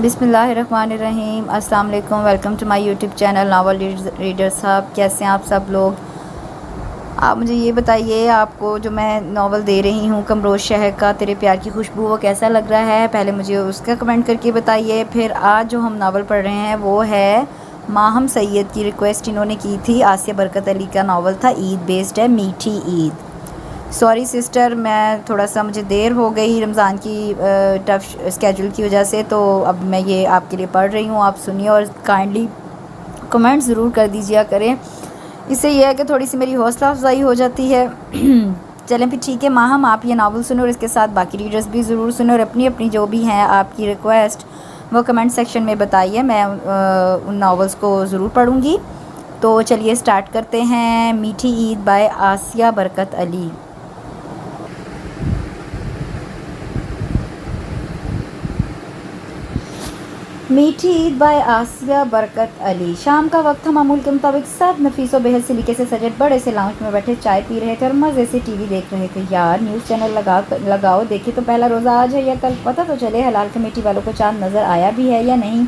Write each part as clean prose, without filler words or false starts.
बिस्मिल्लाहिर्रहमानिर्रहीम। अस्सलाम वालेकुम। Welcome to my YouTube channel novel reader साहब। कैसे हैं आप सब लोग? आप मुझे ये बताइए, आपको जो मैं नावल दे रही हूँ कमरोज़ शहर का तेरे प्यार की खुशबू, वो कैसा लग रहा है? पहले मुझे उसका कमेंट करके बताइए। फिर आज जो हम नावल पढ़ रहे हैं वो है माहम सैयद की। रिक्वेस्ट इन्होंने की थी। आसिया बरकत अली का नावल था, ईद बेस्ड है, मीठी ईद। सॉरी सिस्टर, मैं थोड़ा सा मुझे देर हो गई रमज़ान की टफ स्केड्यूल की वजह से, तो अब मैं ये आपके लिए पढ़ रही हूँ। आप सुनिए और काइंडली कमेंट ज़रूर कर दीजिए करें। इससे यह है कि थोड़ी सी मेरी हौसला अफजाई हो जाती है। चलें फिर ठीक है माहम, आप ये नावल सुनो और इसके साथ बाकी रीडर्स भी ज़रूर सुनो और अपनी अपनी जो भी हैं आपकी रिक्वेस्ट वो कमेंट सेक्शन में बताइए। मैं उन नावल्स को ज़रूर पढ़ूँगी। तो चलिए स्टार्ट करते हैं। मीठी ईद बाय आसिया बरकत अली। मीठी ईद बाय आसिया बरकत अली। शाम का वक्त था। मामूल के मुताबिक सब नफीस और बेहद सलीके से सजे बड़े से लाउंज में बैठे चाय पी रहे थे और मज़े से टीवी देख रहे थे। यार न्यूज़ चैनल लगाओ, देखे तो पहला रोज़ा आज है या कल, पता तो चले हलाल कमेटी वालों को चांद नज़र आया भी है या नहीं।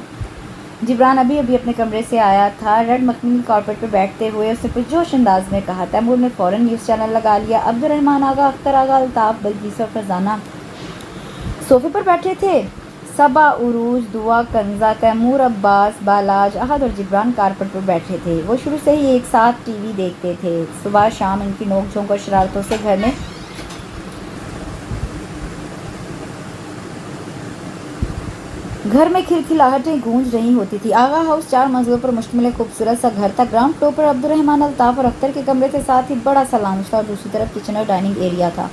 जिब्रान अभी अभी अपने कमरे से आया था। रेड मखनी कारपेट पर बैठते हुए उसने पुरजोश अंदाज में कहा। तैमूर ने फ़ौरन न्यूज़ चैनल लगा लिया। अब्दुर्रहमान आगा, अख्तर आगा, अल्ताफ़, बल्कीस और फरजाना सोफे पर बैठे थे। सबा, उरूज, दुआ, कंजा, तैमूर, अब्बास, बालाज, अहद और जिब्रान कारपेट पर बैठे थे। वो शुरू से ही एक साथ टीवी देखते थे। सुबह शाम इनकी नोक-झोंक और शरारतों से घर में खिलखिलाहटें गूंज रही होती थी। आगा हाउस 4 मंजिलों पर मुश्तमिल खूबसूरत सा घर था। ग्राउंड फ्लोर पर अब्दुर्रहमान, अल्ताफ़ और अख्तर के कमरे थे, साथ ही बड़ा सा लाउंज था और दूसरी तरफ किचन और डाइनिंग एरिया था।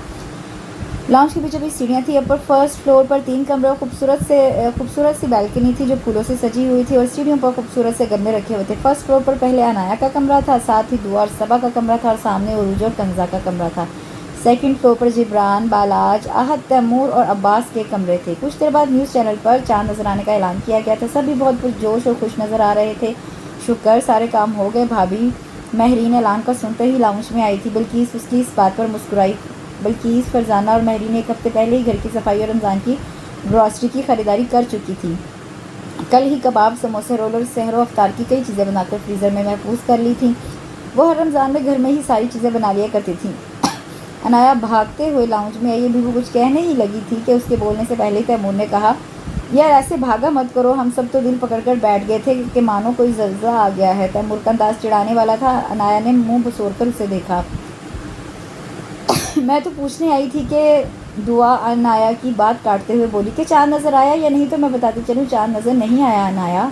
लाउंज के बीचों बीच सीढ़ियाँ थी। अपर फर्स्ट फ्लोर पर 3 कमरे और खूबसूरत सी बैल्कनी थी जो फूलों से सजी हुई थी और सीढ़ियों पर खूबसूरत से गमले रखे हुए थे। फर्स्ट फ्लोर पर पहले अनाया का कमरा था, साथ ही दुआ और सबा का कमरा था और सामने उरूज और कंजा का कमरा था। सेकंड फ्लोर पर जिब्रान, बालाज, अहद, तैमूर और अब्बास के कमरे थे। कुछ देर बाद न्यूज़ चैनल पर चांद नजर आने का ऐलान किया गया था। सभी बहुत पुरजोश और खुश नज़र आ रहे थे। शुक्र सारे काम हो गए। भाभी महरीन ऐलान का सुनते ही लाउंज में आई थी। बल्कीस उसकी इस बात पर मुस्कुराई। बल्कीस, फरजाना और महरीन एक हफ्ते पहले ही घर की सफाई और रमज़ान की ग्रॉसरी की ख़रीदारी कर चुकी थी। कल ही कबाब, समोसे, रोल और सहरो अफ्तार की कई चीज़ें बनाकर फ्रीज़र में महफूज कर ली थी। वो हर रमज़ान में घर में ही सारी चीज़ें बना लिया करती थी। अनाया भागते हुए लाउंज में आई। अभी वो कुछ कहने ही लगी थी कि उसके बोलने से पहले तैमूर ने कहा, यार ऐसे भागा मत करो, हम सब तो दिल पकड़कर बैठ गए थे कि मानो कोई जल्जा आ गया है। तैमूर का अंदाज चिढ़ाने वाला था। अनाया ने मुंह बसोर कर उसे देखा। मैं तो पूछने आई थी कि दुआ अनाया की बात काटते हुए बोली कि चांद नज़र आया या नहीं, तो मैं बताती चलूँ चांद नज़र नहीं आया अनाया।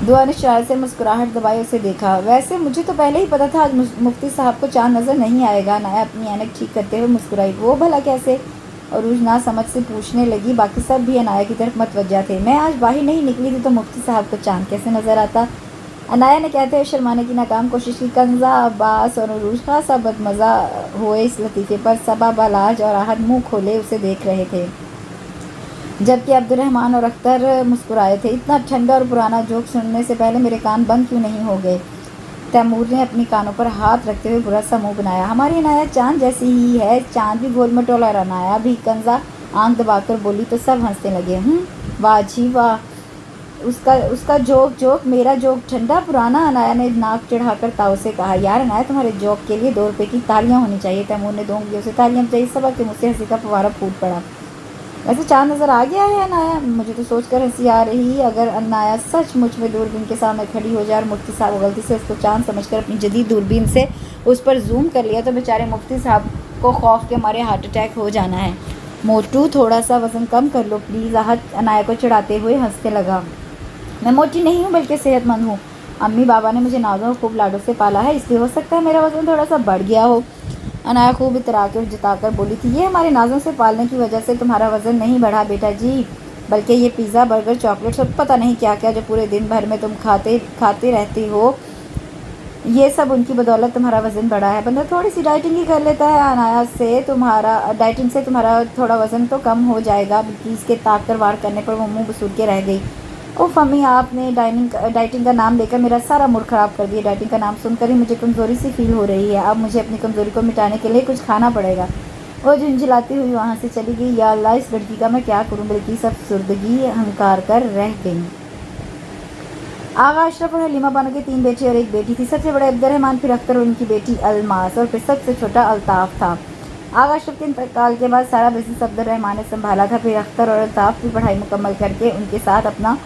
दुआ ने शरारत से मुस्कुराहट दबाई उसे देखा। वैसे मुझे तो पहले ही पता था आज मुफ्ती साहब को चांद नज़र नहीं आएगा। अनाया अपनी ऐनक ठीक करते हुए मुस्कुराई। वो भला कैसे? अरूज ना समझ से पूछने लगी। बाकी सब भी अनाया की तरफ मतवज्जा थे। मैं आज बाहर नहीं निकली थी तो मुफ्ती साहब को चांद कैसे नज़र आता? अनाया ने कहते हुए शर्माने की नाकाम कोशिश की। कंजा, अब्बास और अरूज खासा बदमज़ा हुए इस लतीफ़े पर। सबा, बालाज और आहद मुँह खोले उसे देख रहे थे, जबकि अब्दुर्रहमान और अख्तर मुस्कुराए थे। इतना ठंडा और पुराना जोक सुनने से पहले मेरे कान बंद क्यों नहीं हो गए? तैमूर ने अपनी कानों पर हाथ रखते हुए बुरा सा मुँह बनाया। हमारी अनाया चांद जैसी ही है, चांद भी गोल मटोला और अनाया भी। कंजा आंख दबाकर बोली तो सब हंसने लगे। वाह जी वाह, उसका जोक मेरा जोक ठंडा पुराना। अनाया ने नाक चढ़ाकर ताऊ से कहा। यार अनाया, तुम्हारे जोक के लिए 2 रुपये की तालियां होनी चाहिए। तैमूर ने 2 उंगलियों से तालियां बजाई। सबा के मुँह से हंसी का फव्वारा फूट पड़ा। वैसे चांद नज़र आ गया है अनाया? मुझे तो सोचकर हंसी आ रही। अगर अनाया सचमुच में दूरबीन के सामने खड़ी हो जाए और मुफ्ती साहब गलती से उसको चांद समझकर अपनी जदीद दूरबीन से उस पर जूम कर लिया तो बेचारे मुफ्ती साहब को खौफ के मारे हार्ट अटैक हो जाना है। मोटू, थोड़ा सा वज़न कम कर लो प्लीज़। आहद अनाया को चिढ़ाते हुए हंसने लगा। मैं मोटी नहीं हूँ बल्कि सेहतमंद हूँ। अम्मी बाबा ने मुझे नाज़ों और खूब लाडों से पाला है, इसलिए हो सकता है मेरा वज़न थोड़ा सा बढ़ गया हो। अनाया खूब इतरा के और जताकर बोली थी। ये हमारे नाज़ों से पालने की वजह से तुम्हारा वज़न नहीं बढ़ा बेटा जी, बल्कि ये पिज़्ज़ा, बर्गर, चॉकलेट्स और पता नहीं क्या क्या जो पूरे दिन भर में तुम खाते रहती हो, ये सब उनकी बदौलत तुम्हारा वज़न बढ़ा है। बंदा थोड़ी सी डाइटिंग ही कर लेता है अनाया से डाइटिंग से तुम्हारा थोड़ा वज़न तो कम हो जाएगा। बल्कि इसके ताककर वार करने पर वो मुँह बसूर के रह गई। ओह मम्मी, आपने डाइटिंग का नाम लेकर मेरा सारा मूड ख़राब कर दिया। डाइटिंग का नाम सुनकर ही मुझे कमज़ोरी सी फील हो रही है। अब मुझे अपनी कमज़ोरी को मिटाने के लिए कुछ खाना पड़ेगा। वो झुंझलाती हुई वहाँ से चली गई। या अल्लाह, इस लड़की का मैं क्या करूँ। बल्कि सब सुर्दगी हंकार कर रह गई। आगा अशरफ और हलीमा बानो के 3 बेटे और 1 बेटी थी। सबसे बड़े अब्दुर्रहमान, फिर अख्तर और उनकी बेटी अलमास, और फिर सबसे छोटा अल्ताफ़ था। आगा अशरफ के इंतकाल के बाद सारा बिजनेस अब्दुर्रहमान ने संभाला था। फिर अख्तर और अल्ताफ़ भी पढ़ाई मुकम्मल करके उनके साथ अपना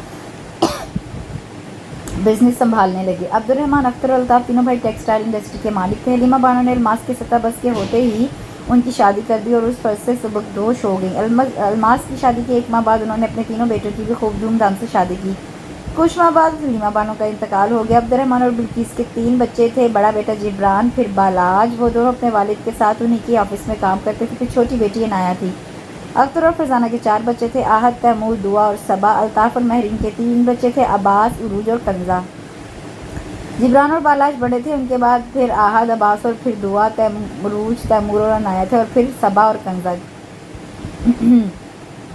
बिजनेस संभालने लगे। अब्दुर्रहमान, अख्तर और अल्ताफ़ तीनों भाई टेक्सटाइल इंडस्ट्री के मालिक थे। हलीमा बानो ने अलमास के 17 बरस के होते ही उनकी शादी कर दी और उस फर्ज से सुबकदोश हो गई। अलमास की शादी के 1 माह बाद उन्होंने अपने तीनों बेटों की भी खूब धूमधाम से शादी की। कुछ माह बाद हलीमा बानो का इंतकाल हो गया। अब्दुर्रहमान और बिल्किस के 3 बच्चे थे। बड़ा बेटा जिब्रान, फिर बालाज। वो दोनों अपने वालिद के साथ उन्हीं की ऑफिस में काम करते थे। फिर छोटी बेटी अनाया थी। अख्तर और फरजाना के 4 बच्चे थे। आहद, तैमूर, दुआ और सबा। अल्ताफ़ और महरीन के 3 बच्चे थे। अब्बास, उरूज और कंजा। जिब्रान और बालाज बड़े थे। उनके बाद फिर आहद, अब्बास और फिर दुआ, उरूज, तैमूर और अनाया थे, और फिर सबा और कंजा।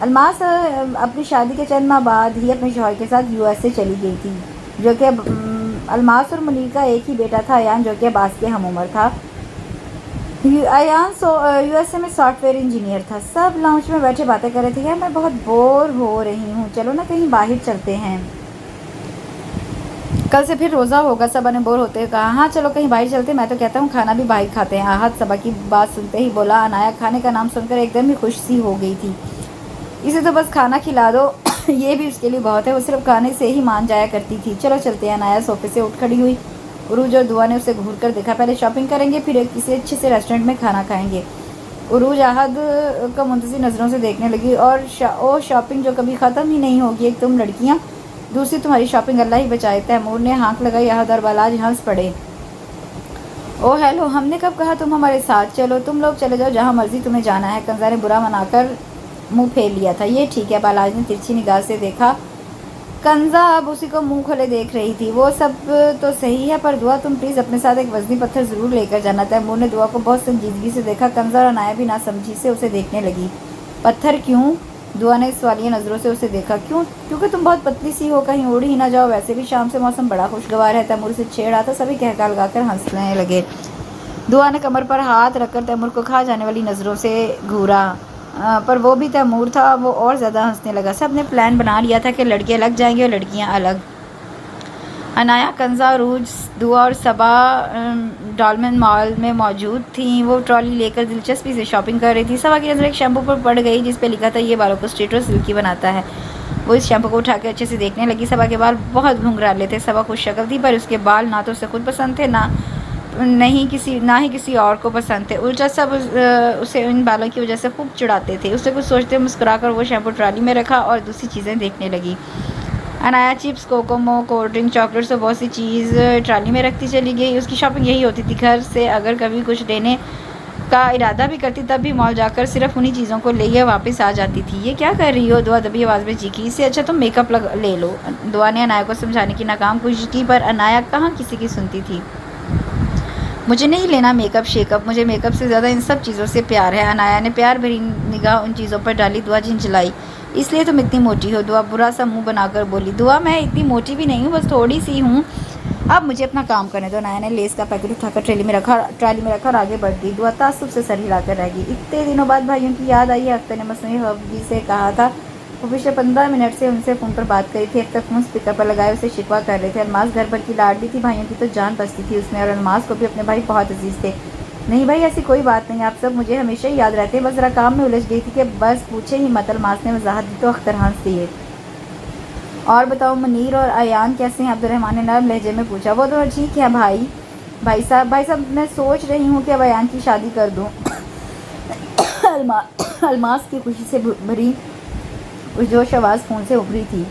अलमास अपनी शादी के चंद माह बाद ही अपने शौहर के साथ यूएसए चली गई थी, जो कि अलमास और मुनीर का एक ही बेटा था, अयान, जो कि अब्बास के हम उम्र था। अयान यूएसए में सॉफ्टवेयर इंजीनियर था। सब लाउंज में बैठे बातें कर रहे थे। यार मैं बहुत बोर हो रही हूँ, चलो ना कहीं बाहर चलते हैं, कल से फिर रोज़ा होगा। सबा ने बोर होते हुए कहा, हाँ चलो कहीं बाहर चलते, मैं तो कहता हूँ खाना भी बाहर खाते हैं। आहद सबा की बात सुनते ही बोला। अनाया खाने का नाम सुनकर एकदम ही खुश सी हो गई थी। इसे तो बस खाना खिला दो ये भी उसके लिए बहुत है, वो सिर्फ खाने से ही मान जाया करती थी। चलो चलते हैं। अनाया सोफे से उठ खड़ी हुई। उरूज और दुआ ने उसे घूर कर देखा। पहले शॉपिंग करेंगे, फिर किसी अच्छे से रेस्टोरेंट में खाना खाएंगे। उरूज आहद का मुंतज़िर नज़रों से देखने लगी। और शॉपिंग जो कभी ख़त्म ही नहीं होगी। एक तुम लड़कियाँ, दूसरी तुम्हारी शॉपिंग, अल्लाह ही बचाए। तैमूर ने हाँक लगाई। आहद और बालाज हंस पड़े। ओ हेलो, हमने कब कहा तुम हमारे साथ चलो, तुम लोग चले जाओ जहाँ मर्जी तुम्हें जाना है। कंजा ने बुरा मनाकर मुंह फेर लिया था। ये ठीक है, बालाज ने तिरछी निगाह से देखा। कंजा अब उसी को मुंह खोले देख रही थी। वो सब तो सही है, पर दुआ तुम प्लीज़ अपने साथ एक वजनी पत्थर ज़रूर लेकर जाना। तैमूर ने दुआ को बहुत संजीदगी से देखा। कंजा और अनाया भी नासमझी से उसे देखने लगी। पत्थर क्यों? दुआ ने सवालिया नज़रों से उसे देखा। क्योंकि तुम बहुत पतली सी हो, कहीं उड़ ही ना जाओ। वैसे भी शाम से मौसम बड़ा खुशगवार है। तैमूर से छेड़ा था। सभी कहका लगाकर हंसने लगे। दुआ ने कमर पर हाथ रखकर तैमूर को खा जाने वाली नज़रों से घूरा, पर वो भी तैमूर था, वो और ज़्यादा हंसने लगा। सब ने प्लान बना लिया था कि लड़के अलग जाएंगे और लड़कियां अलग। अनाया, कंजा, रूज, दुआ और सबा डॉलमेन मॉल में मौजूद थीं। वो ट्रॉली लेकर दिलचस्पी से शॉपिंग कर रही थी। सबा की नज़र एक शैम्पू पर पड़ गई जिस पे लिखा था, ये बालों को स्ट्रेट और सिल्की बनाता है। वो इस शैम्पू को उठा के अच्छे से देखने लगी। सबा के बाल बहुत घुंघराले थे। सबा खुश शक्ल थी, पर उसके बाल ना तो उसे खुद पसंद थे, ना ही किसी और को पसंद थे। उल्टा सब उसे इन बालों की वजह से खूब चिढ़ाते थे। उसे कुछ सोचते मुस्कुराकर वो शैम्पू ट्रॉली में रखा और दूसरी चीज़ें देखने लगी। Anaya chips, Kokomo, cold drink, chocolates और बहुत सी चीज़ ट्रॉली में रखती चली गई। उसकी शॉपिंग यही होती थी। घर से अगर कभी कुछ लेने का इरादा भी करती तब भी मॉल जाकर सिर्फ उन्हीं चीज़ों को ले वापस आ जाती थी। ये क्या कर रही हो? दुआ दबी आवाज़ में चीखी। इससे अच्छा तुम मेकअप ले लो। दुआ ने अनाया को समझाने की नाकाम कोशिश की, पर अनाया कहाँ किसी की सुनती थी। मुझे नहीं लेना मेकअप शेकअप, मुझे मेकअप से ज़्यादा इन सब चीज़ों से प्यार है। अनाया ने प्यार भरी निगाह उन चीज़ों पर डाली। दुआ झिंझलाई। इसलिए तुम इतनी मोटी हो? दुआ बुरा सा मुंह बनाकर बोली। दुआ, मैं इतनी मोटी भी नहीं हूँ, बस थोड़ी सी हूँ। अब मुझे अपना काम करने दो। अनाया ने लेस का पैकेट उठाकर ट्राली में रखा और आगे बढ़ गई। दुआ तासुब से सर हिलाकर रह गई। इतने दिनों बाद भाइयों की याद आई है। अख्तर ने मसनूई खफगी से कहा था। वो पिछले 15 मिनट से उनसे फ़ोन पर बात करी थी। अख्तर फ़ोन स्पीकर पर लगाए उसे शिकवा कर रहे थे। अलमास घर भर की लाडली थी। भाइयों की तो जान बसती थी उसमें, और अलमास को भी अपने भाई बहुत अजीज़ थे। नहीं भाई, ऐसी कोई बात नहीं, आप सब मुझे हमेशा ही याद रहते हैं, बस ज़रा काम में उलझ गई थी कि बस पूछे ही मत। अलमास ने वजाहत दी तो अख्तर हंस दिए। और बताओ मुनीर और अयान कैसे हैं? अब्दुर्रहमान ने नरम लहजे में पूछा। वो तो ठीक है भाई साहब मैं सोच रही हूँ कि अब अयान की शादी कर दूँ। अलमास की खुशी से भरी जोश आवाज़ फ़ोन से उभरी थी।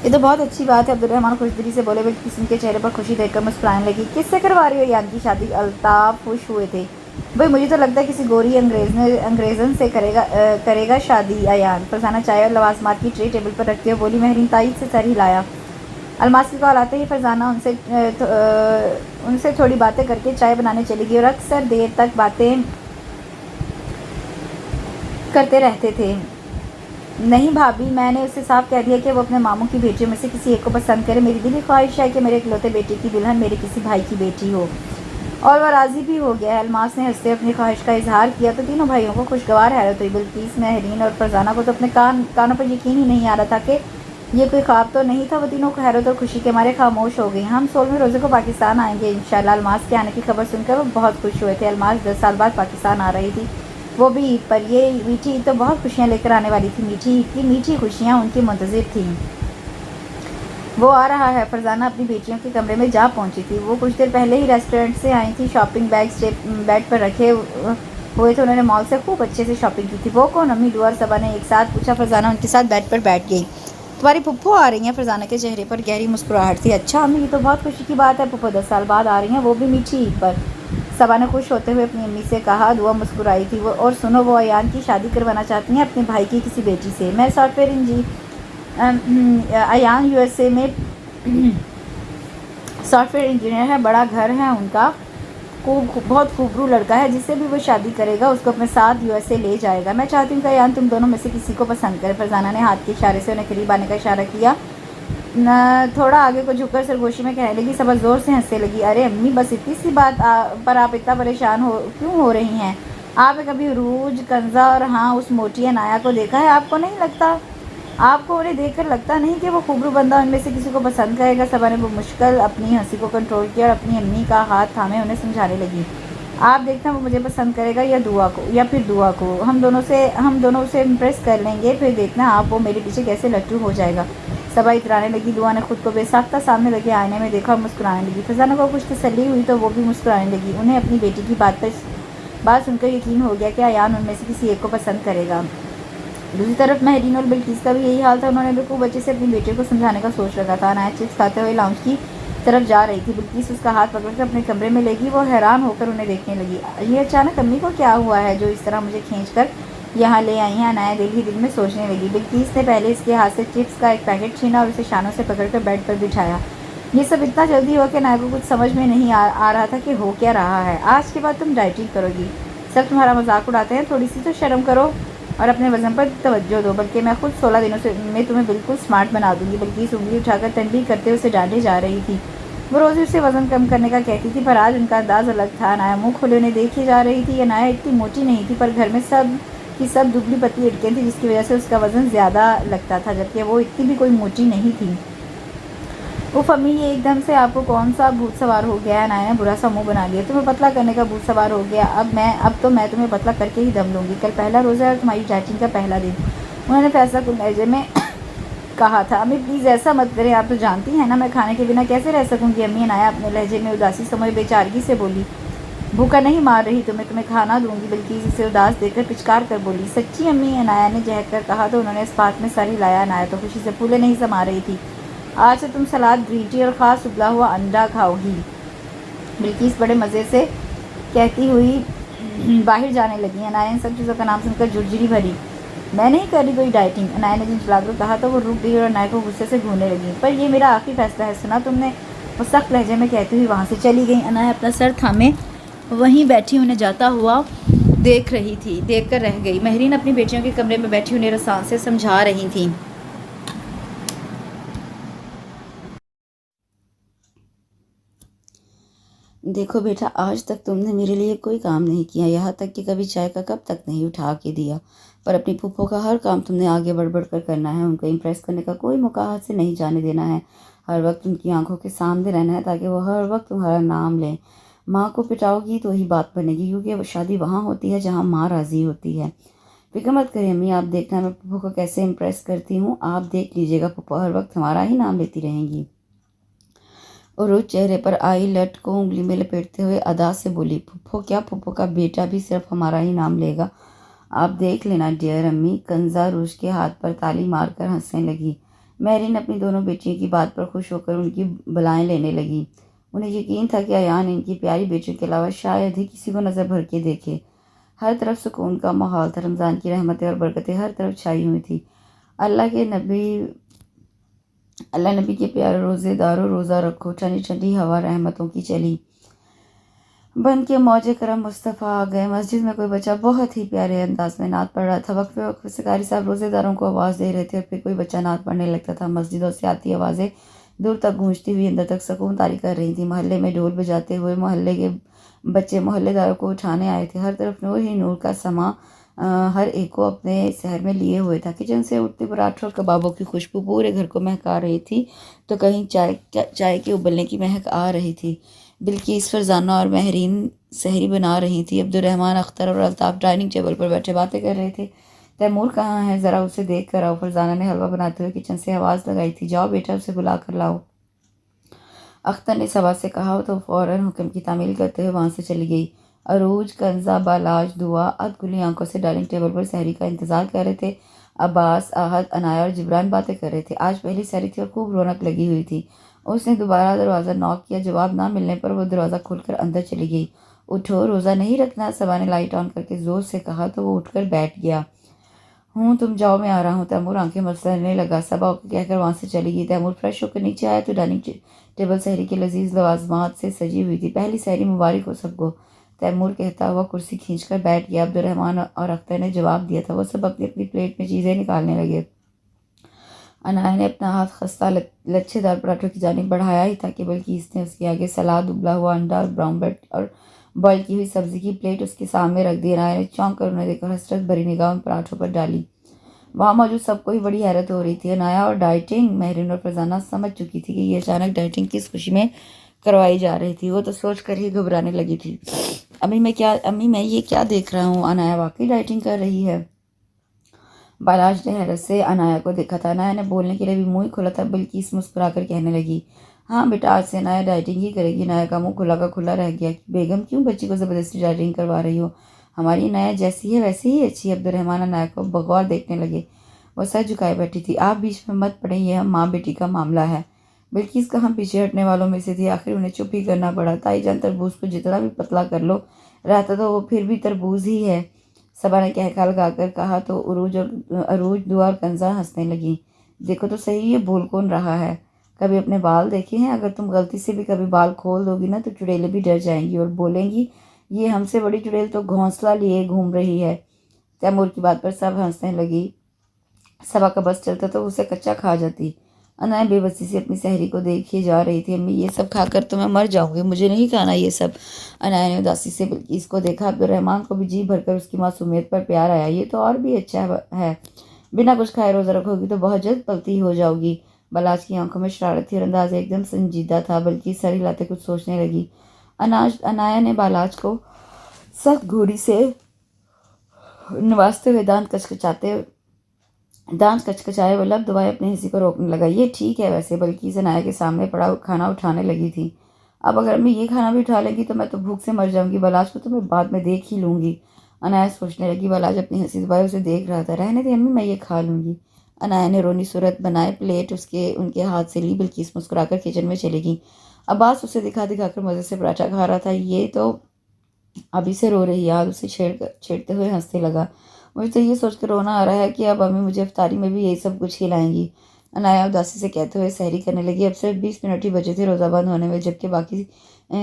ये तो बहुत अच्छी बात है। अब्दुर्रहमान खुशदिली से बोले, बल्कि किसी के चेहरे पर खुशी देखकर मुस्कुराने लगी। किससे करवा रही हो अयान की शादी? अल्ताफ़ खुश हुए थे। भाई मुझे तो लगता है किसी गोरी अंग्रेज़न से करेगा शादी अयान। फरजाना चाय और लवाजमात की ट्रे टेबल पर रखते हुए बोली। महरीन ताईद से सर हिलाया। अलमास की कॉल आते ही फरजाना उनसे थोड़ी बातें करके चाय बनाने चली गई और अक्सर देर तक बातें करते रहते थे। नहीं भाभी, मैंने उसे साफ कह दिया कि वो अपने मामू की बेटियों में से किसी एक को पसंद करे। मेरी दिली ख्वाहिश है कि मेरे इकलौते बेटे की दुल्हन मेरे किसी भाई की बेटी हो। और वह राज़ी भी हो गया। अल्मास ने हंसते अपनी ख्वाहिश का इजहार किया तो तीनों भाइयों को खुशगवार हैरत हुई। बिल्किस, महरीन और फरजाना को तो अपने कानों पर यकीन ही नहीं आ रहा था कि ये कोई ख्वाब तो नहीं था। वो तीनों को हैरत और खुशी के मारे खामोश हो गई। हम 16वें रोज़े को पाकिस्तान आएंगे इंशाल्लाह। अल्मास के आने की खबर सुनकर वो बहुत खुश हुए थे। अल्मास 10 साल बाद पाकिस्तान आ रही थी, वो भी ईद पर। ये मीठी ईद तो बहुत खुशियाँ लेकर आने वाली थी। मीठी ईद की मीठी खुशियाँ उनकी मुंतज़िर थीं। वो आ रहा है। फरजाना अपनी बेटियों के कमरे में जा पहुंची थी। वो कुछ देर पहले ही रेस्टोरेंट से आई थी। शॉपिंग बैग्स बेड पर रखे हुए थे। उन्होंने मॉल से खूब अच्छे से शॉपिंग की थी। वो कौन? अम्मी, दुआ और सबा ने एक साथ पूछा। फरजाना उनके साथ बेड पर बैठ गई। तुम्हारी पुप्पो आ रही हैं? फरजाना के चेहरे पर गहरी मुस्कुराहट थी। अच्छा अम्मी, ये तो बहुत खुशी की बात है। पुप्पो 10 साल बाद आ रही हैं, वो भी मीठी ईद पर। सबा ने खुश होते हुए अपनी अम्मी से कहा। दुआ मुस्कुराई थी। वो और सुनो, वो अयान की शादी करवाना चाहती हैं अपने भाई की किसी बेटी से। मैं सॉफ्टवेयर अयान USA में सॉफ्टवेयर इंजीनियर है। बड़ा घर है उनका। बहुत खूबरू लड़का है। जिससे भी वो शादी करेगा उसको अपने साथ USA ले जाएगा। मैं चाहती हूँ कि अयान तुम दोनों में से किसी को पसंद करे। फरजाना ने हाथ के इशारे से उन्हें करीब आने का इशारा किया। थोड़ा आगे को झुककर सरगोशी में कहने लगी। सबा ज़ोर से हंसने लगी। अरे अम्मी, बस इतनी सी बात पर आप इतना परेशान क्यों हो रही हैं? आपने कभी रूज, कंजा और हाँ उस मोटी अनाया को देखा है? आपको नहीं लगता? आपको उन्हें देखकर लगता नहीं कि वो खूबरू बंदा उनमें से किसी को पसंद करेगा? सबा ने वो मुश्किल अपनी हंसी को कंट्रोल किया और अपनी अम्मी का हाथ थामे उन्हें समझाने लगी। आप देखना, वो मुझे पसंद करेगा या फिर दुआ को। हम दोनों उसे इम्प्रेस कर लेंगे। फिर देखना आप, वो मेरे पीछे कैसे लट्टू हो जाएगा। सबा इतराने लगी। दुआ ने खुद को बेसाख्ता सामने लगे आईने में देखा और मुस्कुराने लगी। फरजाना को कुछ तसल्ली हुई तो वो भी मुस्कुराने लगी। उन्हें अपनी बेटी की बात सुनकर यकीन हो गया कि अयान उनमें से किसी एक को पसंद करेगा। दूसरी तरफ महरीन और बिल्किस का भी यही हाल था। उन्होंने भी खूब अच्छे से अपनी बेटी को समझाने का सोच रखा था। अनाया चिप्स खाते हुए लाउंज की तरफ जा रही थी। बिल्किस उसका हाथ पकड़कर अपने कमरे में ले गई। वो हैरान होकर उन्हें देखने लगी। ये अचानक अम्मी को क्या हुआ है जो इस तरह मुझे खींचकर यहाँ ले आई हैं? अनाया दिल ही दिल में सोचने लगी। बिल्किस ने पहले इसके हाथ से चिप्स का एक पैकेट छीना और उसे शानों से पकड़कर बेड पर बिठाया। ये सब इतना जल्दी हुआ कि अनाया को कुछ समझ में नहीं आ रहा था कि हो क्या रहा है। आज के बाद तुम डाइटिंग करोगी? सब तुम्हारा मजाक उड़ाते हैं, थोड़ी सी तो शर्म करो और अपने वज़न पर तवज्जो दो। बल्कि मैं खुद 16 दिनों से में तुम्हें बिल्कुल स्मार्ट बना दूंगी। बल्कि उंगली उठाकर तनबीह करते उसे डांटे जा रही थी। वो रोज़ उसे वज़न कम करने का कहती थी, पर आज उनका अंदाज़ अलग था। अनाया मुँह खोले उन्हें देखी जा रही थी। अनाया इतनी मोटी नहीं थी, पर घर में सब दुबली पतली लड़कियाँ थी, जिसकी वजह से उसका वज़न ज़्यादा लगता था, जबकि वो इतनी भी कोई मोटी नहीं थी। उफ अम्मी, ये एकदम से आपको कौन सा भूत सवार हो गया है? अनाया ने बुरा सा मुंह बना लिया। तुम्हें पतला करने का भूत सवार हो गया? अब तो मैं तुम्हें पतला करके ही दम लूँगी। कल पहला रोज़ा है और तुम्हारी डाइटिंग का पहला दिन। उन्होंने फैसला कुल लहजे में कहा था। अम्मी प्लीज़ ऐसा मत करें, आप तो जानती हैं ना मैं खाने के बिना कैसे रह सकूँगी। अम्मी, अनाया अपने लहजे में उदासी समय बेचारगी से बोली। भूखा नहीं मार रही तुम्हें खाना दूंगी। बल्कि इसे उदास देखकर पिचकार कर बोली। सच्ची अम्मी? अनाया ने जहक कर कहा तो उन्होंने इस बात में सर हिलाया। अनाया तो खुशी से फूले नहीं समा रही थी। आज से तुम सलाद, ग्रीन टी और ख़ास उबला हुआ अंडा खाओगी। बिल्किस बड़े मज़े से कहती हुई बाहर जाने लगी। अनाया ने सब चीज़ों का नाम सुनकर झुरझुरी भरी। मैं नहीं कर रही कोई डाइटिंग। अनाया ने झुंझलाकर कहा तो वो रुक गई और अनाया को गुस्से से घूरने लगी। पर ये मेरा आखिरी फैसला है, सुना तुमने? वो सख्त लहजे में कहती हुई वहाँ से चली गई। अनाया अपना सर थामे वहीं बैठी उन्हें जाता हुआ देख कर रह गई। महरीन अपनी बेटियों के कमरे में बैठी उन्हें रसान से समझा रही थी। देखो बेटा, आज तक तुमने मेरे लिए कोई काम नहीं किया, यहाँ तक कि कभी चाय का कप तक नहीं उठा के दिया। पर अपनी फूफो का हर काम तुमने आगे बढ़ बढ़ कर करना है। उनको इम्प्रेस करने का कोई मौका हाथ से नहीं जाने देना है। हर वक्त उनकी आंखों के सामने रहना है ताकि वो हर वक्त तुम्हारा नाम लें। माँ को पिटाओगी तो ही बात बनेगी, क्योंकि शादी वहाँ होती है जहाँ माँ राज़ी होती है। फिक्र मत करिए अम्मी, आप देखना मैं पप्पो को कैसे इम्प्रेस करती हूँ। आप देख लीजिएगा, पप्पो हर वक्त हमारा ही नाम लेती रहेंगी। और उस चेहरे पर आई लट को उंगली में लपेटते हुए अदा से बोली। फुफ्फो क्या, फुफ्फो का बेटा भी सिर्फ हमारा ही नाम लेगा। आप देख लेना डियर अम्मी। कंजा रूज के हाथ पर ताली मारकर हंसने लगी। मैरिन अपनी दोनों बेटियों की बात पर खुश होकर उनकी बलाएं लेने लगी। उन्हें यकीन था कि अयान इनकी प्यारी बेटियों के अलावा शायद ही किसी को नज़र भर के देखे। हर तरफ सुकून का माहौल था। रमज़ान की रहमतें और बरकतें हर तरफ छाई हुई थी। अल्लाह नबी के प्यारे रोज़ेदारों, रोज़ा रखो। ठंडी ठंडी हवा रहमतों की चली। बन के मौजे करम मुस्तफ़ा आ गए। मस्जिद में कोई बच्चा बहुत ही प्यारे अंदाज में नात पढ़ रहा था। वक्फे वक्फे से कारी साहब रोज़ेदारों को आवाज़ दे रहे थे और फिर कोई बच्चा नात पढ़ने लगता था। मस्जिदों से आती आवाज़ें दूर तक गूंजती हुई अंदर तक सुकून तारी कर रही थी। मोहल्ले में ढोल बजाते हुए मोहल्ले के बच्चे मोहल्लेदारों को उठाने आए थे। हर तरफ नूर ही नूर का समा हर एक को अपने शहर में लिए हुए था। किचन से उठते पराठों और कबाबों की खुशबू पूरे घर को महका रही थी, तो कहीं चाय के उबलने की महक आ रही थी। बिल्किस, फरजाना और महरीन सहरी बना रही थी। अब्दुर्रहमान, अख्तर और अल्ताफ़ डाइनिंग टेबल पर बैठे बातें कर रहे थे। तैमूर कहाँ है, ज़रा उसे देख कर आओ। फरजाना ने हलवा बनाते हुए किचन से आवाज़ लगाई थी। जाओ बेटा, उसे बुला कर लाओ। अख्तर ने सवा से कहा तो फ़ौरन हुक्म की तामील करते हुए वहाँ से चली गई। अरूज, कंजा, बालाज, दुआ अधखुली आंखों से डाइनिंग टेबल पर सहरी का इंतज़ार कर रहे थे। अब्बास, आहद, अनाया और जिब्रान बातें कर रहे थे। आज पहली सहरी थी और खूब रौनक लगी हुई थी। उसने दोबारा दरवाज़ा नॉक किया। जवाब ना मिलने पर वो दरवाज़ा खोलकर अंदर चली गई। उठो, रोज़ा नहीं रखना, सबा ने लाइट ऑन करके ज़ोर से कहा तो वो उठकर बैठ गया। तुम जाओ, मैं आ रहा हूँ। तैमूर आंखें मसलने लगा। सबा ओके कहकर वहाँ से चली गई। तैमूर फ्रेश होकर नीचे आया तो डाइनिंग टेबल सहरी के लजीज लवाजमात से सजी हुई थी। पहली सहरी मुबारक हो सबको, तैमूर कहता हुआ कुर्सी खींचकर बैठ गया। अब्दुर्रहमान और अख्तर ने जवाब दिया था। वो सब अपनी अपनी प्लेट में चीज़ें निकालने लगे। अनाया ने अपना हाथ खस्ता लच्छेदार पराठों की जानिब बढ़ाया ही था कि बल्कि इसने उसके आगे सलाद, उबला हुआ अंडा और ब्राउन ब्रेड और बॉयल की हुई सब्जी की प्लेट उसके सामने रख दी। अनाया ने चौंक कर उन्हें देखकर हसरत भरी निगाह उन पराठों पर डाली। वहाँ मौजूद सबको ही बड़ी हैरत हो रही थी। अनाया और डाइटिंग, महरीन और फरजाना समझ चुकी थी कि ये अचानक डाइटिंग किस खुशी में करवाई जा रही थी। वो तो सोच कर ही घबराने लगी थी। अम्मी मैं ये क्या देख रहा हूँ? अनाया वाकई डाइटिंग कर रही है? बालाज ने हैरत से अनाया को देखा था। अनाया ने बोलने के लिए भी मुंह खोला था, बल्कि इस मुस्कुराकर कहने लगी, हाँ बेटा, आज से अनाया डाइटिंग ही करेगी। अनाया का मुंह खुला का खुला रह गया। बेगम, क्यों बच्ची को ज़बरदस्ती डाइटिंग करवा रही हो? हमारी अनाया जैसी है वैसे ही अच्छी है। अब्दुर्रहमान अनाया को बगौर देखने लगे। वो सर झुकाए बैठी थी। आप बीच में मत पड़े, यह माँ बेटी का मामला है। बिल्किस का हम पीछे हटने वालों में से थी। आखिर उन्हें चुप ही करना पड़ा। ताईजान, तरबूज को जितना भी पतला कर लो रहता तो वो फिर भी तरबूज ही है। सबा ने कहका लगाकर कहा तो अरूज, दुआ और कंजा हंसने लगी। देखो तो सही, ये बोल कौन रहा है? कभी अपने बाल देखे हैं? अगर तुम गलती से भी कभी बाल खोल दोगी ना तो चुड़ैलें भी डर जाएंगी और बोलेंगी, ये हमसे बड़ी चुड़ैल तो घोंसला लिए घूम रही है। तैमूर की बात पर सब हंसने लगी। सबा का बस चलता तो उसे कच्चा खा जाती। अनाया बेबसी से अपनी सहरी को देखी जा रही थी। अम्मी, ये सब खाकर तो मैं मर जाऊंगी, मुझे नहीं खाना ये सब। अनाया ने उदासी से बिल्किस को देखा। अब्दुर्रहमान को भी जी भरकर उसकी मासूमियत पर प्यार आया। ये तो और भी अच्छा है, बिना कुछ खाए रोज़ा रखोगी तो बहुत जल्द पलती हो जाओगी। बलाज की आंखों में शरारत थी और अंदाज एकदम संजीदा था, बल्कि सर हिलाते कुछ सोचने लगी। अनाया ने बालाज को सख्त घूरी से नवाजते हुए दांत कचकचाए वो लब दबाए अपनी हंसी को रोकने लगा। ये ठीक है वैसे, बल्कि अनाया के सामने पड़ा खाना उठाने लगी थी। अब अगर मैं ये खाना भी उठा लेंगी तो मैं तो भूख से मर जाऊंगी। बलाज को तो मैं बाद में देख ही लूंगी। अनाया सोचने लगी। बलाज अपनी हंसी दबाए उसे देख रहा था। रहने दे अम्मी, मैं ये खा लूंगी। अनाया ने रोनी सूरत बनाए प्लेट उनके हाथ से ली। बिल्किस मुस्कुराकर किचन में चली गई। अब्बास उसे दिखा दिखाकर मज़े से पराठा खा रहा था। ये तो अभी से रो रही है। आज उसे छेड़ते हुए हंसने लगा। मुझे तो ये सोचकर रोना आ रहा है कि अब अम्मी मुझे इफ्तारी में भी यही सब कुछ खिलाएंगी। अनाया उदासी से कहते हुए सहरी करने लगी। अब सिर्फ 20 मिनट ही बचे थे रोज़ा बंद होने में, जबकि बाकी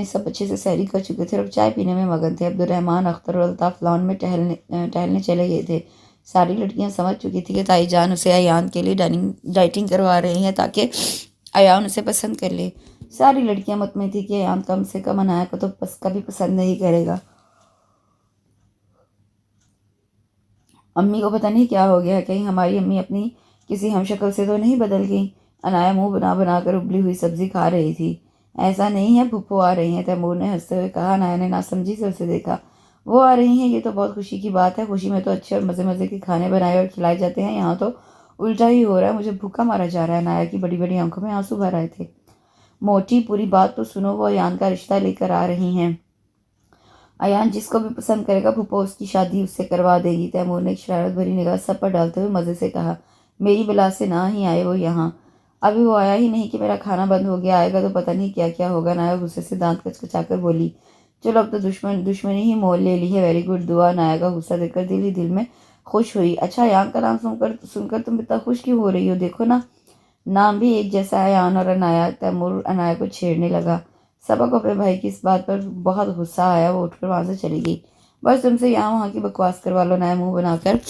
सब अच्छे से सहरी कर चुके थे और चाय पीने में मगन थे। अब्दुर्रहमान, अख्तर और अल्ताफ़ लॉन में टहलने चले गए थे। सारी लड़कियां समझ चुकी थी कि ताईजान उसे अयान के लिए डाइटिंग करवा रही हैं ताकि अयान उसे पसंद कर ले। सारी लड़कियां मुतमईन थी कि अयान कम से कम अनाया को तो कभी पसंद नहीं करेगा। अम्मी को पता नहीं क्या हो गया, कहीं हमारी अम्मी अपनी किसी हमशक्ल से तो नहीं बदल गई। अनाया मुंह बना बना कर उबली हुई सब्जी खा रही थी। ऐसा नहीं है, फुप्पो आ रही हैं, तैमूर ने हंसते हुए कहा। अनाया ने नासमझी से उसे देखा। वो आ रही हैं, ये तो बहुत खुशी की बात है। खुशी में तो अच्छे और मज़े मज़े के खाने बनाए और खिलाए जाते हैं, यहाँ तो उल्टा ही हो रहा है। मुझे भूखा मारा जा रहा है। अनाया की बड़ी बड़ी आंखों में आंसू भर आए थे। मोटी, पूरी बात तो सुनो, वो अयान का रिश्ता लेकर आ रही हैं। अयान जिसको भी पसंद करेगा फूफो उसकी शादी उससे करवा देगी। तैमूर ने एक शरारत भरी निगाह सब पर डालते हुए मज़े से कहा। मेरी बला से ना ही आए वो यहाँ। अभी वो आया ही नहीं कि मेरा खाना बंद हो गया, आएगा तो पता नहीं क्या क्या होगा। नाया गुस्से से दांत कचकचाकर बोली। चलो अब तो दुश्मनी ही मोल ले ली है। वेरी गुड दुआ। नाया का गुस्सा देखकर दिल ही दिल में खुश हुई। अच्छा, अयान का नाम सुनकर तुम इतना खुश क्यों हो रही हो? देखो ना, नाम भी एक जैसा है, अयान और अनाया। तैमूर अनाया को छेड़ने लगा। सबा को अपने भाई की इस बात पर बहुत गुस्सा आया। वो उठकर वहां से चली गई। बस तुमसे यहाँ वहाँ की बकवास करवा लो, नया मुंह बनाकर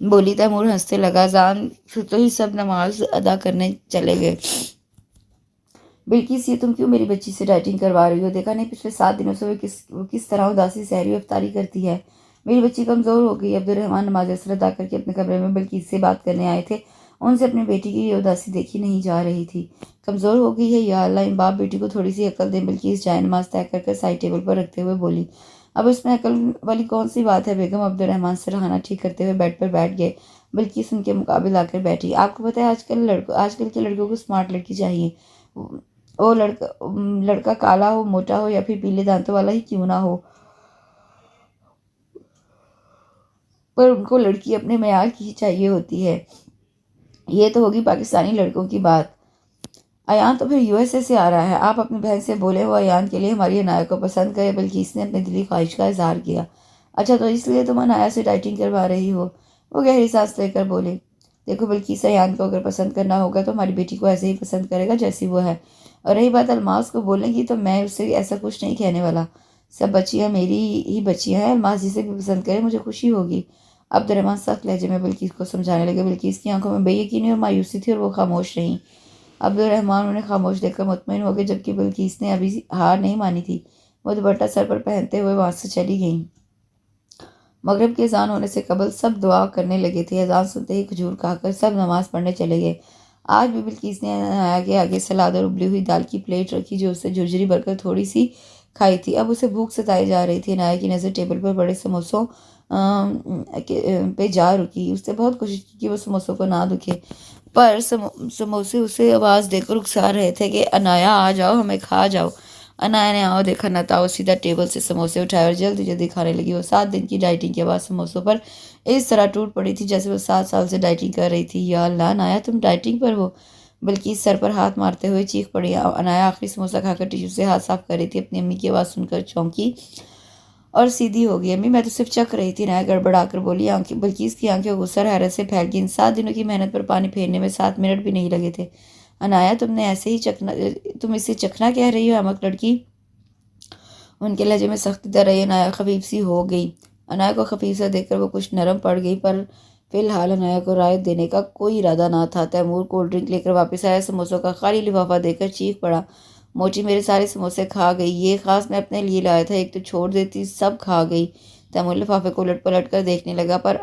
बोली। तैमूर हंसते लगा। अजान तो ही सब नमाज अदा करने चले गए। बिल्किस, ये तुम क्यों मेरी बच्ची से डाइटिंग करवा रही हो? देखा नहीं पिछले 7 दिनों से वो किस तरह उदासी सहरी अफ्तारी करती है। मेरी बच्ची कमज़ोर हो गई। अब्दुलरहमान नमाज असर अदा करके अपने कमरे में बिल्किस से बात करने आए थे। उनसे अपनी बेटी की ये उदासी देखी नहीं जा रही थी। कमज़ोर हो गई है, या अल्लाह, इन बाप बेटी को थोड़ी सी अकल दे। बिल्किस जाए नमाज तय कर साइड टेबल पर रखते हुए बोली। अब इसमें अकल वाली कौन सी बात है बेगम? अब्दुलरहमान सिरहाना ठीक करते हुए बेड पर बैठ गए। बिल्किस उनके मुकाबले आकर बैठी। आपको पता है आजकल के लड़कों को स्मार्ट लड़की चाहिए। वो लड़का काला हो, मोटा हो या फिर पीले दांतों वाला ही क्यों ना हो, पर उनको लड़की अपने मेयार की ही चाहिए होती है। ये तो होगी पाकिस्तानी लड़कों की बात। अयान तो फिर यूएसए से आ रहा है। आप अपनी बहन से बोले वो अयान के लिए हमारी अनाया को पसंद करे। बल्कि इसने अपनी दिली ख्वाहिश का इजहार किया। अच्छा, तो इसलिए तुम अनाया से डाइटिंग करवा रही हो? वो गहरी सांस लेकर बोले। देखो बल्कि अयान को अगर पसंद करना होगा तो हमारी बेटी को ऐसे ही पसंद करेगा जैसी वो है। और रही बात अलमास को बोलने की, तो मैं उससे ऐसा कुछ नहीं कहने वाला। सब बच्चियाँ मेरी ही बच्चियाँ हैं। अलमास जिसे भी पसंद करे मुझे खुशी होगी। अब्दुलरहमान सख्त लहजे में बिल्किस को समझाने लगे। बिल्किस की आंखों में बेयकीनी और मायूसी थी और वो खामोश रही। अब्दुलरहमान उन्हें खामोश देखकर मुतमईन हो गए, जबकि बिल्किस ने अभी हार नहीं मानी थी। वो दुपट्टा सर पर पहनते हुए वहां से चली गईं। मगरिब की अजान होने से कबल सब दुआ करने लगे थे। अजान सुनते ही खजूर खाकर सब नमाज पढ़ने चले गए। आज भी बिल्किस ने आगे आगे सलाद और उबली हुई दाल की प्लेट रखी, जो उससे झुरझुरी भरकर थोड़ी सी खाई थी। अब उसे भूख सताई जा रही थी। नाया की नज़र टेबल पर बड़े समोसों पे जा रुकी। उसने बहुत कोशिश की कि वो समोसों को ना दुखे, पर समोसे उसे आवाज़ देकर उकसा रहे थे कि अनाया आ जाओ, हमें खा जाओ। अनाया ने आओ देखा न था, वो सीधा टेबल से समोसे उठाए और जल्दी जल्दी खाने लगी। वो 7 दिन की डाइटिंग के बाद समोसों पर इस तरह टूट पड़ी थी जैसे वो 7 साल से डाइटिंग कर रही थी। या अल्लाह, अनाया तुम डाइटिंग पर हो? बल्कि सर पर हाथ मारते हुए चीख पड़ी। अनाया आखिरी समोसा खाकर टिश्यू से हाथ साफ कर रही थी। अपनी अम्मी की आवाज़ सुनकर चौंकी और सीधी हो गई। अम्मी, मैं तो सिर्फ चख रही थी। नाया गड़बड़ा कर बोली। आंखें बल्किस की आंखें गुस्सा हैरत से फैल गई। इन 7 दिनों की मेहनत पर पानी फेरने में 7 मिनट भी नहीं लगे थे। अनाया, तुम इसे चखना कह रही हो? अमक लड़की। उनके लहजे में सख्ती दर रही। अनाया खफीफ सी हो गई। अनाया को खफीफ सा देखकर वो कुछ नरम पड़ गई, पर फिलहाल अनाया को रायत देने का कोई इरादा ना था। तैमूर कोल्ड ड्रिंक लेकर वापस आया। समोसों का खाली लिफाफा देकर चीख पड़ा। मोटी मेरे सारे समोसे खा गई। ये खास मैं अपने लिए लाया था, एक तो छोड़ देती, सब खा गई। तैमूर लिफाफे को उलट पलट कर देखने लगा। पर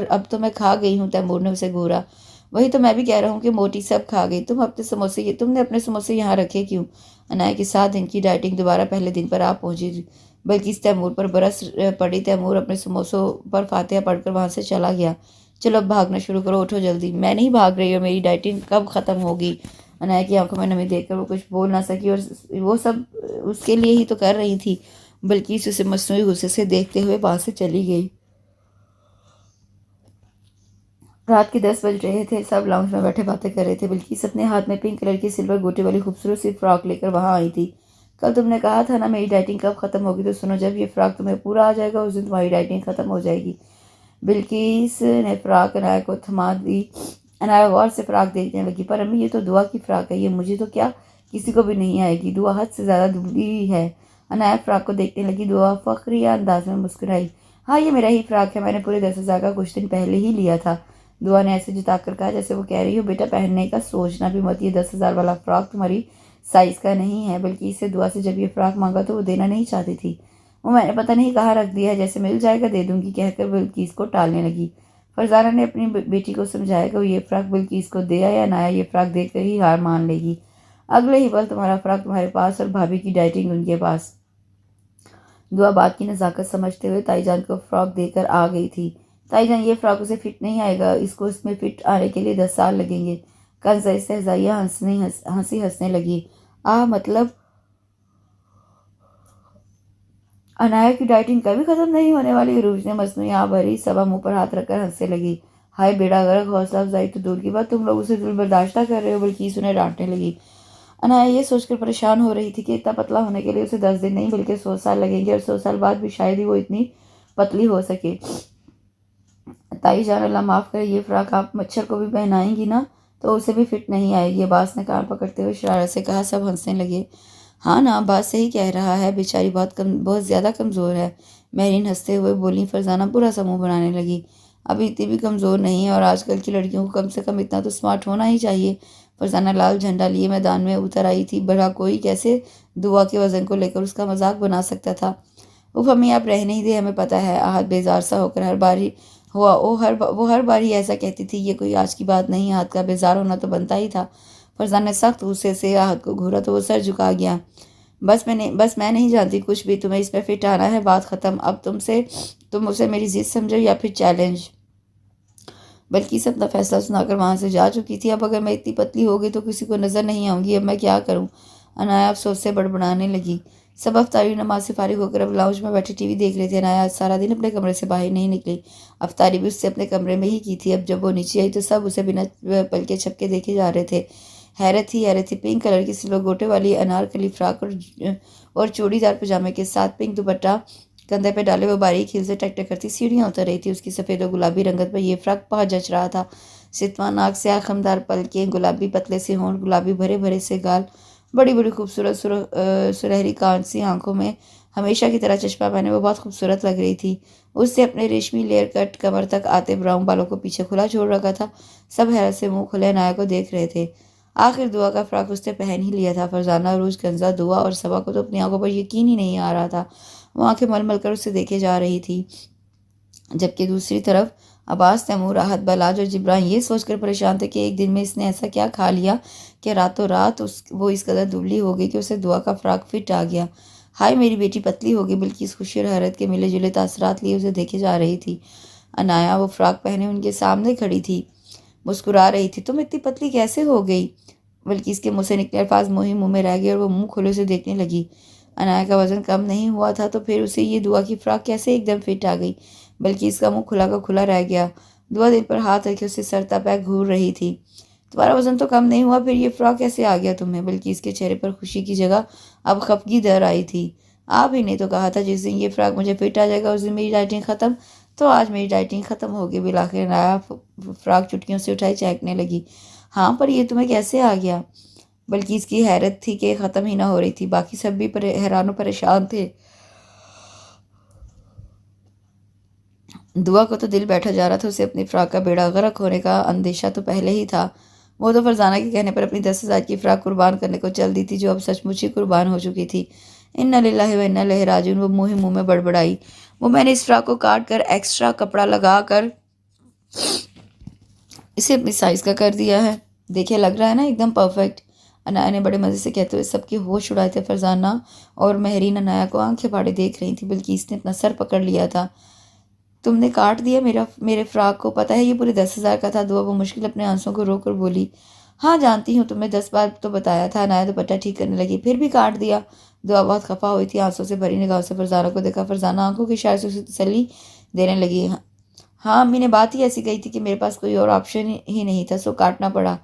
अब तो मैं खा गई हूँ। तैमूर ने उसे घूरा। वही तो मैं भी कह रहा हूँ कि मोटी सब खा गई। तुमने अपने समोसे यहाँ रखे क्यों? अनाया की 7 दिन की डाइटिंग दोबारा पहले दिन पर आ पहुंची। बल्कि इस तैमूर पर बरस पड़ी। तैमूर अपने समोसों पर फातिहा पढ़कर वहां से चला गया। चलो अब भागना शुरू करो, उठो जल्दी। मैं नहीं भाग रही हूँ, मेरी डाइटिंग कब ख़त्म होगी? अनाया की आंखों में नमी देखकर वो कुछ बोल ना सकी, और वो सब उसके लिए ही तो कर रही थी। बल्कि उसे मसनूई गुस्से से देखते हुए वहां से चली गई। रात के 10 बज रहे थे। सब लाउंज में बैठे बातें कर रहे थे। बिल्किस अपने हाथ में पिंक कलर की सिल्वर गोटे वाली खूबसूरत सी फ्रॉक लेकर वहां आई थी। कल तुमने कहा था ना मेरी डाइटिंग कब खत्म होगी, तो सुनो, जब ये फ्रॉक तुम्हें पूरा आ जाएगा उस दिन तुम्हारी डाइटिंग खत्म हो जाएगी। बिल्किस ने फ्रॉक अनाया को थमा दी। अनाया गौर से फ्रॉक देखने लगी। पर अम्मी, ये तो दुआ की फ्रॉक है, ये मुझे तो क्या किसी को भी नहीं आएगी। दुआ हद से ज़्यादा दुबली है। अनाया फ्रॉक को देखने लगी। दुआ फखरिया अंदाज में मुस्कुराई। हाँ, ये मेरा ही फ्रॉक है, मैंने पूरे 10,000 का कुछ दिन पहले ही लिया था। दुआ ने ऐसे जताकर कहा जैसे वो कह रही हो, बेटा पहनने का सोचना भी मत, ये 10,000 वाला फ्रॉक तुम्हारी साइज़ का नहीं है। बल्कि इससे दुआ से जब ये फ्रॉक मांगा तो वो देना नहीं चाहती थी। वो मैंने पता नहीं कहाँ रख दिया है, जैसे मिल जाएगा दे दूंगी कहकर बिल्किस को टालने लगी। फरजाना ने अपनी बेटी को समझाया कि वो ये फ्रॉक बिल्किस को दे या नाया ये फ्रॉक देकर ही हार मान लेगी। अगले ही पल तुम्हारा फ्रॉक तुम्हारे पास और भाभी की डाइटिंग उनके पास। दुआ बात की नज़ाकत समझते हुए ताईजान को फ्रॉक देकर आ गई थी। ताईजान, ये फ्रॉक उसे फिट नहीं आएगा, इसको इसमें फिट आने के लिए 10 साल लगेंगे। कंज़ा इस्तेहज़ाइया हंसी हंसने लगी। मतलब अनाया की डाइटिंग कभी खत्म नहीं होने वाली? रूज ने मसनूई आ भरी सबा मुंह पर हाथ रखकर हंसने लगी। हाय बेड़ा गर्क, हौसला अफजाई तो दूर की बात, तुम लोग उसे दिल बर्दाश्त कर रहे हो। बल्कि उन्हें डांटने लगी। अनाया ये सोचकर परेशान हो रही थी कि इतना पतला होने के लिए उसे 10 दिन नहीं बल्कि 100 साल लगेंगे, और 100 साल बाद भी शायद ही वो इतनी पतली हो सके। ताई जान, अल्लाह माफ़ करे, ये फ्रॉक आप मच्छर को भी पहनाएंगी ना तो उसे भी फिट नहीं आएगी। अब्बास ने कान पकड़ते हुए शरारत से कहा। सब हंसने लगे। हाँ ना, अब्बास सही कह रहा है, बेचारी बहुत ज़्यादा कमज़ोर है। महरीन हंसते हुए बोली। फरजाना बुरा सा मुँह बनाने लगी। अभी इतनी भी कमज़ोर नहीं है और आजकल की लड़कियों को कम से कम इतना तो स्मार्ट होना ही चाहिए। फरजाना लाल झंडा लिए मैदान में उतर आई थी। भला कोई कैसे दुआ के वज़न को लेकर उसका मजाक बना सकता था। उफ अम्मी, आप रह नहीं दे, हमें पता है। आहत बेजार सा होकर हर बारी हुआ वो हर बार ही ऐसा कहती थी। ये कोई आज की बात नहीं, आहत का बेजार होना तो बनता ही था। फरजान ने सख्त गुस्से से आहत को घूरा तो वो सर झुका गया। बस मैं नहीं जानती कुछ भी, तुम्हें इसमें फिट आना है, बात ख़त्म। अब तुम उसे मेरी जिद समझो या फिर चैलेंज। बल्कि इस अपना फैसला सुनाकर वहाँ से जा चुकी थी। अब अगर मैं इतनी पतली हो गई तो किसी को नज़र नहीं आऊँगी, अब मैं क्या करूँ? अनाया अफसोस से बड़बड़ाने लगी। सब अफ्तारी नमाज से फारिग होकर अब लाउंज में बैठे टीवी देख रहे थे। अनाया आज सारा दिन अपने कमरे से बाहर नहीं निकली। अफ्तारी भी उससे अपने कमरे में ही की थी। अब जब वो नीचे आई तो सब उसे बिना पलके झपके देखे जा रहे थे। हैरत थी। पिंक कलर की सिलो गोटे वाली अनारकली फ्रॉक और चूड़ीदार पजामे के साथ पिंक दुपट्टा कंधे पे डाले वो बारीक हील से टक टक करती सीढ़ियाँ उतर रही थी। उसकी सफ़ेद और गुलाबी रंगत पर यह फ्रॉक बहुत जच रहा था। सितवा नाक से खमदार पलकें, गुलाबी पतले से होंठ, गुलाबी भरे भरे से गाल, बड़ी बड़ी खूबसूरत सुनहरी कांच सी आंखों में हमेशा की तरह चश्मा पहने वो बहुत खूबसूरत लग रही थी। उससे अपने रेशमी लेयर कट कमर तक आते ब्राउन बालों को पीछे खुला छोड़ रखा था। सब हैरत से मुंह खुले अनाया को देख रहे थे। आखिर दुआ का फ्रॉक उसने पहन ही लिया था। फरजाना, रोज, गंजा, दुआ और सबा को तो अपनी आंखों पर यकीन ही नहीं आ रहा था। वो आंखें मल मल कर उसे देखे जा रही थी। जबकि दूसरी तरफ अब्बास, तैमूर, राहत, बलाज और जिब्रान ये सोचकर परेशान थे कि एक दिन में इसने ऐसा क्या खा लिया कि रातों रात वो इस कदर दुबली हो गई कि उसे दुआ का फ्रॉक फिट आ गया। हाय मेरी बेटी पतली हो गई। बल्कि इस खुशी और हैरत के मिले जुले तासरात लिए उसे देखे जा रही थी। अनाया वो फ्रॉक पहने उनके सामने खड़ी थी, मुस्कुरा रही थी। तुम इतनी पतली कैसे हो गई? बल्कि इसके मुँह से निकले अल्फाज मुंह में रह गए और वो मुंह खोले से देखने लगी। अनाया का वजन कम नहीं हुआ था तो फिर उसे ये दुआ की फ्रॉक कैसे एकदम फिट आ गई? बल्कि इसका मुंह खुला का खुला रह गया। दुआ दिल पर हाथ रखे उसे सरता पैर घूर रही थी। तुम्हारा वजन तो कम नहीं हुआ, फिर ये फ्रॉक कैसे आ गया तुम्हें? बल्कि इसके चेहरे पर खुशी की जगह अब खफगी दर आई थी। आप ही ने तो कहा था जिस दिन ये फ्रॉक मुझे फिट आ जाएगा उस दिन मेरी डाइटिंग ख़त्म। तो आज मेरी डाइटिंग ख़त्म होगी। बिलाखिर नया फ्रॉक चुटकियों से उठाई चहकने लगी। हाँ, पर ये तुम्हें कैसे आ गया? बल्कि इसकी हैरत थी कि ख़त्म ही ना हो रही थी। बाकी सब भी हैरान और परेशान थे। दुआ को तो दिल बैठा जा रहा था। उसे अपनी फ्रॉक का बेड़ा गर्क होने का अंदेशा तो पहले ही था। वो तो फरजाना के कहने पर अपनी 10,000 की फ्रॉक कुर्बान करने को चल दी थी, जो अब सचमुच ही कुर्बान हो चुकी थी। इन्ना लिल्लाहि व इन्ना इलैहि राजिऊन। वो मुंह में बड़बड़ाई। वो मैंने इस फ्रॉक को काट कर एक्स्ट्रा कपड़ा लगा कर इसे अपनी साइज़ का कर दिया है। देखिए, लग रहा है ना एकदम परफेक्ट। अनाया ने बड़े मज़े से कहते हुए सबके होश उड़ाए थे। फरजाना और महरीन अनाया को आंखें फाड़े देख रही थी। बल्कि इसने अपना सर पकड़ लिया था। तुमने काट दिया मेरे फ्रॉक को? पता है ये पूरे 10,000 का था। दुआ वो मुश्किल अपने आंसुओं को रोक कर बोली। हाँ जानती हूँ, तुम्हें 10 बार तो बताया था। अनाया दुपट्टा ठीक करने लगी। फिर भी काट दिया? दुआ बहुत खफा हुई थी। आंसुओं से भरी निगाहों से फरजाना को देखा। फरजाना आंखों की इशारे से उसे तसल्ली देने लगी। हाँ, अम्मी ने बात ही ऐसी कही थी कि मेरे पास कोई और ऑप्शन ही नहीं था, सो काटना पड़ा।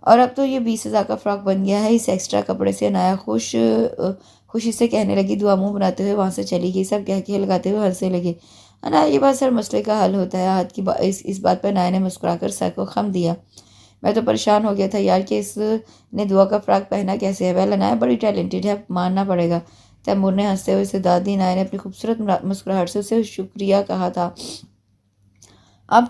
और अब तो ये 20,000 का फ्रॉक बन गया है इस एक्स्ट्रा कपड़े से। अनाया खुशी से कहने लगी। दुआ मुंह बनाते हुए वहाँ से चली गई। सब कह लगाते हुए हंसने लगे। अनाया, ये बात हर मसले का हल होता है। हाथ की इस बात पर अनाया ने मुस्कुराकर सर को खम दिया। मैं तो परेशान हो गया था यार कि इसने दुआ का फ्रॉक पहना कैसे है। वेल, अनाया बड़ी टैलेंटेड है, मानना पड़ेगा। तैमूर ने हंसते हुए उसे दाद दी। अनाया ने अपनी खूबसूरत मुस्कुराहट से उसे शुक्रिया कहा था। अब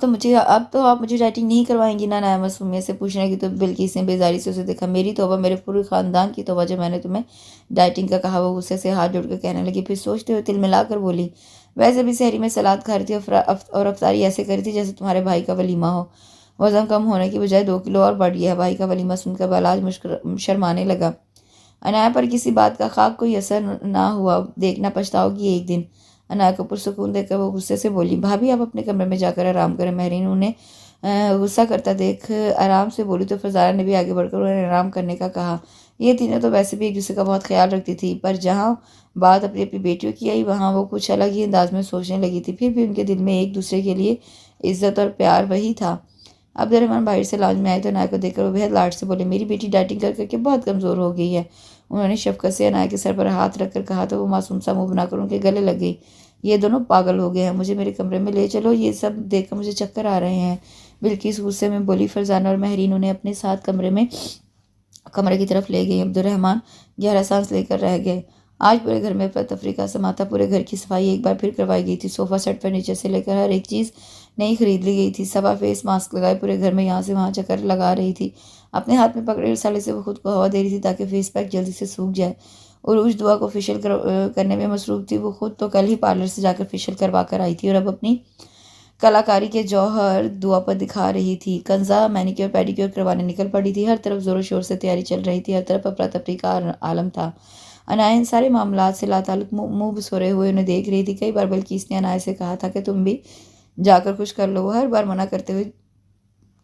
तो आप मुझे डाइटिंग नहीं करवाएंगी ना? नाया मासूमियत से पूछने की तो बिल्किस ने बेजारी से उसे देखा। मेरी तौबा, मेरे पूरे ख़ानदान की तौबा, जब मैंने तुम्हें डाइटिंग का कहा। वो गुस्से से हाथ जोड़कर कहने लगी। फिर सोचते हुए तिल मिलाकर बोली, वैसे भी सहरी में सलाद खा रही थी और अफ्तारी ऐसे करी थी जैसे तुम्हारे भाई का वलीमा हो। वज़न कम होने की बजाय 2 किलो और बढ़ गया है। भाई का वलीमा सुनकर बलाज शर्माने लगा। अनाया पर किसी बात का खाक कोई असर ना हुआ। देखना पछताओगी एक दिन। अनाया को पुरसुकून देखकर वो गुस्से से बोली, भाभी आप अपने कमरे में जाकर आराम करें। महरीन उन्हें गुस्सा करता देख आराम से बोली तो फरजाना ने भी आगे बढ़कर उन्हें आराम करने का कहा। ये तीनों तो वैसे भी एक दूसरे का बहुत ख्याल रखती थी, पर जहाँ बात अपनी अपनी बेटियों की आई वहाँ वो कुछ अलग ही अंदाज में सोचने लगी थी। फिर भी उनके दिल में एक दूसरे के लिए इज्जत और प्यार वही था। अब्दुर्रहमान बाहर से लाउंज में आए तो अनाया को देखकर वो बेहद लाड से बोले, मेरी बेटी डाइटिंग कर करके बहुत कमज़ोर हो गई है। उन्होंने शफकत से अनाया के सर पर हाथ रखकर कहा तो वो मासूम सा मुँह बनाकर उनके गले लग गई। ये दोनों पागल हो गए हैं, मुझे मेरे कमरे में ले चलो, ये सब देखकर मुझे चक्कर आ रहे हैं। बिल्किस गुस्से में बोली। फरजाना और महरीन उन्हें अपने साथ कमरे की तरफ ले गई। अब्दुर्रहमान गहरा सांस लेकर रह गए। आज पूरे घर में तफरी का समाता। पूरे घर की सफाई एक बार फिर करवाई गई थी। सोफ़ा सेट फर्नीचर से लेकर हर एक चीज़ नई खरीद ली गई थी। सबा फेस मास्क लगाए पूरे घर में यहाँ से वहाँ चक्कर लगा रही थी। अपने हाथ में पकड़े रसाले से वो खुद को हवा दे रही थी ताकि फेस पैक जल्दी से सूख जाए। उरूज दुआ को फेशियल करने में मसरूफ थी। वो खुद तो कल ही पार्लर से जाकर फेशियल करवा कर आई थी और अब अपनी कलाकारी के जौहर दुआ पर दिखा रही थी। कंजा मैनिक्योर पेडिक्योर करवाने निकल पड़ी थी। हर तरफ जोरों शोर से तैयारी चल रही थी। हर तरफ अफरा तफरी का आलम था। अनाया इन सारे मामलात से लाताल्लुक मुंह बसोरे हुए उन्हें देख रही थी। कई बार बल्किस ने अनाया से कहा था कि तुम भी जाकर कुछ कर लो। वो हर बार मना करते हुए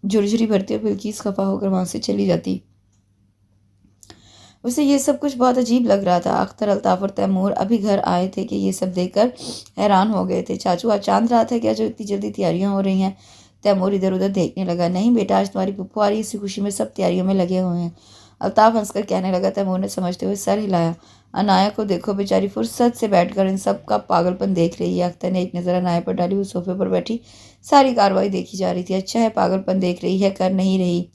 झुरझुरी भरती और बिल्किस खफा होकर वहां से चली जाती। उसे ये सब कुछ बहुत अजीब लग रहा था। अख्तर, अल्ताफ और तैमूर अभी घर आए थे कि ये सब देखकर हैरान हो गए थे। चाचू, आज चांद रात है क्या जो इतनी जल्दी तैयारियां हो रही हैं? तैमूर इधर उधर देखने लगा। नहीं बेटा, आज तुम्हारी पुप्पो आ रही है, इसी खुशी में सब तैयारियों में लगे हुए हैं। अल्ताफ हंसकर कहने लगा। तैमूर ने समझते हुए सर हिलाया। अनाया को देखो, बेचारी फुर्सत से बैठकर इन सब का पागलपन देख रही है। अख्तर ने एक नज़र अनाया पर डाली। वो सोफे पर बैठी सारी कार्रवाई देखी जा रही थी। अच्छा है, पागलपन देख रही है, कर नहीं रही।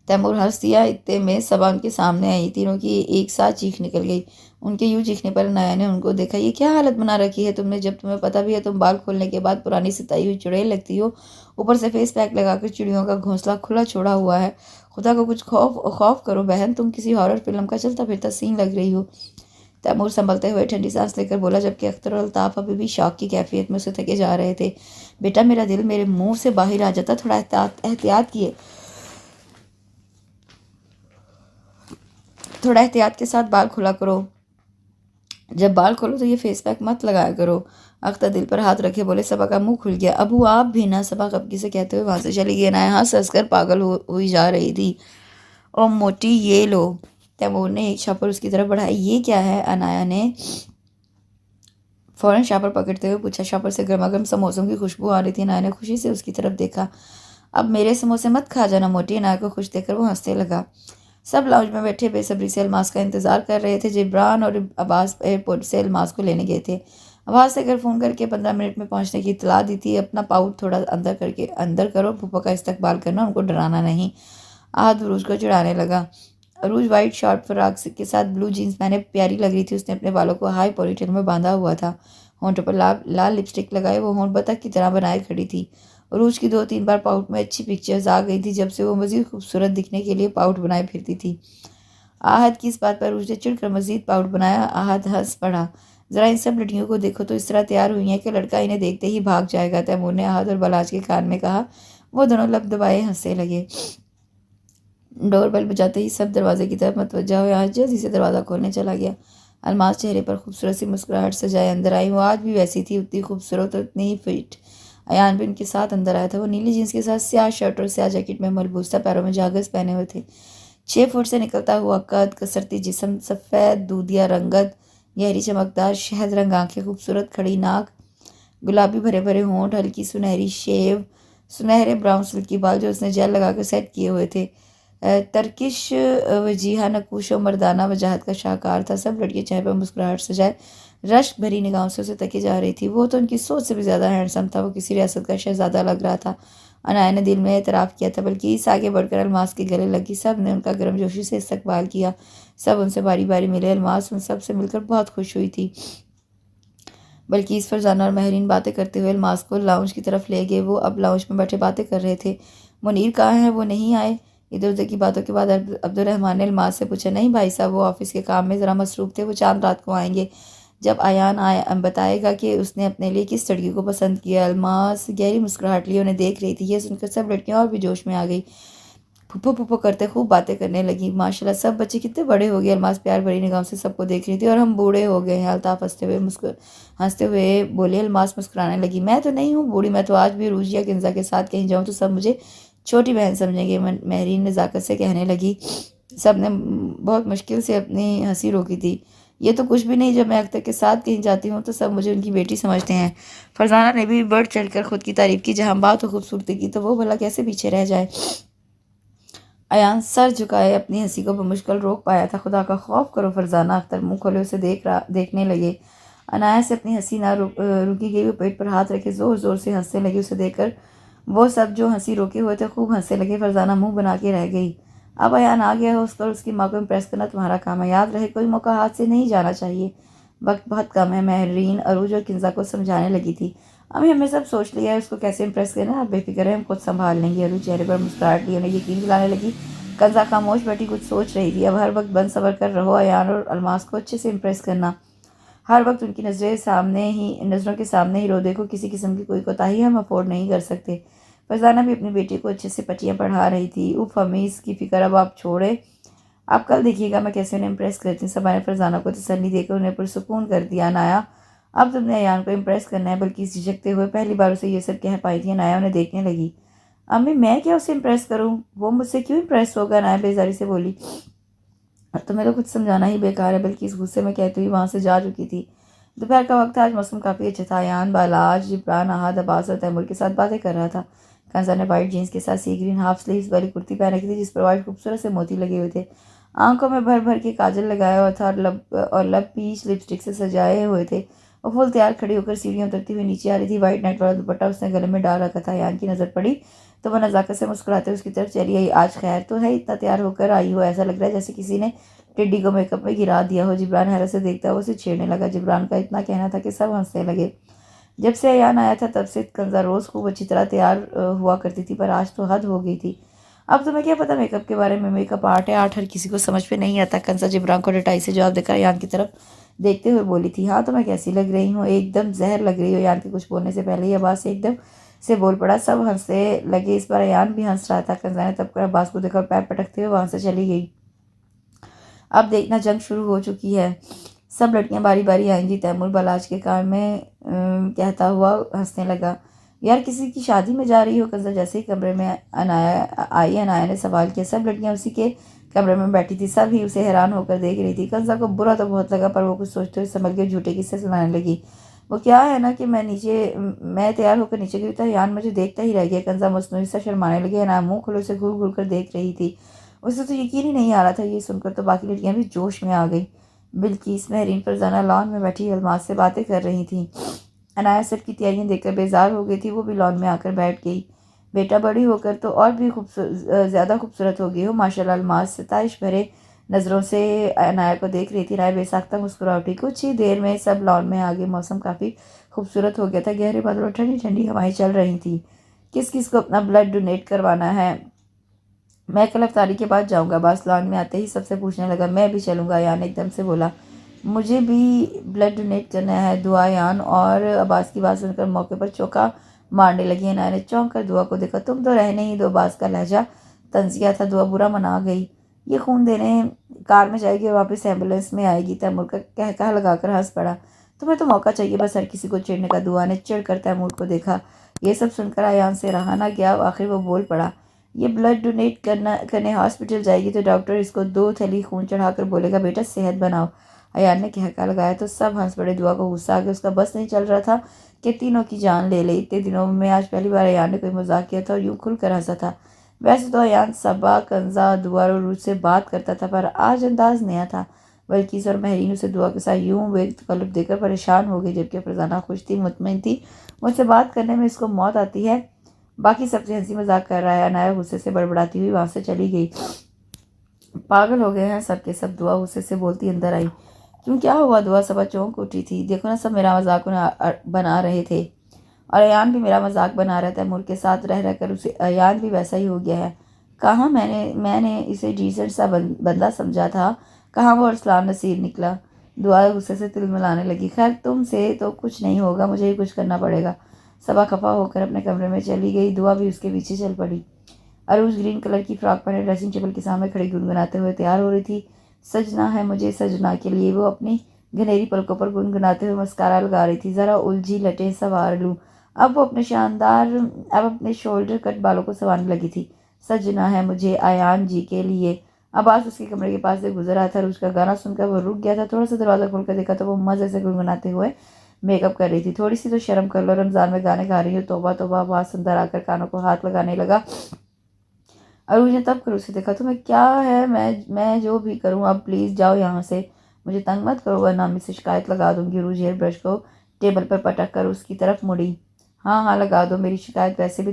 तैमूर हंस दिया। इतने में सबा उनके सामने आई। तीनों की एक साथ चीख निकल गई। उनके यूं चीखने पर अनाया ने उनको देखा। ये क्या हालत बना रखी है तुमने? जब तुम्हें पता भी है तुम बाल खोलने के बाद पुरानी सिताई हुई चुड़ैल लगती हो, ऊपर से फेस पैक लगाकर चिड़ियों का घोंसला खुला छोड़ा हुआ है। खुदा को कुछ खौफ करो बहन, तुम किसी हॉरर फिल्म का चलता फिरता सीन लग रही हो। तैमूर संभलते हुए ठंडी सांस लेकर बोला, जबकि अख्तर और अल्ताफ अभी भी शौक की कैफियत में उसे थके जा रहे थे। बेटा, मेरा दिल मेरे मुंह से बाहर आ जाता, थोड़ा एहतियात किए, थोड़ा एहतियात के साथ बाल खुला करो। जब बाल खोलो तो ये फेस पैक मत लगाया करो। अख्तर दिल पर हाथ रखे बोले। सबा का मुंह खुल गया। अबू आप भी ना, सबा कपकी से कहते हुए वहां से चली गई। अनाया हंस हंसकर पागल हुई जा रही थी। ओ मोटी, ये लो। तैमूर ने एक शापर उसकी तरफ बढ़ाई। ये क्या है? अनाया ने फौरन शापर पकड़ते हुए पूछा। शापर से गर्मा गर्म समोसों की खुशबू आ रही थी। अनाया ने खुशी से उसकी तरफ देखा। अब मेरे समोसे मत खा जाना मोटी। अनाया को खुश देखकर वो हंसने लगा। सब लाउंज में बैठे बेसब्री से अलमास का इंतजार कर रहे थे। जिब्रान और अब्बास एयरपोर्ट से अलमास को लेने गए थे। अब्बास से घर फ़ोन करके 15 मिनट में पहुंचने की इतला दी थी। अपना पाउट थोड़ा अंदर करो, फूफा का इस्तकबाल करना, उनको डराना नहीं। आहद अरूज को चिढ़ाने लगा। अरूज वाइट शॉर्ट फ्रॉक के साथ ब्लू जीन्स पहने प्यारी लग रही थी। उसने अपने बालों को हाई पोनीटेल में बांधा हुआ था। होंठों पर लाल लिपस्टिक लगाए वो होंठ बतख की तरह बनाए खड़ी थी। अरूज की 2-3 बार पाउट में अच्छी पिक्चर्स आ गई थी जब से वो मज़ीद खूबसूरत दिखने के लिए पाउट बनाए फिरती थी। आहद की इस बात पर अरूज ने चिढ़कर मज़ीद पाउट बनाया। आहद हंस पड़ा। ज़रा इन सब लड़कियों को देखो तो इस तरह तैयार हुई हैं कि लड़का इन्हें देखते ही भाग जाएगा। तैमूर ने आहद और बलाज के कान में कहा। वो दोनों लब दबाए हंसने लगे। डोरबेल बजाते ही सब दरवाजे की तरफ मतवज्जा हुए। आज जल्दी से दरवाज़ा खोलने चला गया। अलमास चेहरे पर खूबसूरत सी मुस्कुराहट सजाए अंदर आई। वो आज भी वैसी थी, उतनी खूबसूरत और उतनी ही फिट। अयान भी उनके साथ अंदर आया था। वो नीली जीन्स के साथ स्याह शर्ट और स्याह जैकेट में मलबूस था। पैरों में जागर्स पहने हुए थे। 6 फुट से निकलता हुआ कद, कसरती जिस्म, सफ़ेद दूधिया रंगत, गहरी चमकदार शहद रंग आंखें, खूबसूरत खड़ी नाक, गुलाबी भरे भरे होंठ, हल्की सुनहरी शेव, सुनहरे ब्राउन सिल्की बाल जो उसने जेल लगाकर सेट किए हुए थे। तरकिश वजीहा नकूश और मर्दाना वजाहत का शाहकार था। सब लड़कियां चेहरे पर मुस्कुराहट सजाए रश्क भरी निगाहों से उसे तकी जा रही थी। वो तो उनकी सोच से भी ज़्यादा हैंडसम था। वो किसी रियासत का शहजादा लग रहा था। अनाया ने दिल में एतराफ़ किया था, बल्कि इस आगे बढ़कर अलमास के गले लगी। सब ने उनका गर्मजोशी से इस्तकबाल किया। सब उनसे बारी बारी मिले। अलमास उन सब से मिलकर बहुत खुश हुई थी। बल्कि इस फरजाना और महरीन बातें करते हुए अलमास को लाउंज की तरफ ले गए। वो अब लाउंज में बैठे बातें कर रहे थे। मुनीर कहाँ है? वो नहीं आए? इधर उधर की बातों के बाद अब्दुलरहमान ने अलमास से पूछा। नहीं भाई साहब, वो ऑफिस के काम में ज़रा मसरूफ़ थे, वो चांद रात को आएंगे। जब अयान आया बताएगा कि उसने अपने लिए किस लड़की को पसंद किया। अलमास गहरी मुस्कुराहट लिए उन्हें देख रही थी। ये सुनकर सब लड़कियां और भी जोश में आ गई। फुप्पो फुप्पो करते खूब बातें करने लगी। माशाल्लाह सब बच्चे कितने बड़े हो गए। अलमास प्यार भरी निगाहों से सबको देख रही थी। और हम बूढ़े हो गए हैं। अल्ताफ हंसते हुए बोले। अलमास मुस्कुराने लगी। मैं तो नहीं हूँ बूढ़ी, मैं तो आज भी रूजिया किंजा के साथ कहीं जाऊँ तो सब मुझे छोटी बहन समझेंगे। महरीन नज़ाकत से कहने लगी। सब ने बहुत मुश्किल से अपनी हंसी रोकी थी। ये तो कुछ भी नहीं, जब मैं अख्तर के साथ कहीं जाती हूँ तो सब मुझे उनकी बेटी समझते हैं। फरजाना ने भी बढ़ चढ़कर खुद की तारीफ की। जहाँ बात हो खूबसूरती की तो वो भला कैसे पीछे रह जाए। अयान सर झुकाए अपनी हंसी को बमुश्किल रोक पाया था। खुदा का खौफ करो फरजाना। अख्तर मुंह खोले उसे देखने लगे। अनाया से अपनी हंसी ना रुकी गई। वो पेट पर हाथ रखे ज़ोर ज़ोर से हंसने लगी। उसे देखकर वो सब जो हंसी रोके हुए थे खूब हंसने लगे। फरजाना मुंह बना के रह गई। अब अयान आ गया हो उसको और उसकी माँ को इम्प्रेस करना तुम्हारा काम है। याद रहे कोई मौका हाथ से नहीं जाना चाहिए। वक्त बहुत कम है। महरीन अरूज और किंजा को समझाने लगी थी। अभी हमने सब सोच लिया है उसको कैसे इम्प्रेस करना है, आप बेफिक्र है, हम खुद संभाल लेंगे। अरु चेहरे पर मुस्कुराहट ली, उन्हें यकीन दिलाने लगी। कंजा खामोश बैठी कुछ सोच रही थी। अब हर वक्त बंद सबर कर रहो अयान और अलमास को अच्छे से इम्प्रेस करना, हर वक्त उनकी नज़रों के सामने ही रो देखो, किसी किस्म की कोई कोताही हम अफोर्ड नहीं कर सकते। फरजाना भी अपनी बेटी को अच्छे से पटियाँ पढ़ा रही थी। उफ हमें इसकी फिक्र अब आप छोड़े, आप कल देखिएगा मैं कैसे उन्हें इम्प्रेस करती हूँ। सबा ने फरजाना को तसल्ली देकर उन्हें पुरसुकून कर दिया। अनाया, अब तुमने अयान को इम्प्रेस करना है, बल्कि झिझकते हुए पहली बार उसे ये सब कह पाई थी। अनाया उन्हें देखने लगी। अम्मी मैं क्या उसे इम्प्रेस करूँ, वो मुझसे क्यों इम्प्रेस होगा? अनाया बेजारी से बोली। तुम्हें तो कुछ समझाना ही बेकार है, बल्कि इस गुस्से में कहती हुई वहाँ से जा चुकी थी। दोपहर का वक्त था, आज मौसम काफ़ी अच्छा था। अयान, बालाज, जिब्रान, अहाद, अब्बास और तैमूर के साथ बातें कर रहा था। कंसा ने वाइट जीन्स के साथ सी ग्रीन हाफ स्लीव्स वाली कुर्ती पहन रखी थी, जिस पर वाइट खूबसूरत से मोती लगे हुए थे। आंखों में भर भर के काजल लगाया हुआ था और लब पीच लिपस्टिक से सजाए हुए थे। वो फुल तैयार खड़ी होकर सीढ़ियाँ उतरती हुई नीचे आ रही थी। वाइट नेट वाला दुपट्टा उसने गले में डाल रखा था। अयान की नज़र पड़ी तो वह नज़ाकत से मुस्कुराते उसकी तरफ चली आई। आज खैर तो है, इतना तैयार होकर आई हो, ऐसा लग रहा है जैसे किसी ने टिड्डी को मेकअप में गिरा दिया हो। जिब्रान हैरत से देखता हुआ उसे छेड़ने लगा। जिब्रान का इतना कहना था कि सब हंसने लगे। जब से अयान आया था तब से कंजा रोज़ खूब अच्छी तरह तैयार हुआ करती थी, पर आज तो हद हो गई थी। अब तुम्हें क्या पता मेकअप के बारे में, मेकअप आर्ट है, आर्ट हर किसी को समझ में नहीं आता। कंजा जिब्रान को डटाई से जवाब देकर अयान की तरफ देखते हुए बोली थी। हाँ तो मैं कैसी लग रही हूँ? एकदम जहर लग रही हो। अयान के कुछ बोलने से पहले ही अब्बास एकदम से बोल पड़ा। सब हंसने लगे। इस बार अयान भी हंस रहा था। कंजा ने तब कर अब्बास को देखकर पैर पटकते हुए वहाँ से चली गई। अब देखना जंग शुरू हो चुकी है। सब लड़कियां बारी बारी आएंगी। तैमूर बालाज के कान में कहता हुआ हंसने लगा। यार किसी की शादी में जा रही हो? कंजा जैसे ही कमरे में अनाया ने सवाल किया। सब लड़कियां उसी के कमरे में बैठी थी, सब ही उसे हैरान होकर देख रही थी। कंजा को बुरा तो बहुत लगा, पर वो कुछ सोचते हुए संभल के झूठे किस्से सुनाने लगी। वो क्या है ना कि मैं तैयार होकर नीचे गिरी था, यान मुझे देखता ही रह गया। कंजा मसनूई सा शर्माने लगी। अनाया मुँह खुले से घूर घूर कर देख रही थी। उसे तो यकीन ही नहीं आ रहा था। ये सुनकर तो बाकी लड़कियां भी जोश में आ गई। बिल्किस, महरीन, फरजाना लॉन में बैठी अलमास से बातें कर रही थी। अनाया सबकी तैयारियां देखकर बेजार हो गई थी। वो भी लॉन में आकर बैठ गई। बेटा बड़ी होकर तो और भी ज़्यादा खूबसूरत हो गई हो माशाल्लाह। अलमास सताइश भरे नज़रों से अनाया को देख रही थी। अनाया बेसाख्ता मुस्कुरा उठी। कुछ ही देर में सब लॉन में आ गए। मौसम काफ़ी खूबसूरत हो गया था। गहरे बादल और ठंडी ठंडी हवाएं चल रही थी। किस किस को अपना ब्लड डोनेट करवाना है? मैं कल अफ्तारी के बाद जाऊंगा। अब्बास लॉन में आते ही सबसे पूछने लगा। मैं भी चलूंगा, यान एकदम से बोला। मुझे भी ब्लड डोनेट करना है, दुआ। यान और अब्बास की बात सुनकर मौके पर चौका मारने लगी। अनाया ने चौंक कर दुआ को देखा। तुम तो रहने ही दो। अब्बास का लहजा तंजिया था। दुआ बुरा मना गई। ये खून देने कार में जाएगी और वापस एम्बुलेंस में आएगी। तैमूर का कहकहा लगाकर हंस पड़ा। तुम्हें तो मौका चाहिए बस हर किसी को चिढ़ने का। दुआ ने चिढ़ कर तैमूर को देखा। ये सब सुनकर अयान से रहा ना गया। आखिर वो बोल पड़ा। ये ब्लड डोनेट करने हॉस्पिटल जाएगी तो डॉक्टर इसको 2 थैली खून चढ़ाकर बोलेगा बेटा सेहत बनाओ। अयान ने कहका लगाया तो सब हंस पड़े। दुआ को गुस्सा आ गया। उसका बस नहीं चल रहा था कि तीनों की जान ले ले। इतने दिनों में आज पहली बार अयान ने कोई मजाक किया था और यूं खुलकर हंसा था। वैसे तो अयान सबा, कंजा, दुआ और रूज से बात करता था, पर आज अंदाज नया था। बल्कि और महरीन उसे दुआ के साथ यूं बेतकल्लुफ देकर परेशान हो गई, जबकि फरजाना खुश थी, मुतमईन थी। मुझसे बात करने में इसको मौत आती है, बाकी सबसे हंसी मजाक कर रहा है। अनाया गुस्से से बड़बड़ाती हुई वहां से चली गई। पागल हो गए हैं सबके सब। दुआ गुस्से से बोलती अंदर आई। क्यों, क्या हुआ? दुआ सबा चौंक उठी थी। देखो ना, सब मेरा मजाक बना रहे थे और अयान भी मेरा मजाक बना रहा था। मुल्क के साथ रह रहकर उसे अयान भी वैसा ही हो गया है। कहाँ मैंने इसे डिसेंट सा बंदा समझा था, कहाँ वो अरसलान नसीर निकला। दुआ गुस्से से तिलमिलाने लगी। खैर तुमसे तो कुछ नहीं होगा, मुझे ही कुछ करना पड़ेगा। सबा खफा होकर अपने कमरे में चली गई। दुआ भी उसके पीछे चल पड़ी। अरूज ग्रीन कलर की फ्रॉक पहने ड्रेसिंग टेबल के सामने खड़ी गुनगुनाते हुए तैयार हो रही थी। सजना है मुझे सजना के लिए, वो अपनी घनेरी पलकों पर गुनगुनाते हुए मस्कारा लगा रही थी। ज़रा उलझी लटें संवार लूँ। अब अपने शोल्डर कट बालों को संवारने लगी थी। सजना है मुझे अयान जी के लिए। अब्बास उसके कमरे के पास से गुजर रहा था। उसका गाना सुनकर वो रुक गया था। थोड़ा सा दरवाज़ा खोलकर देखा तो वो मज़े से गुनगुनाते हुए मेकअप कर रही थी। थोड़ी सी तो शर्म कर लो, रमज़ान में गाने गा रही हो। तौबा तौबा। अब्बास अंदर आकर कानों को हाथ लगाने लगा। अरुण ने तब कर उसे देखा। तुम्हें क्या है? मैं जो भी करूँ, अब प्लीज़ जाओ यहाँ से, मुझे तंग मत करो वरना मैं से शिकायत लगा दूंगी। अरुण हेयर ब्रश को टेबल पर पटक कर उसकी तरफ मुड़ी। हाँ हाँ लगा दो मेरी शिकायत। वैसे भी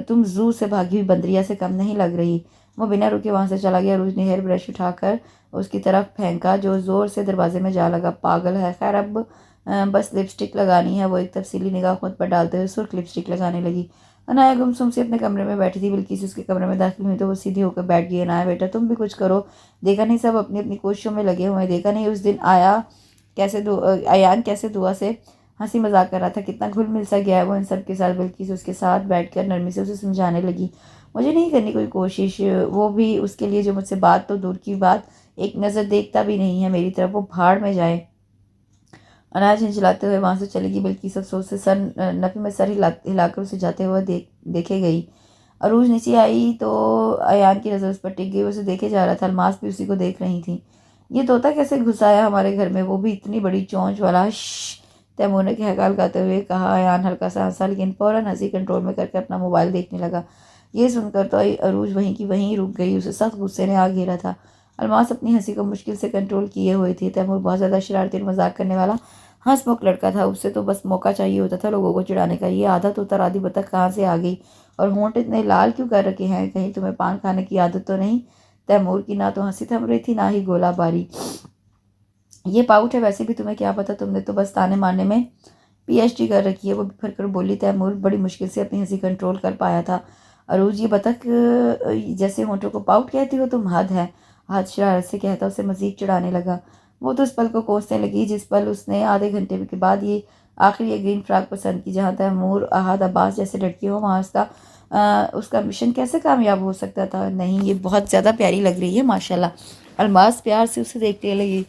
तुम जू से भागी हुई बंदरिया से कम नहीं लग रही। वो बिना रुके वहाँ से चला गया। अरुण ने हेयर ब्रश उठाकर उसकी तरफ फेंका जो ज़ोर से दरवाजे में जा लगा। पागल है। खैर अब बस लिपस्टिक लगानी है। वो एक तफसीली निगाह खुद पर डालते हुए सुर्ख लिपस्टिक लगाने लगी। अनाया गुमसुम से अपने कमरे में बैठी थी। बिल्किस उसके कमरे में दाखिल हुई तो वो सीधी होकर बैठ गई। अनाया बेटा तुम भी कुछ करो, देखा नहीं सब अपनी अपनी कोशिशों में लगे हुए हैं। देखा नहीं उस दिन अयान कैसे दुआ से हंसी मजाक कर रहा था, कितना घुल मिल सा गया है वो इन सब के साथ। बिल्किस उसके साथ बैठकर नरमी से उसे समझाने लगी, मुझे नहीं करनी कोई कोशिश, वो भी उसके लिए जो मुझसे बात तो दूर की बात एक नज़र देखता भी नहीं है मेरी तरफ, वो भाड़ में जाए। अनाज हिचलाते हुए वहां से चलेगी। बिल्किस अफसोस से नफी में सर हिलाकर उसे जाते हुए देखे गई। अरूज नीचे आई तो अयान की नज़र उस पर टिक गई। उसे देखे जा रहा था, अलमास भी उसी को देख रही थी। ये तोता कैसे घुस आया हमारे घर में, वो भी इतनी बड़ी चोंच वाला। तैमूर ने कहकाल गाते हुए कहा। अयान हल्का सा हंसा, लेकिन फौरन हंसी कंट्रोल में करके अपना मोबाइल देखने लगा। ये सुनकर तो अरूज वहीं की वहीं रुक गई। उसे सख्त गुस्से ने आ घेरा था। अलमास अपनी हंसी को मुश्किल से कंट्रोल किए हुए थी। तैमूर बहुत ज़्यादा शरारती और मजाक करने वाला हंसमुख लड़का था। उससे तो बस मौका चाहिए होता था लोगों को चिढ़ाने का। ये आदत तो राधी बतख कहाँ से आ गई, और होंठ इतने लाल क्यों कर रखे हैं, कहीं तुम्हें पान खाने की आदत तो नहीं। तैमूर की ना तो हंसी थम रही थी ना ही गोला बारी। ये पाउच है, वैसे भी तुम्हें क्या पता, तुमने तो बस ताने मारने में पीएचडी कर रखी है। वो बिफर कर बोली। तैमूर बड़ी मुश्किल से अपनी हंसी कंट्रोल कर पाया था। अरूज ये बतख जैसे होंठों को पाउट कहती हो तुम, हद है। हाथ शरारत से कहता उसे मजीद चिढ़ाने लगा। वो तो उस पल को कोसने लगी जिस पल उसने आधे घंटे के बाद ये आखिर ये ग्रीन फ्रॉक पसंद की। जहाँ तैमूर अहाद अब्बास जैसे लड़की हो वहाँ उसका मिशन कैसे कामयाब हो सकता था। नहीं, ये बहुत ज़्यादा प्यारी लग रही है माशाल्लाह। अलमास प्यार से उसे देखने लगी।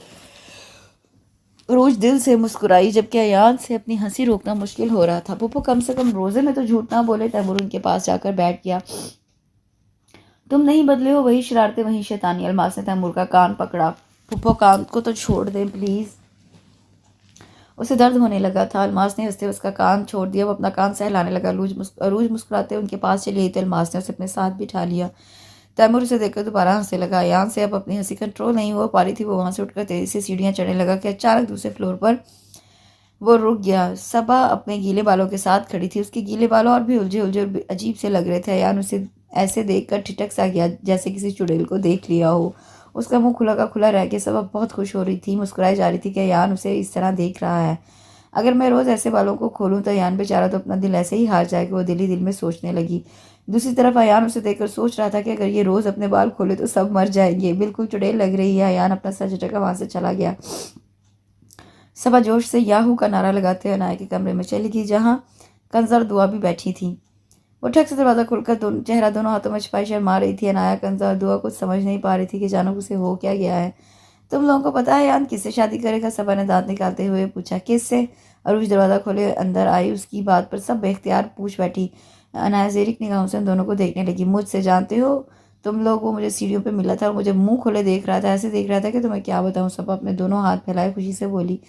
रोज दिल से मुस्कुराई, जबकि अयान से अपनी हंसी रोकना मुश्किल हो रहा था। पुप्पो कम से कम रोजे में तो झूठ ना बोले। तैमूर उनके पास जाकर बैठ गया। तुम नहीं बदले हो, वही शरारतें वही शैतानी। अलमास ने तैमूर का कान पकड़ा। पुप्पो कान को तो छोड़ दे प्लीज। उसे दर्द होने लगा था। अलमास ने हंसते उसका कान छोड़ दिया। वो अपना कान सहलाने लगा। अरूज मुस्कुराते उनके पास चली गई तो अलमास ने उसे अपने साथ बिठा लिया। तैमूर उसे देखकर दोबारा हंसने लगा। अयान से अब अपनी हंसी कंट्रोल नहीं हो पा रही थी। वो वहां से उठकर तेजी से सीढ़ियां चढ़ने लगा कि अचानक दूसरे फ्लोर पर वो रुक गया। सबा अपने गीले बालों के साथ खड़ी थी। उसके गीले बालों और भी उलझे उलझे और अजीब से लग रहे थे। अयान उसे ऐसे देखकर ठिठक सा गया जैसे किसी चुड़ैल को देख लिया हो। उसका मुंह खुला का खुला रह गया। सबा बहुत खुश हो रही थी, मुस्कुराई जा रही थी कि अयान उसे इस तरह देख रहा है। अगर मैं रोज़ ऐसे बालों को खोलूं तो अयान बेचारा तो अपना दिल ऐसे ही हार जाएगा, वो दिल ही दिल में सोचने लगी। दूसरी तरफ अयान उसे देखकर सोच रहा था कि अगर ये रोज़ अपने बाल खोले तो सब मर जाएंगे, बिल्कुल चुड़ैल लग रही है। अयान अपना सर झटका वहां से चला गया। सबा जोश से याहू का नारा लगाते अनाया के कमरे में चली गई, जहाँ कंजर दुआ भी बैठी थी। वो ठक से दरवाज़ा खुलकर चेहरा दोनों हाथों में छुपाई शर्मा रही थी। अनाया कंजर दुआ कुछ समझ नहीं पा रही थी कि जानो उसे हो क्या गया है। तुम लोगों को पता है यान किससे शादी करेगा? सबा ने दांत निकालते हुए पूछा। किससे? अरूज दरवाज़ा खोले अंदर आई। उसकी बात पर सब बेख्तियार पूछ बैठी। अनाया ज़ेरिक निगाहों से उन दोनों को देखने लगी। मुझसे जानते हो तुम लोग? वो मुझे सीढ़ियों पे मिला था और मुझे मुंह खोले देख रहा था, ऐसे देख रहा था कि तुम्हें क्या बताऊं। सबा अपने दोनों हाथ फैलाए खुशी से बोली।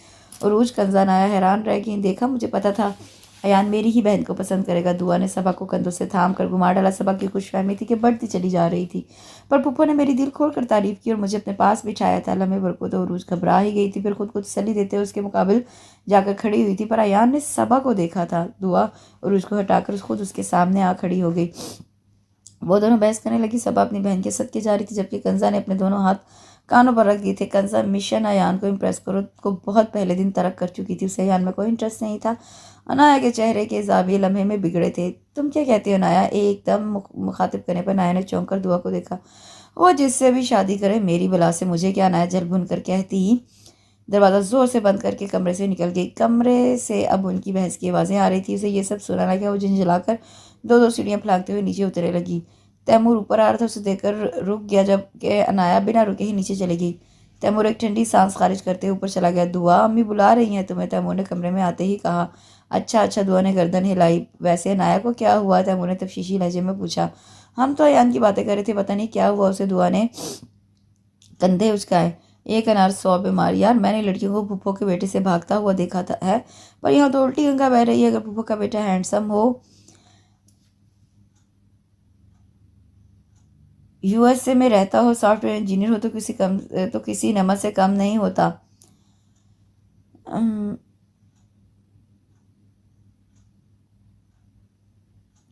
अरूज कंजान आया हैरान रह गई। देखा, मुझे पता था अयान मेरी ही बहन को पसंद करेगा। दुआ ने सबा को कंधों से थाम कर घुमा डाला। सबा की खुशफहमी थी कि बढ़ती चली जा रही थी, पर पुप्पो ने मेरी दिल खोल कर तारीफ की और मुझे अपने पास बिठाया था। लम्हे भर को तो अरूज घबरा ही गई थी, फिर खुद को तसल्ली देते उसके मुकाबिल जाकर खड़ी हुई थी। पर अयान ने सबा को देखा था। दुआ अरूज को हटाकर खुद उसके सामने आ खड़ी हो गई। वो दोनों बहस करने लगी। सबा अपनी बहन के सदके जा रही थी, जबकि कंजा ने अपने दोनों हाथ कानों पर रख दिए थे। कंजा मिशन अयान को इम्प्रेस करो को बहुत पहले दिन तरक कर चुकी थी। उसे अयान में कोई इंटरेस्ट नहीं था। अनाया के चेहरे के जाविये लम्हे में बिगड़े थे। तुम क्या कहती हो नाया? एकदम मुखातिब करने पर नाया ने चौंक कर दुआ को देखा। वो जिससे भी शादी करे मेरी बला से मुझे क्या? नाया जल भुन कर कहती ही दरवाज़ा जोर से बंद करके कमरे से निकल गई। कमरे से अब उनकी बहस की आवाज़ें आ रही थी। उसे ये सब सुना लगा। वो झिंझलाकर दो दो सीढ़ियाँ फलांगते हुए नीचे उतरने लगी। तैमूर ऊपर आ रहा था, उसे देखकर रुक गया, जबकि अनाया बिना रुके ही नीचे चली गई। तैमूर एक ठंडी सांस खारिज करते ऊपर चला गया। दुआ, अम्मी बुला रही हैं तुम्हें, तैमूर ने कमरे में आते ही कहा। अच्छा अच्छा, दुआ ने गर्दन हिलाई। वैसे अनाया को क्या हुआ? तैमूर ने तफशीशी लहजे में पूछा। हम तो अयान की बातें कर रहे थे, पता नहीं क्या हुआ उसे। दुआ ने कंधे उचकाए। एक अनार 100 बीमार। यार मैंने लड़कियों को फूफो के बेटे से भागता हुआ देखा था है, पर यहाँ तो उल्टी गंगा बह रही है। अगर फूफो का बेटा हैंडसम हो, यूएसए में रहता हो, सॉफ्टवेयर इंजीनियर हो, तो किसी नमक से कम नहीं होता।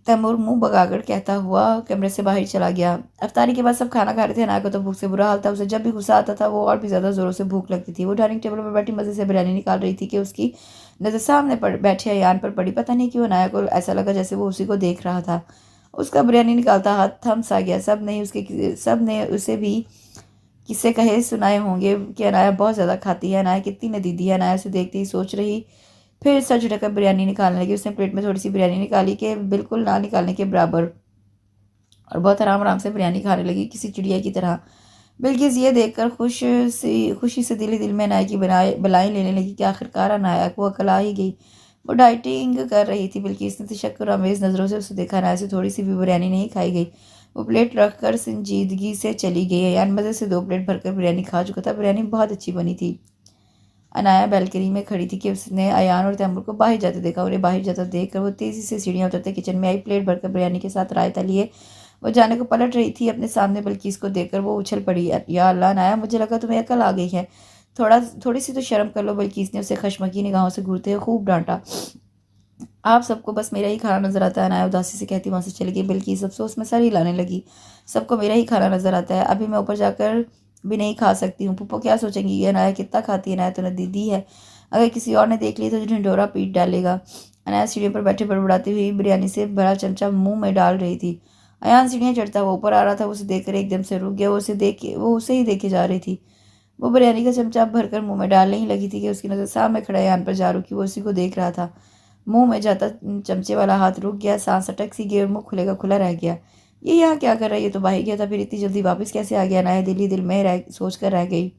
तैमूर मुंह भगाकर कहता हुआ कमरे से बाहर चला गया। अफ्तारी के बाद सब खाना खा रहे थे। अनाया को तो भूख से बुरा हाल था। उसे जब भी गुस्सा आता था वो और भी ज़्यादा ज़ोरों से भूख लगती थी। वो डाइनिंग टेबल पर बैठी मज़े से बिरयानी निकाल रही थी कि उसकी नज़र सामने बैठे अयान पर पड़ी। पता नहीं क्यों अनाया को ऐसा लगा जैसे वो उसी को देख रहा था। उसका बिरयानी निकालता हाथ थम सा गया। सब ने उसे भी किस्से कहे सुनाए होंगे कि अनाया बहुत ज़्यादा खाती है, अनाया कितनी नदीदी है। अनाया उसे देखते ही सोच रही, फिर सर झुककर बिरयानी निकालने लगी। उसने प्लेट में थोड़ी सी बिरयानी निकाली कि बिल्कुल ना निकालने के बराबर, और बहुत आराम आराम से बिरयानी खाने लगी किसी चिड़िया की तरह। बिल्किस ये देखकर खुशी से दिल में अनाया की बलाई लेने लगी कि आखिरकार अनाया को अकल आ ही गई। वो डाइटिंग कर रही थी। बिल्किस ने तशक्कुर अमेज़ नज़रों से उसे देखा। अनाया से थोड़ी सी भी बिरयानी नहीं खाई गई। वो प्लेट रखकर संजीदगी से चली गई। अयान मज़े से 2 प्लेट भरकर बिरयानी खा चुका था। बिरयानी बहुत अच्छी बनी थी। अनाया बैल्कनी में खड़ी थी कि उसने अयान और तैमूर को बाहर जाते देखा। उन्हें बाहर जाता देखकर वो तेज़ी से सीढ़ियाँ उतरते किचन में आई। प्लेट भरकर बिरयानी के साथ रायता लिए वो जाने को पलट रही थी। अपने सामने बल्किस को देखकर वो उछल पड़ी। या अल्लाह अनाया, मुझे लगा तुम्हें अकल आ गई है, थोड़ी सी तो शर्म कर लो। बल्किस ने उसे खशमकी निगाहों से घूरते हुए खूब डांटा। आप सबको बस मेरा ही खाना नजर आता है, अनाया उदासी से कहती वहाँ से चली गई। बिल्किस अफसोस में सर हिलाने लगी। सबको मेरा ही खाना नजर आता है, अभी मैं ऊपर जाकर भी नहीं खा सकती हूँ। पुप्पो क्या सोचेंगी ये अनाया कितना खाती है, अनाया तो न दीदी है, अगर किसी और ने देख ली तो ढिंढोरा पीट डालेगा। अनाया सीढ़ियों पर बैठे बड़बड़ाती हुई बिरयानी से भरा चमचा मुंह में डाल रही थी। अयान सीढ़ियाँ चढ़ता हुआ ऊपर आ रहा था। उसे देखकर एकदम से रुक गया। वो उसे ही देखे जा रही थी। वो बिरयानी का चमचा भरकर मुंह में डालने ही लगी थी कि उसकी नज़र सामने खड़ा अयान पर जा रुकी। वो उसी को देख रहा था। मुंह में जाता चमचे वाला हाथ रुक गया। सांस अटक सी गई और मुंह खुलेगा खुला रह गया। ये यहाँ क्या कर रहा है, ये तो बाहर गया था, फिर इतनी जल्दी वापस कैसे आ गया। अनाया दिल ही दिल में सोच कर रह गई।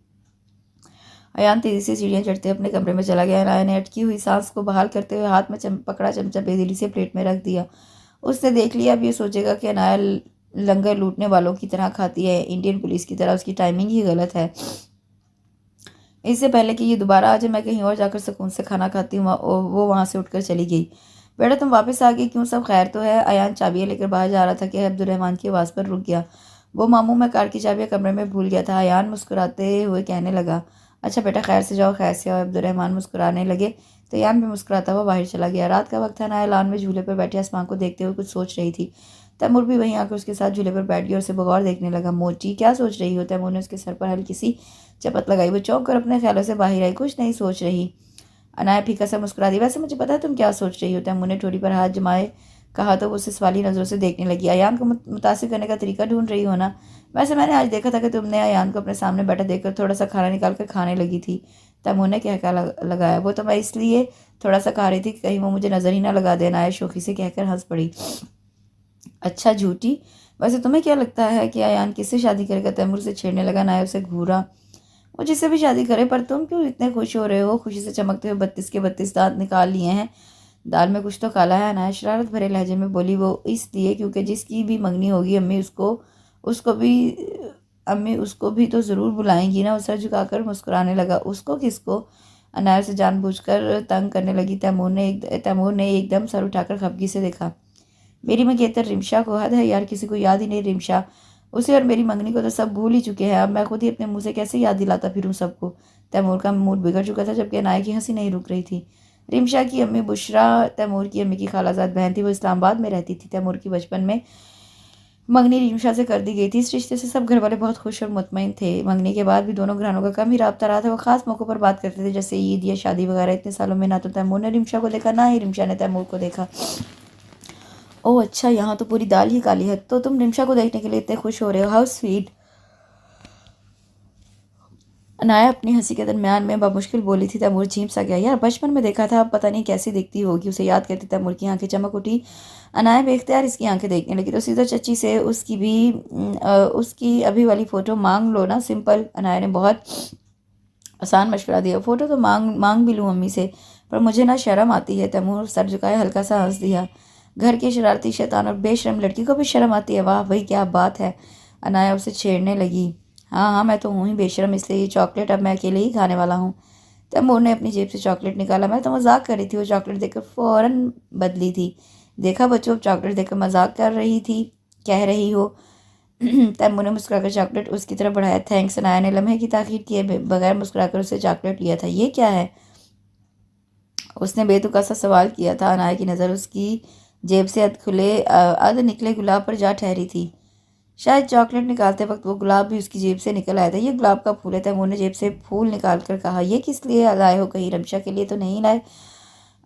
अयान तेजी से सीढ़ियाँ चढ़ते अपने कमरे में चला गया। अनाया ने अटकी हुई सांस को बहाल करते हुए हाथ में पकड़ा चमचा बेदिली से प्लेट में रख दिया। उसने देख लिया, अब ये सोचेगा कि अनाया लंगर लूटने वालों की तरह खाती है, इंडियन पुलिस की तरह। उसकी टाइमिंग ही गलत है। इससे पहले कि ये दोबारा आ जाए मैं कहीं और जाकर सुकून से खाना खाती हूँ। वो वहाँ से उठकर चली गई। बेटा तुम वापस आ गई, क्यों सब खैर तो है। अयान चाबियाँ लेकर बाहर जा रहा था कि अब्दुलरहमान की आवाज़ पर रुक गया। वो मामू मैं कार की चाबियाँ कमरे में भूल गया था। अयान मुस्कुराते हुए कहने लगा, अच्छा बेटा खैर से जाओ खैर से आओ। अब्दुलरहमान मुस्कुराने लगे तो अयान भी मुस्कुराता हुआ बाहर चला गया। रात का वक्त था। अनाया लॉन में झूले पर बैठी आसमान को देखते हुए कुछ सोच रही थी। तैमूर भी वहीं आकर उसके साथ झूले पर बैठ गया और उसे बगौर देखने लगा। मोची क्या सोच रही हो। तैमूर ने उसके सर पर हल्की सी चपत लगाई। वो चौंक कर अपने ख्यालों से बाहर आई। कुछ नहीं सोच रही। अनाया फीका सा मुस्कुरा दी। वैसे मुझे पता है तुम क्या सोच रही हो। तैमूर ने ठोड़ी पर हाथ जमाए कहा तो वो उसे सवाली नज़रों से देखने लगी। अयान को मुतासिर करने का तरीका ढूंढ रही हो ना। वैसे मैंने आज देखा था कि तुमने अयान को अपने सामने बैठा देखकर थोड़ा सा खाना निकाल कर खाने लगी थी। तैमूर ने कहकर लगाया। वो तो मैं इसलिए थोड़ा सा खा रही थी कहीं वो मुझे नज़र ही ना लगा दे। अनाया शोखी से कहकर हंस पड़ी। अच्छा झूठी, वैसे तुम्हें क्या लगता है कि अयान किससे शादी करेगा। तैमूर से छेड़ने लगा। अनाया उसे घूरा। वो जिससे भी शादी करे, पर तुम क्यों इतने खुश हो रहे हो। खुशी से चमकते हुए 32 के 32 दांत निकाल लिए हैं। दाल में कुछ तो काला है। अनाया शरारत भरे लहजे में बोली। वो इसलिए क्योंकि जिसकी भी मंगनी होगी अम्मी उसको भी तो ज़रूर बुलाएंगी ना। वो सर झुकाकर मुस्कुराने लगा। उसको किसको। अनाया से जानबूझकर तंग करने लगी। तैमूर ने एकदम सर उठाकर खफगी से देखा। मेरी मंगेतर रिमशा को, हद है यार, किसी को याद ही नहीं रिमशा। उसे और मेरी मंगनी को तो सब भूल ही चुके हैं। अब मैं खुद ही अपने मुंह से कैसे याद दिलाता फिरूं सबको। तैमूर का मूड बिगड़ चुका था जबकि अनाया की हंसी नहीं रुक रही थी। रिमशा की अम्मी बुशरा तैमूर की अम्मी की खालाजाद बहन थी। वो इस्लामाबाद में रहती थी। तैमूर की बचपन में मंगनी रिमशा से कर दी गई थी। इस रिश्ते से सब घर वाले बहुत खुश और मुतमईन थे। मंगनी के बाद भी दोनों घरानों का कम ही राब्ता रहा था। वो खास मौक़ों पर बात करते थे जैसे ईद या शादी वगैरह। इतने सालों में ना तो तैमूर ने रिमशा को देखा ना ही रिमशा ने तैमूर को देखा। ओह अच्छा, यहाँ तो पूरी दाल ही काली है। तो तुम रिमशा को देखने के लिए इतने खुश हो रहे हो। How sweet. अनाया अपनी हंसी के दरमियान में बमुश्किल बोली थी। तैमूर झीम सा गया। यार बचपन में देखा था, अब पता नहीं कैसी दिखती होगी। उसे याद करती तैमूर की आंखें चमक उठी। अनाया बेख्तियार इसकी आंखें देखने लगी तो सीधा चच्ची से उसकी अभी वाली फ़ोटो मांग लो ना, सिंपल। अनाया ने बहुत आसान मशवरा दिया। फ़ोटो तो मांग भी लूँ अम्मी से, पर मुझे ना शर्म आती है। तैमूर सर झुकाए हल्का सा हंस दिया। घर की शरारती शैतान और बेशरम लड़की को भी शर्म आती है। वाह भाई क्या बात है। अनाया उसे छेड़ने लगी। हाँ हाँ, मैं तो हूँ ही बेशरम, इसलिए ये चॉकलेट अब मैं अकेले ही खाने वाला हूँ। तैमूर ने अपनी जेब से चॉकलेट निकाला। मैं तो मजाक कर रही थी। वो चॉकलेट देखकर फ़ौरन बदली थी। देखा बच्चों, अब चॉकलेट देखकर मजाक कर रही थी कह रही हो। तैमूर ने मुस्कुराकर चॉकलेट उसकी तरफ बढ़ाया। थैंक्स। अनाया ने लम्हे की ताखीर किए बगैर मुस्कुराकर उसे चॉकलेट लिया था। ये क्या है, उसने बेतुका सा सवाल किया था। अनाया की नज़र उसकी जेब से अध निकले गुलाब पर जा ठहरी थी। शायद चॉकलेट निकालते वक्त वो गुलाब भी उसकी जेब से निकल आया था। ये गुलाब का फूल है। तैमूर ने जेब से फूल निकाल कर कहा, ये किस लिए लाए हो? कहीं रमशा के लिए तो नहीं लाए?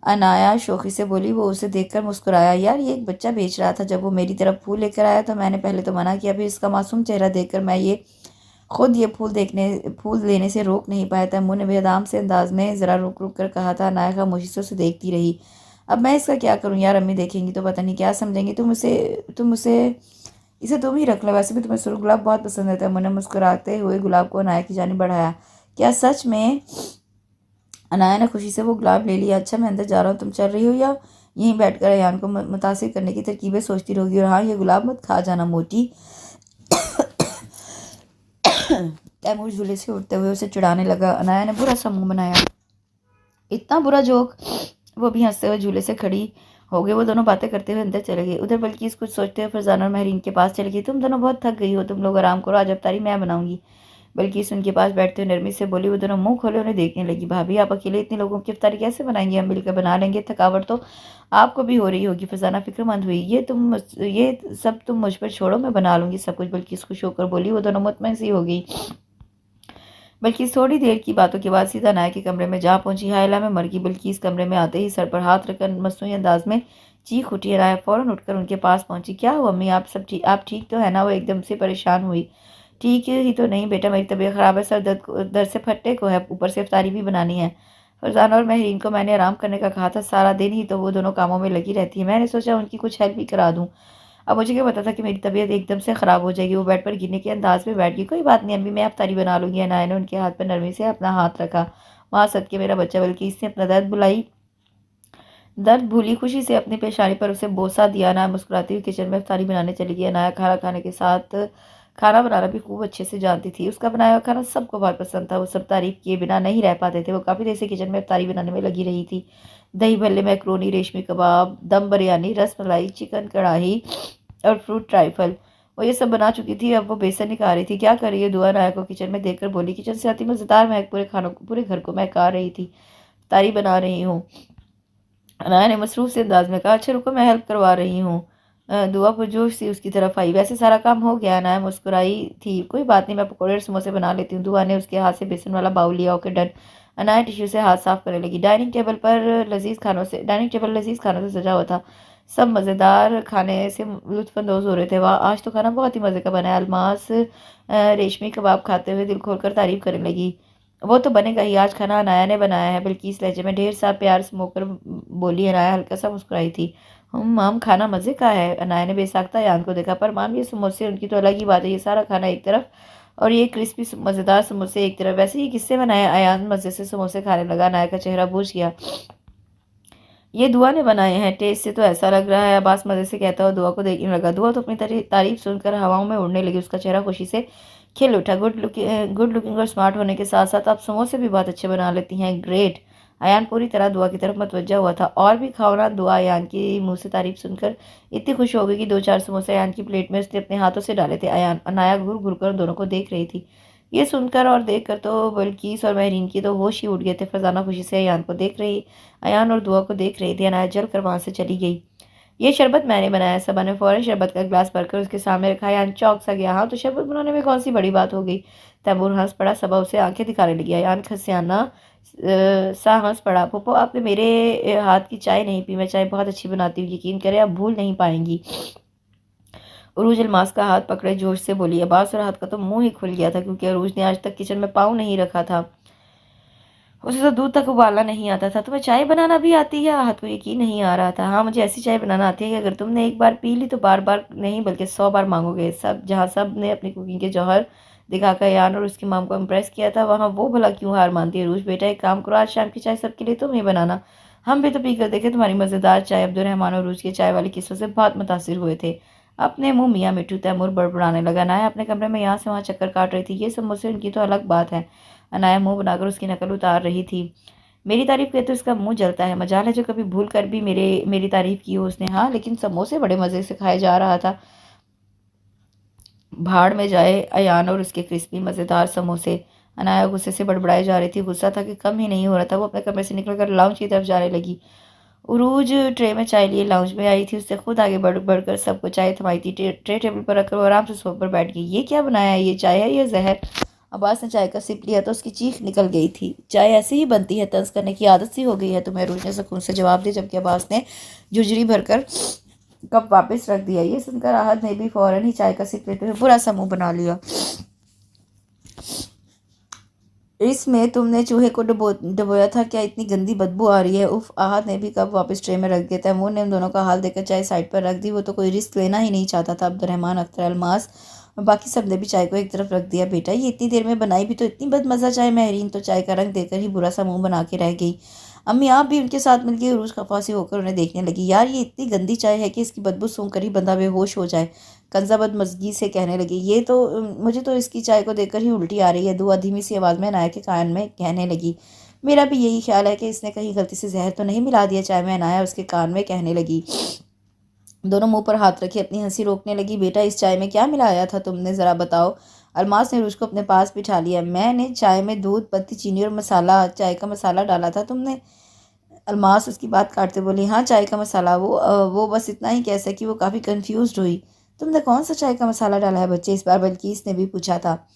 अनाया शोखी से बोली। वो उसे देखकर मुस्कुराया। यार, ये एक बच्चा बेच रहा था। जब वो मेरी तरफ फूल लेकर आया तो मैंने पहले तो मना किया, फिर इसका मासूम चेहरा देखकर मैं खुद ये फूल लेने से रोक नहीं पाया। तैमूर ने बेदाम से अंदाज में ज़रा रुक रुक कर कहा था। अनाया खामोशी से उसे देखती रही। अब मैं इसका क्या करूं यार? अम्मी देखेंगी तो पता नहीं क्या समझेंगी। इसे तुम ही रख लो। वैसे भी तुम्हें सुर्ख गुलाब बहुत पसंद है। तैमूर ने मुस्कुराते हुए गुलाब को अनाया की जानिब बढ़ाया। क्या सच में? अनाया ने खुशी से वो गुलाब ले लिया। अच्छा, मैं अंदर जा रहा हूँ, तुम चल रही हो या यहीं बैठकर अयान को मुतासिर करने की तरकीबें सोचती रहोगी? और हाँ, ये गुलाब मत खा जाना मोटी। तैमूर झूले से उठते हुए उसे चिढ़ाने लगा। अनाया ने बुरा सा मुंह बनाया। इतना बुरा जोक? वो भी हंसते हुए झूले से खड़ी हो गई। वो दोनों बातें करते हुए अंदर चले गए। उधर बल्किस कुछ सोचते हुए फरजाना और महरीन के पास चली गई। तुम दोनों बहुत थक गई हो, तुम लोग आराम करो, आज अफ्तारी मैं बनाऊंगी। बल्किस उनके पास बैठते हुए नरमी से बोली। वो दोनों मुंह खोले उन्हें देखने लगी। भाभी, आप अकेले इतने लोगों की इफ्तारी कैसे बनाएंगे? हम मिलकर बना लेंगे। थकावट तो आपको भी हो रही होगी। फरजाना फिक्रमंद हुई। ये सब तुम मुझ पर छोड़ो, मैं बना लूंगी सब कुछ। बल्किस खुश होकर बोली। वो दोनों मुतमईन सी हो गई। बल्कि थोड़ी देर की बातों के बाद सीधा नाया के कमरे में जा पहुंची। हायला में मर गई। बल्कि इस कमरे में आते ही सर पर हाथ रखकर मसनूई अंदाज में चीख उठी। नाया फौरन उठकर उनके पास पहुंची। क्या हुआ अम्मी? आप ठीक तो है ना? वो एकदम से परेशान हुई। ठीक ही तो नहीं बेटा, मेरी तबीयत ख़राब है, सर दर्द से फट्टे को है, ऊपर से इफ्तारी भी बनानी है। फरजाना और महरीन को मैंने आराम करने का कहा था। सारा दिन ही तो वो दोनों कामों में लगी रहती है। मैंने सोचा उनकी कुछ हेल्प ही करा दूँ। अब मुझे क्या पता था कि मेरी तबीयत एकदम से ख़राब हो जाएगी। वो बेड पर गिरने के अंदाज में बैठ गई। कोई बात नहीं अम्मी, मैं अफ्तारी बना लूँगी। अनाया ने उनके हाथ पर नरमी से अपना हाथ रखा। वहाँ सदके मेरा बच्चा। बल्कि इसने अपना दर्द भूली खुशी से अपनी पेशानी पर उसे बोसा दिया। अनाया मुस्कुराती हुई किचन में इफ्तारी बनाने चली गई। अनाया खाना खाने के साथ खाना बनाना भी खूब अच्छे से जानती थी। उसका बनाया हुआ खाना सबको बहुत पसंद था। वो सब तारीफ किए बिना नहीं रह पाते थे। वो काफ़ी देर से किचन में इफ्तारी बनाने में लगी रही थी। दही भल्ले, मैक्रोनी, रेशमी कबाब, दम बिरयानी, रस मलाई, चिकन कढ़ाई और फ्रूट ट्राइफल, वो ये सब बना चुकी थी। अब वो बेसन निकाल रही थी। क्या कर रही है? दुआ नाया को किचन में देखकर बोली। किचन से आती मज़ेदार महक पूरे घर को महका रही थी। तारी बना रही हूँ, नाया ने मसरूफ से अंदाज में कहा। अच्छा रुको, मैं हेल्प करवा रही हूँ। दुआ पुरजोश से उसकी तरफ आई। वैसे सारा काम हो गया? नाया मुस्कुराई थी। कोई बात नहीं, मैं पकौड़े और समोसे बना लेती हूँ। दुआ ने उसके हाथ से बेसन वाला बाउल लिया। Okay done. अनाया टिश्यू से हाथ साफ करने लगी। डाइनिंग टेबल लजीज खानों से सजा हुआ था। सब मज़ेदार खाने से लुत्फ़अंदोज़ हो रहे थे। वाह, आज तो खाना बहुत ही मज़े का बना है। अलमास रेशमी कबाब खाते हुए दिल खोलकर तारीफ करने लगी। वो तो बनेगा ही, आज खाना अनाया ने बनाया है। बल्कि इस लहजे में ढेर सा प्यार समोकर बोली। अनाया हल्का सा मुस्कुराई थी। माम, खाना मज़े का है। अनाया ने बेसाख्ता यान को देखा। पर माम, ये समोसे उनकी तो अलग ही बात है। ये सारा खाना एक तरफ और ये क्रिस्पी मज़ेदार समोसे एक तरफ। वैसे ये किससे बनाए? अयान मज़े से समोसे खाने लगा। अनाया का चेहरा बूझ गया। ये दुआ ने बनाए हैं, टेस्ट से तो ऐसा लग रहा है। अब्बास मज़े से कहता हुआ दुआ को देखने लगा। दुआ तो अपनी तारीफ सुनकर हवाओं में उड़ने लगी। उसका चेहरा खुशी से खिल उठा। गुड लुकिंग और स्मार्ट होने के साथ साथ आप समोसे भी बहुत अच्छे बना लेती हैं। ग्रेट। अयान पूरी तरह दुआ की तरफ मतवज्जा हुआ था। और भी खाओ ना। दुआ अयान की मुंह से तारीफ सुनकर इतनी खुश हो गई कि 2-4 समोसे अयान की प्लेट में उसने अपने हाथों से डाले थे। अयान अनाया घूर घूर कर दोनों को देख रही थी। ये सुनकर और देखकर तो बल्कीस और महरीन की तो होश ही उड़ गए थे। फरजाना खुशी से अयान और दुआ को देख रही थी। अनाया जल कर वहाँ से चली गई। ये शरबत मैंने बनाया। सबा ने फौरन शरबत का गिलास भरकर उसके सामने रखा। अयान चौंक सा गया। हाँ, तो शरबत बनाने में कौन सी बड़ी बात हो गई? तैमूर हंस पड़ा। सबा उसे आंखें दिखाने लगी। अयान खसियाना सा हंस पड़ा। पप्पो, आपने मेरे हाथ की चाय नहीं पी। मैं चाय बहुत अच्छी बनाती हूँ, यकीन करें, आप भूल नहीं पाएंगी। अरूज अलमास का हाथ पकड़े जोश से बोली। अब्बास और हाथ का तो मुंह ही खुल गया था, क्योंकि अरूज ने आज तक किचन में पाँव नहीं रखा था। उसे तो दूध तक उबालना नहीं आता था। तुम्हें चाय बनाना भी आती है? हाथ को यकीन नहीं आ रहा था। हाँ, मुझे ऐसी चाय बनाना आती है कि अगर तुमने एक बार पी ली तो बार बार नहीं बल्कि 100 बार मांगोगे। सब ने अपनी कुकिंग के जौहर दिखाकर यान और उसकी माम को इम्प्रेस किया था। वहाँ वो भला क्यों हार मानती है? रूज बेटा, एक काम करो, आज शाम की चाय सबके लिए तुम ही बनाना। हम भी तो पी कर देखे तुम्हारी मज़ेदार चाय। अब्दुलरहमान और रूज के चाय वाली किस्सों से बहुत मुतासिर हुए थे। अपने मुंह मियाँ मिट्टू। तैमूर बड़बड़ाने लगा। नाया अपने कमरे में यहाँ से वहाँ चक्कर काट रही थी। ये समोसे उनकी तो अलग बात है। अनाया मुंह बनाकर उसकी नकल उतार रही थी। मेरी तारीफ कहते उसका मुंह जलता है। मजाल है जो कभी भूल कर भी मेरी तारीफ की हो उसने। हाँ, लेकिन समोसे बड़े मज़े से खाए जा रहा था। भाड़ में जाए अयान और उसके क्रिस्पी मज़ेदार समोसे। अनाया गुस्से से बड़बड़ाई जा रही थी। गुस्सा था कि कम ही नहीं हो रहा था। वो अपने कमरे से निकलकर लाउंज की तरफ जाने लगी। उरूज ट्रे में चाय लिए लाउंज में आई थी। उससे खुद आगे बढ़कर सबको चाय थमाई थी। ट्रे टेबल पर रखकर वो आराम से सोफे पर बैठ गई। ये क्या बनाया है? ये चाय है या जहर? अब्बास ने चाय का सिप लिया तो उसकी चीख निकल गई थी। चाय ऐसे ही बनती है, तंज करने की आदत सी हो गई है तुम्हें, अरूज ने सुकून से जवाब दिया, जबकि अब्बास ने जुजरी भरकर कप वापस रख दिया। ये सुनकर आहत ने भी फौरन ही चाय का सिप लेते हुए बुरा सा मुंह बना लिया। इसमें तुमने चूहे को डबोया था क्या? इतनी गंदी बदबू आ रही है। उफ! आहत ने भी कप वापस ट्रे में रख दिया। तैमूर ने उन दोनों का हाल देखकर चाय साइड पर रख दी। वो तो कोई रिस्क लेना ही नहीं चाहता था। अब्दुर्रहमान, अख्तर, अलमास और बाकी सब ने भी चाय को एक तरफ रख दिया। बेटा, ये इतनी देर में बनाई भी तो इतनी बदमज़ा चाय। महरीन तो चाय का रंग देकर ही बुरा सा मुंह बना के रह गई। अम्मी आप भी उनके साथ मिलकर उरूज खफासी होकर उन्हें देखने लगी। यार, ये इतनी गंदी चाय है कि इसकी बदबू सूंघकर ही बंदा बेहोश हो जाए। कंज़ा बदमज़गी से कहने लगी। ये तो मुझे तो इसकी चाय को देखकर ही उल्टी आ रही है। दुआ धीमी सी आवाज़ में अनाया के कान में कहने लगी। मेरा भी यही ख्याल है कि इसने कहीं गलती से जहर तो नहीं मिला दिया चाय में। अनाया उसके कान में कहने लगी। दोनों मुंह पर हाथ रखे अपनी हंसी रोकने लगी। बेटा, इस चाय में क्या मिलाया था तुमने, ज़रा बताओ। अलमास ने रूज को अपने पास बिठा लिया। मैंने चाय में दूध, पत्ती, चीनी और मसाला, चाय का मसाला डाला था। तुमने? अलमास उसकी बात काटते बोली। हाँ, चाय का मसाला। वो बस इतना ही कह सकी। वो काफ़ी कंफ्यूज हुई। तुमने कौन सा चाय का मसाला डाला है बच्चे? इस बार बल्कीस ने भी पूछा था।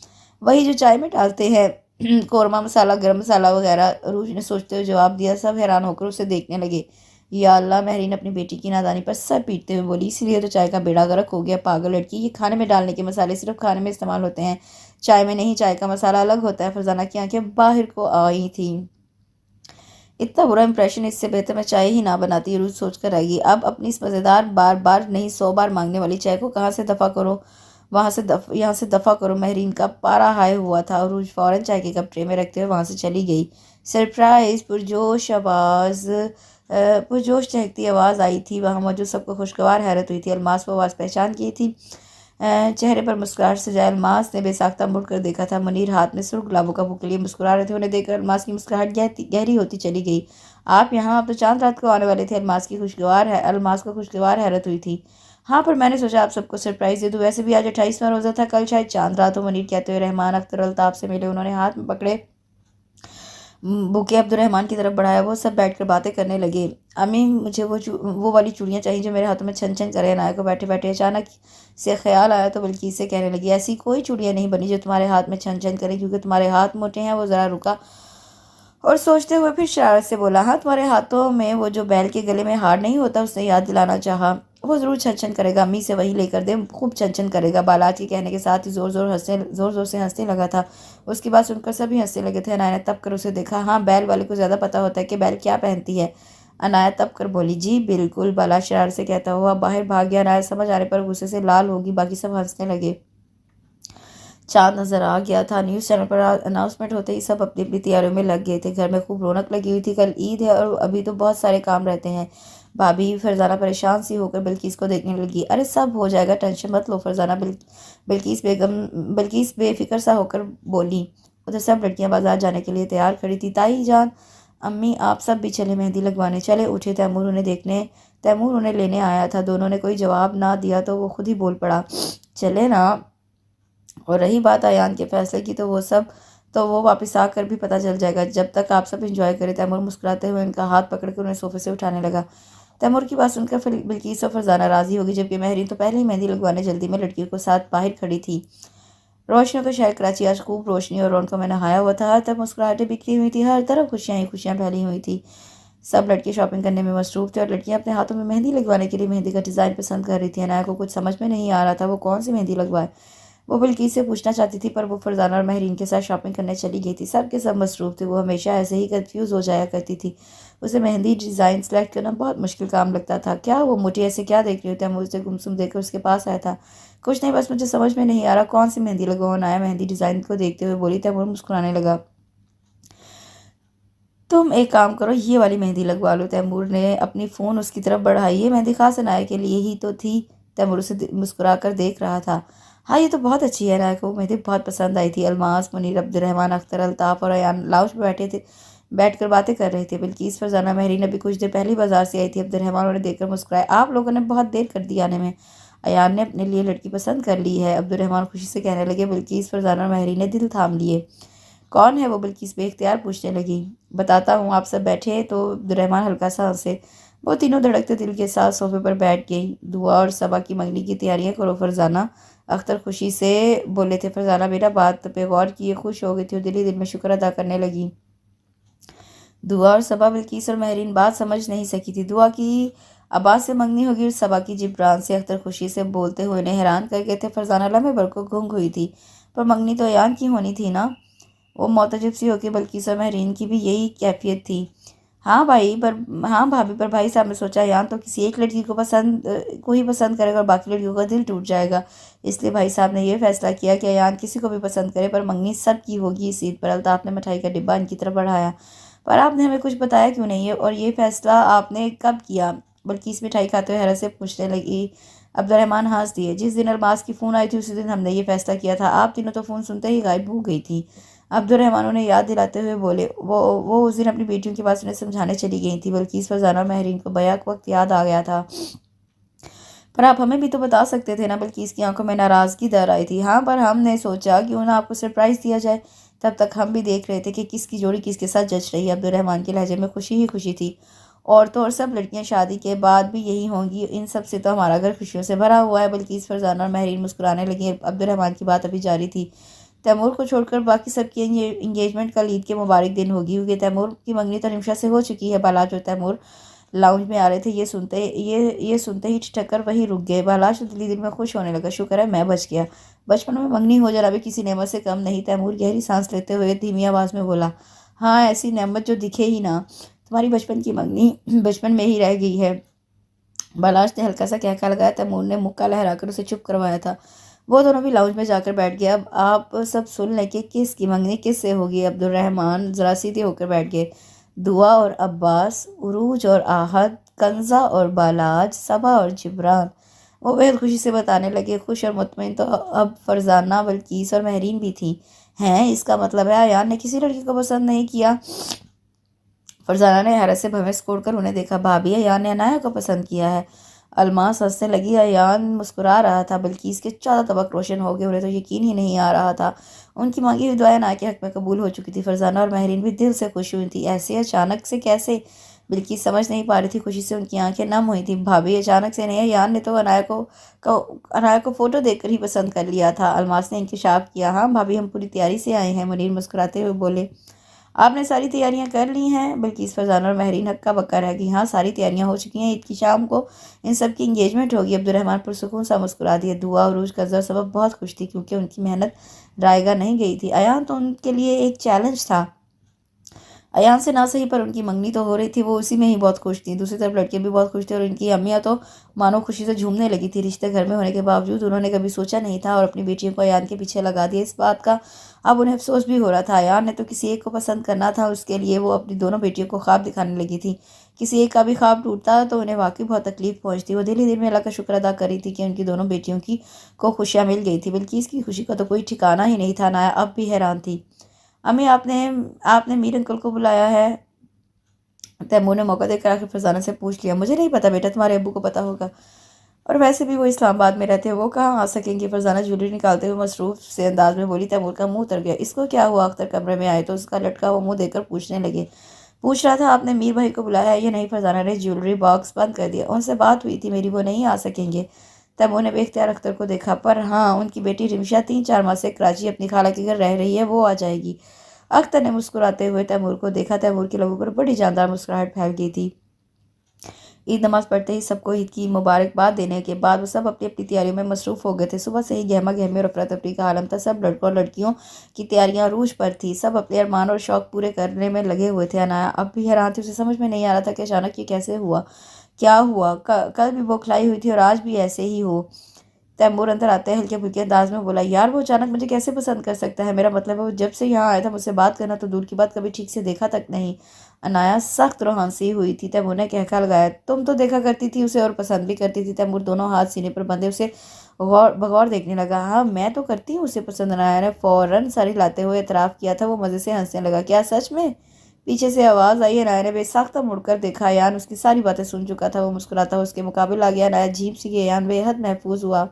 वही जो चाय में डालते हैं कौरमा मसाला, गरम मसाला वगैरह, रूज ने सोचते हुए जवाब दिया। सब हैरान होकर उसे देखने लगे। या अल्लाह! महरीन अपनी बेटी की नादानी पर सर पीटते हुए बोली। इसीलिए तो चाय का बेड़ा गर्क हो गया, पागल लड़की। ये खाने में डालने के मसाले सिर्फ खाने में इस्तेमाल होते हैं, चाय में नहीं। चाय का मसाला अलग होता है। फरजाना की आंखें बाहर को आई थी। इतना बुरा इंप्रेशन, इससे बेहतर मैं चाय ही ना बनाती, रूज सोच कर रहेगी। अब अपनी इस मज़ेदार, बार बार नहीं 100 बार मांगने वाली चाय को कहाँ से दफ़ा करो, यहाँ से दफ़ा करो। महरीन का पारा हाई हुआ था और रूज फ़ौरन चाय के कप ट्रे में रखते हुए वहाँ से चली गई। सरप्राइज! पुरजोश चहकती आवाज़ आई थी। वहाँ मौजूद सबको खुशगवार हैरत हुई थी। अलमास को आवाज़ पहचान की थी। चेहरे पर मुस्कुराहट सजाए अलमास ने बेसाख्ता मुड़कर देखा था। मुनीर हाथ में सुर्ख गुलाबों का बुके लिए मुस्कुरा रहे थे। उन्हें देखकर अलमास की मुस्कुराहट गहरी होती चली गई। आप यहाँ? आप तो चांद रात को आने वाले थे। अलमास को खुशगवार हैरत हुई थी। हाँ, पर मैंने सोचा आप सबको सरप्राइज़ दे दूँ। वैसे भी आज 28वां रोज़ा था, कल शायद चांद रात हो। मुनीर कहते हुए रहमान, अख्तर, अल्ताफ़ से मिले। उन्होंने हाथ में पकड़े बुके अब्दुर्रहमान की तरफ बढ़ाया। वो सब बैठकर बातें करने लगे। अम्मी, मुझे वो वाली चूड़ियाँ चाहिए जो मेरे हाथों में छन छन करे। अनाया को बैठे बैठे अचानक से ख्याल आया तो बल्कीस से कहने लगी। ऐसी कोई चूड़ियाँ नहीं बनी जो तुम्हारे हाथ में छन छन करे, क्योंकि तुम्हारे हाथ मोटे हैं। वो ज़रा रुका और सोचते हुए फिर शरारत से बोला। हाँ, तुम्हारे हाथों में वो जो बैल के गले में हार नहीं होता, उसने याद दिलाना चाहा। वो ज़रूर छन छन करेगा। अम्मी से वही लेकर दे, खूब छन छन करेगा। बालाज के कहने के साथ ही ज़ोर ज़ोर से हंसने लगा था। उसकी बात सुनकर सभी हंसने लगे थे। अनाया ने तब कर उसे देखा। हाँ, बैल वाले को ज़्यादा पता होता है कि बैल क्या पहनती है। अनाया तब कर बोली। जी बिल्कुल, बाला शरारत से कहता हुआ बाहर भाग गया। अनाया समझ आने पर गुस्से से लाल होगी। बाकी सब हंसने लगे। चाँद नज़र आ गया था। न्यूज़ चैनल पर अनाउंसमेंट होते ही सब अपनी अपनी तैयारियों में लग गए थे। घर में खूब रौनक लगी हुई थी। कल ईद है और अभी तो बहुत सारे काम रहते हैं। भाभी फरजाना परेशान सी होकर बिल्किस को देखने लगी। अरे सब हो जाएगा, टेंशन मत लो फरजाना। बिल्किस बेफिक्र सा होकर बोली। उधर सब लड़कियां बाजार जाने के लिए तैयार खड़ी थी। ताई जान, अम्मी, आप सब भी चले मेहंदी लगवाने। चले उठे। तैमूर उन्हें लेने आया था। दोनों ने कोई जवाब ना दिया तो वो खुद ही बोल पड़ा। चले ना। और रही बात अयान के फैसले की, तो वो वापस आकर भी पता चल जाएगा। जब तक आप सब एंजॉय करें। तैमूर मुस्कुराते हुए उनका हाथ पकड़कर उन्हें सोफे से उठाने लगा। तैमूर की बात सुनकर फिर बिल्किस और फरजाना राजी होगी, जबकि महरीन तो पहले ही मेहंदी लगवाने जल्दी में लड़कियों के साथ बाहर खड़ी थी। रोशनियों का शहर कराची आज खूब रोशनी और रौनकों में नहाया हुआ था। हर तरफ मुस्कुराहटें बिखरी हुई थी। हर तरफ खुशियाँ ही खुशियाँ फैली हुई थी। सब लड़के शॉपिंग करने में मसरूफ थे और लड़कियां अपने हाथों में मेहंदी लगवाने के लिए मेहंदी का डिज़ाइन पसंद कर रही थी। अनाया को कुछ समझ में नहीं आ रहा था वो कौन सी मेहंदी लगवाए। वो बिल्किस से पूछना चाहती थी, पर वो फरजाना और महरीन के साथ शॉपिंग करने चली गई थी। सब के सब मसरूफ थे। वो हमेशा ऐसे ही कंफ्यूज हो जाया करती थी। उसे मेहंदी डिज़ाइन सेलेक्ट करना बहुत मुश्किल काम लगता था। क्या वो मोटी ऐसे क्या देख रही होती है? मुझसे गुमसुम देखकर उसके पास आया था। कुछ नहीं, बस मुझे समझ में नहीं आ रहा कौन सी मेहंदी लगवाओ। आया मेहंदी डिज़ाइन को देखते हुए बोली। तैमूर मुस्कुराने लगा। तुम एक काम करो, ये वाली मेहंदी लगवा लो। तैमूर ने अपनी फ़ोन उसकी तरफ बढ़ाई। ये मेहंदी खास अनाया के लिए ही तो थी। तैमूर उसे मुस्कुरा कर देख रहा था। हाँ, ये तो बहुत अच्छी है। अनाया को मेहंदी बहुत पसंद आई थी। अलमास, मुनीर, अब्दुर्रहमान, अख्तर, अल्ताफ़ और अयान लाउंज में बैठकर बातें कर रहे थे। बिल्किस, फरजाना, महरीन अभी कुछ देर पहले बाजार से आई थी। अब्दुर्रहमान उन्हें देखकर मुस्कुराए। आप लोगों ने बहुत देर कर दी आने में। अयान ने अपने लिए लड़की पसंद कर ली है, अब्दुर्रहमान खुशी से कहने लगे। बिल्किस, फरजाना और महरीन ने दिल थाम लिए। कौन है वो? बिल्किस बेख्तियार पूछने लगी। बताता हूँ, आप सब बैठे तो अब्दुर्रहमान हल्का सा हंसे। वो तीनों धड़कते दिल के साथ सोफे पर बैठ गई। दुआ और सबा की मंगनी की तैयारियां करो फरजाना, अख्तर खुशी से बोले थे। फरजाना बिना बात पे गौर किए खुश हो गई थी और दिल ही दिल में शुक्र अदा करने लगी। दुआ और सबा, बिल्किस और महरीन बात समझ नहीं सकी थी। दुआ की अब्बास से मंगनी होगी और सबा की जिब्रान से। अख्तर खुशी से बोलते हुए उन्हें हैरान कर गए थे। फरजाना लम्हे भर को गूंग हुई थी, पर मंगनी तो अयान की होनी थी ना। वो मोतजिब सी होकर बल्किस और महरीन की भी यही कैफियत थी। हाँ भाई पर हाँ भाभी, पर भाई साहब ने सोचा अयान तो किसी एक लड़की को ही पसंद करेगा और बाकी लड़कियों का दिल टूट जाएगा। इसलिए भाई साहब ने यह फैसला किया कि अयान किसी को भी पसंद करे, पर मंगनी सब की होगी इस ईद पर। अल्ताफ ने मिठाई का डिब्बा इनकी तरफ बढ़ाया। पर आपने हमें कुछ बताया क्यों नहीं है, और ये फैसला आपने कब किया? बल्कि इस मिठाई खाते हुए हैरत से पूछने लगी। अब्दुलरहमान हंस दिए। जिस दिन अरबाज की फ़ोन आई थी उसी दिन हमने ये फैसला किया था। आप तीनों तो फ़ोन सुनते ही गायब हो गई थी। अब्दुलरहमान उन्हें याद दिलाते हुए बोले। वो उस दिन अपनी बेटियों के पास उन्हें समझाने चली गई थी। बल्कि इस फरजाना और महरीन को बैक वक्त याद आ गया था। पर आप हमें भी तो बता सकते थे ना। बल्कि इसकी आंखों में नाराज़गी दर आई थी। हाँ, पर हमने सोचा कि उन्हें आपको सरप्राइज़ दिया जाए। तब तक हम भी देख रहे थे कि किसकी जोड़ी किसके साथ जच रही है। अब्दुलरहमान के लहजे में खुशी ही खुशी थी। और तो और सब लड़कियां शादी के बाद भी यही होंगी। इन सब से तो हमारा घर खुशियों से भरा हुआ है। बल्कि इस फरजाना और महरीन मुस्कुराने लगी। अब्दुलरहमान की बात अभी जारी थी। तैमूर को छोड़कर बाकी सबकी इंगेजमेंट कल ईद के मुबारक दिन होगी, क्योंकि तैमूर की मंगनी तो निमिषा से हो चुकी है। बालाज और तैमूर लाउंज में आ रहे थे। ये सुनते ही ठिठक वहीं रुक गए। बालाश तो दिली दिल में खुश होने लगा। शुक्र है मैं बच गया। बचपन में मंगनी हो जाना भी किसी नेमत से कम नहीं। तैमूर गहरी सांस लेते हुए धीमी आवाज़ में बोला, हाँ ऐसी नेमत जो दिखे ही ना। तुम्हारी बचपन की मंगनी बचपन में ही रह गई है। बालाश ने हल्का सा कहका लगाया। तैमूर ने मुक्का लहराकर उसे चुप करवाया था। वो दोनों भी लाउंज में जाकर बैठ गए। अब आप सब सुन लें कि किसकी मंगनी किससे होगी। अब्दुलरहमान जरा सीधे होकर बैठ गए। दुआ और अब्बास, उरूज और आहद, कंजा और बालाज, सबा और जिब्रान। वो बेहद खुशी से बताने लगे। खुश और मुतमईन तो अब फरजाना, बल्कीस और महरीन भी थी। हैं, इसका मतलब है अयान ने किसी लड़की को पसंद नहीं किया? फरजाना ने हैरत से भवें छोड़कर उन्हें देखा। भाभी, अयान ने अनाया को पसंद किया है। अलमास हंसने लगी। अयान मुस्कुरा रहा था, बल्कि इसके 14 तबक रोशन हो गए। उन्हें तो यकीन ही नहीं आ रहा था। उनकी मांगी हुई दुआएं अनाया के हक में कबूल हो चुकी थी। फरजाना और महरीन भी दिल से खुश हुई थी। ऐसे अचानक से कैसे? बल्कि समझ नहीं पा रही थी। खुशी से उनकी आंखें नम हुई थी। भाभी, अचानक से नहीं, अयान ने तो अनाया को फ़ोटो देखकर ही पसंद कर लिया था। अलमास ने इंकशाफ किया। हाँ भाभी, हम पूरी तैयारी से आए हैं। मुनीर मुस्कुराते हुए बोले। आपने सारी तैयारियां कर ली हैं? बल्कि इस फरजाना और महरीन हक्का बक्का रह गई। हाँ, सारी तैयारियां हो चुकी हैं। ईद की शाम को इन सब की इंगेजमेंट होगी। अब्दुलरहमान पुरसुकून सा मुस्कुरा दिया। दुआ, उरूज, कज़ा सबब बहुत खुश थी, क्योंकि उनकी मेहनत रायगा नहीं गई थी। अयान तो उनके लिए एक चैलेंज था। अयान से ना सही, पर उनकी मंगनी तो हो रही थी। वो उसी में ही बहुत खुश थी। दूसरी तरफ लड़के भी बहुत खुश थे और इनकी अम्मियाँ तो मानो खुशी से झूमने लगी थी। रिश्ते घर में होने के बावजूद उन्होंने कभी सोचा नहीं था और अपनी बेटियों को अयान के पीछे लगा दिया। इस बात का अब उन्हें अफसोस भी हो रहा था। अयान ने तो किसी एक को पसंद करना था। उसके लिए वो अपनी दोनों बेटियों को ख्वाब दिखाने लगी थी। किसी एक का भी ख्वाब टूटता तो उन्हें वाकई बहुत तकलीफ पहुंचती। वो दिल ही दिल में अल्लाह का शुक्र अदा कर रही थी कि उनकी दोनों बेटियों की को खुशियाँ मिल गई थी। बल्कि इसकी खुशी का तो कोई ठिकाना ही नहीं था। नाया अब भी हैरान थी। अम्मी, आपने आपने मीर अंकल को बुलाया है? तैमूर ने मौका देकर आखिर फरजाना से पूछ लिया। मुझे नहीं पता बेटा, तुम्हारे अब्बू को पता होगा, और वैसे भी वो इस्लामाबाद में रहते हैं, वो कहाँ आ सकेंगे? फरजाना ज्वेलरी निकालते हुए मसरूफ से अंदाज में बोली। तैमूर का मुंह उतर गया। इसको क्या हुआ? अख्तर कमरे में आए तो उसका लटका हुआ मुंह देखकर पूछने लगे। पूछ रहा था आपने मीर भाई को बुलाया है या नहीं? फरजाना ने ज्वेलरी बॉक्स बंद कर दिया। उनसे बात हुई थी मेरी, वो नहीं आ सकेंगे। तैमूर ने बेख्तियार अख्तर को देखा। पर हाँ, उनकी बेटी रिमशा 3-4 माह से कराची अपनी खाला के घर रह रही है, वो आ जाएगी। अख्तर ने मुस्कुराते हुए तैमूर को देखा। तैमूर के लबों पर बड़ी जानदार मुस्कुराहट फैल गई थी। ईद नमाज पढ़ते ही सबको ईद की मुबारकबाद देने के बाद वो सब अपनी अपनी तैयारियों में मसरूफ़ हो गए थे। सुबह से ही गहमा गहमी और अफरा तफरी का आलम था। सब लड़कों और लड़कियों की तैयारियां अरूज पर थी। सब अपने अरमान और शौक पूरे करने में लगे हुए थे। अनाया अब भी हैरान थी। उसे समझ में नहीं आ रहा था कि अचानक ये कैसे हुआ, क्या हुआ। कल भी बौखलाई हुई थी और आज भी ऐसे ही हो। तैमूर अंदर आते हैं हल्के फुल्के अंदाज में बोला, यार वो अचानक मुझे कैसे पसंद कर सकता है? मेरा मतलब है वो जब से यहाँ आया था मुझसे बात करना तो दूर की बात कभी ठीक से देखा तक नहीं। अनाया सख्त रोहानसी हुई थी। तैमूर ने कहका लगाया, तुम तो देखा करती थी उसे और पसंद भी करती थी। तैमूर दोनों हाथ सीने पर बंधे उसे बगौर देखने लगा। हाँ, मैं तो करती हूँ उसे पसंद। अनाया ने फ़ौरन सर हिलाते हुए एतराफ़ किया था। वो मज़े से हंसने लगा। क्या सच में? पीछे से आवाज़ आई। अनाया ने बेसाख्ता मुड़कर देखा। अयान उसकी सारी बातें सुन चुका था। वो मुस्कुराता हुआ उसके मुकाबले आ गया। अनाया झीप सी। अयान बेहद महफूज हुआ।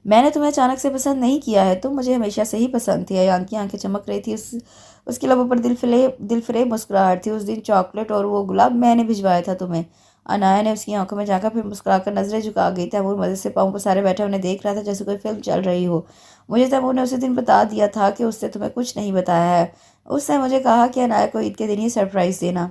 मैंने तुम्हें अचानक से पसंद नहीं किया है, तुम मुझे हमेशा से ही पसंद थी। अयान की आंखें चमक रही थी, उसके लबों पर दिलफरेब मुस्कुराहट थी। उस दिन चॉकलेट और वो गुलाब मैंने भिजवाया था तुम्हें। अनाया ने उसकी आंखों में झांका, फिर मुस्कुराकर नजरें झुका गई। तैमूर मजे से पाँव पसारे बैठा उन्हें देख रहा था जैसे कोई फिल्म चल रही हो। मुझे तैमूर ने उसी दिन बता दिया था कि उसने तुम्हें कुछ नहीं बताया है। उसने मुझे कहा कि अनाया को ईद के दिन ही सरप्राइज देना।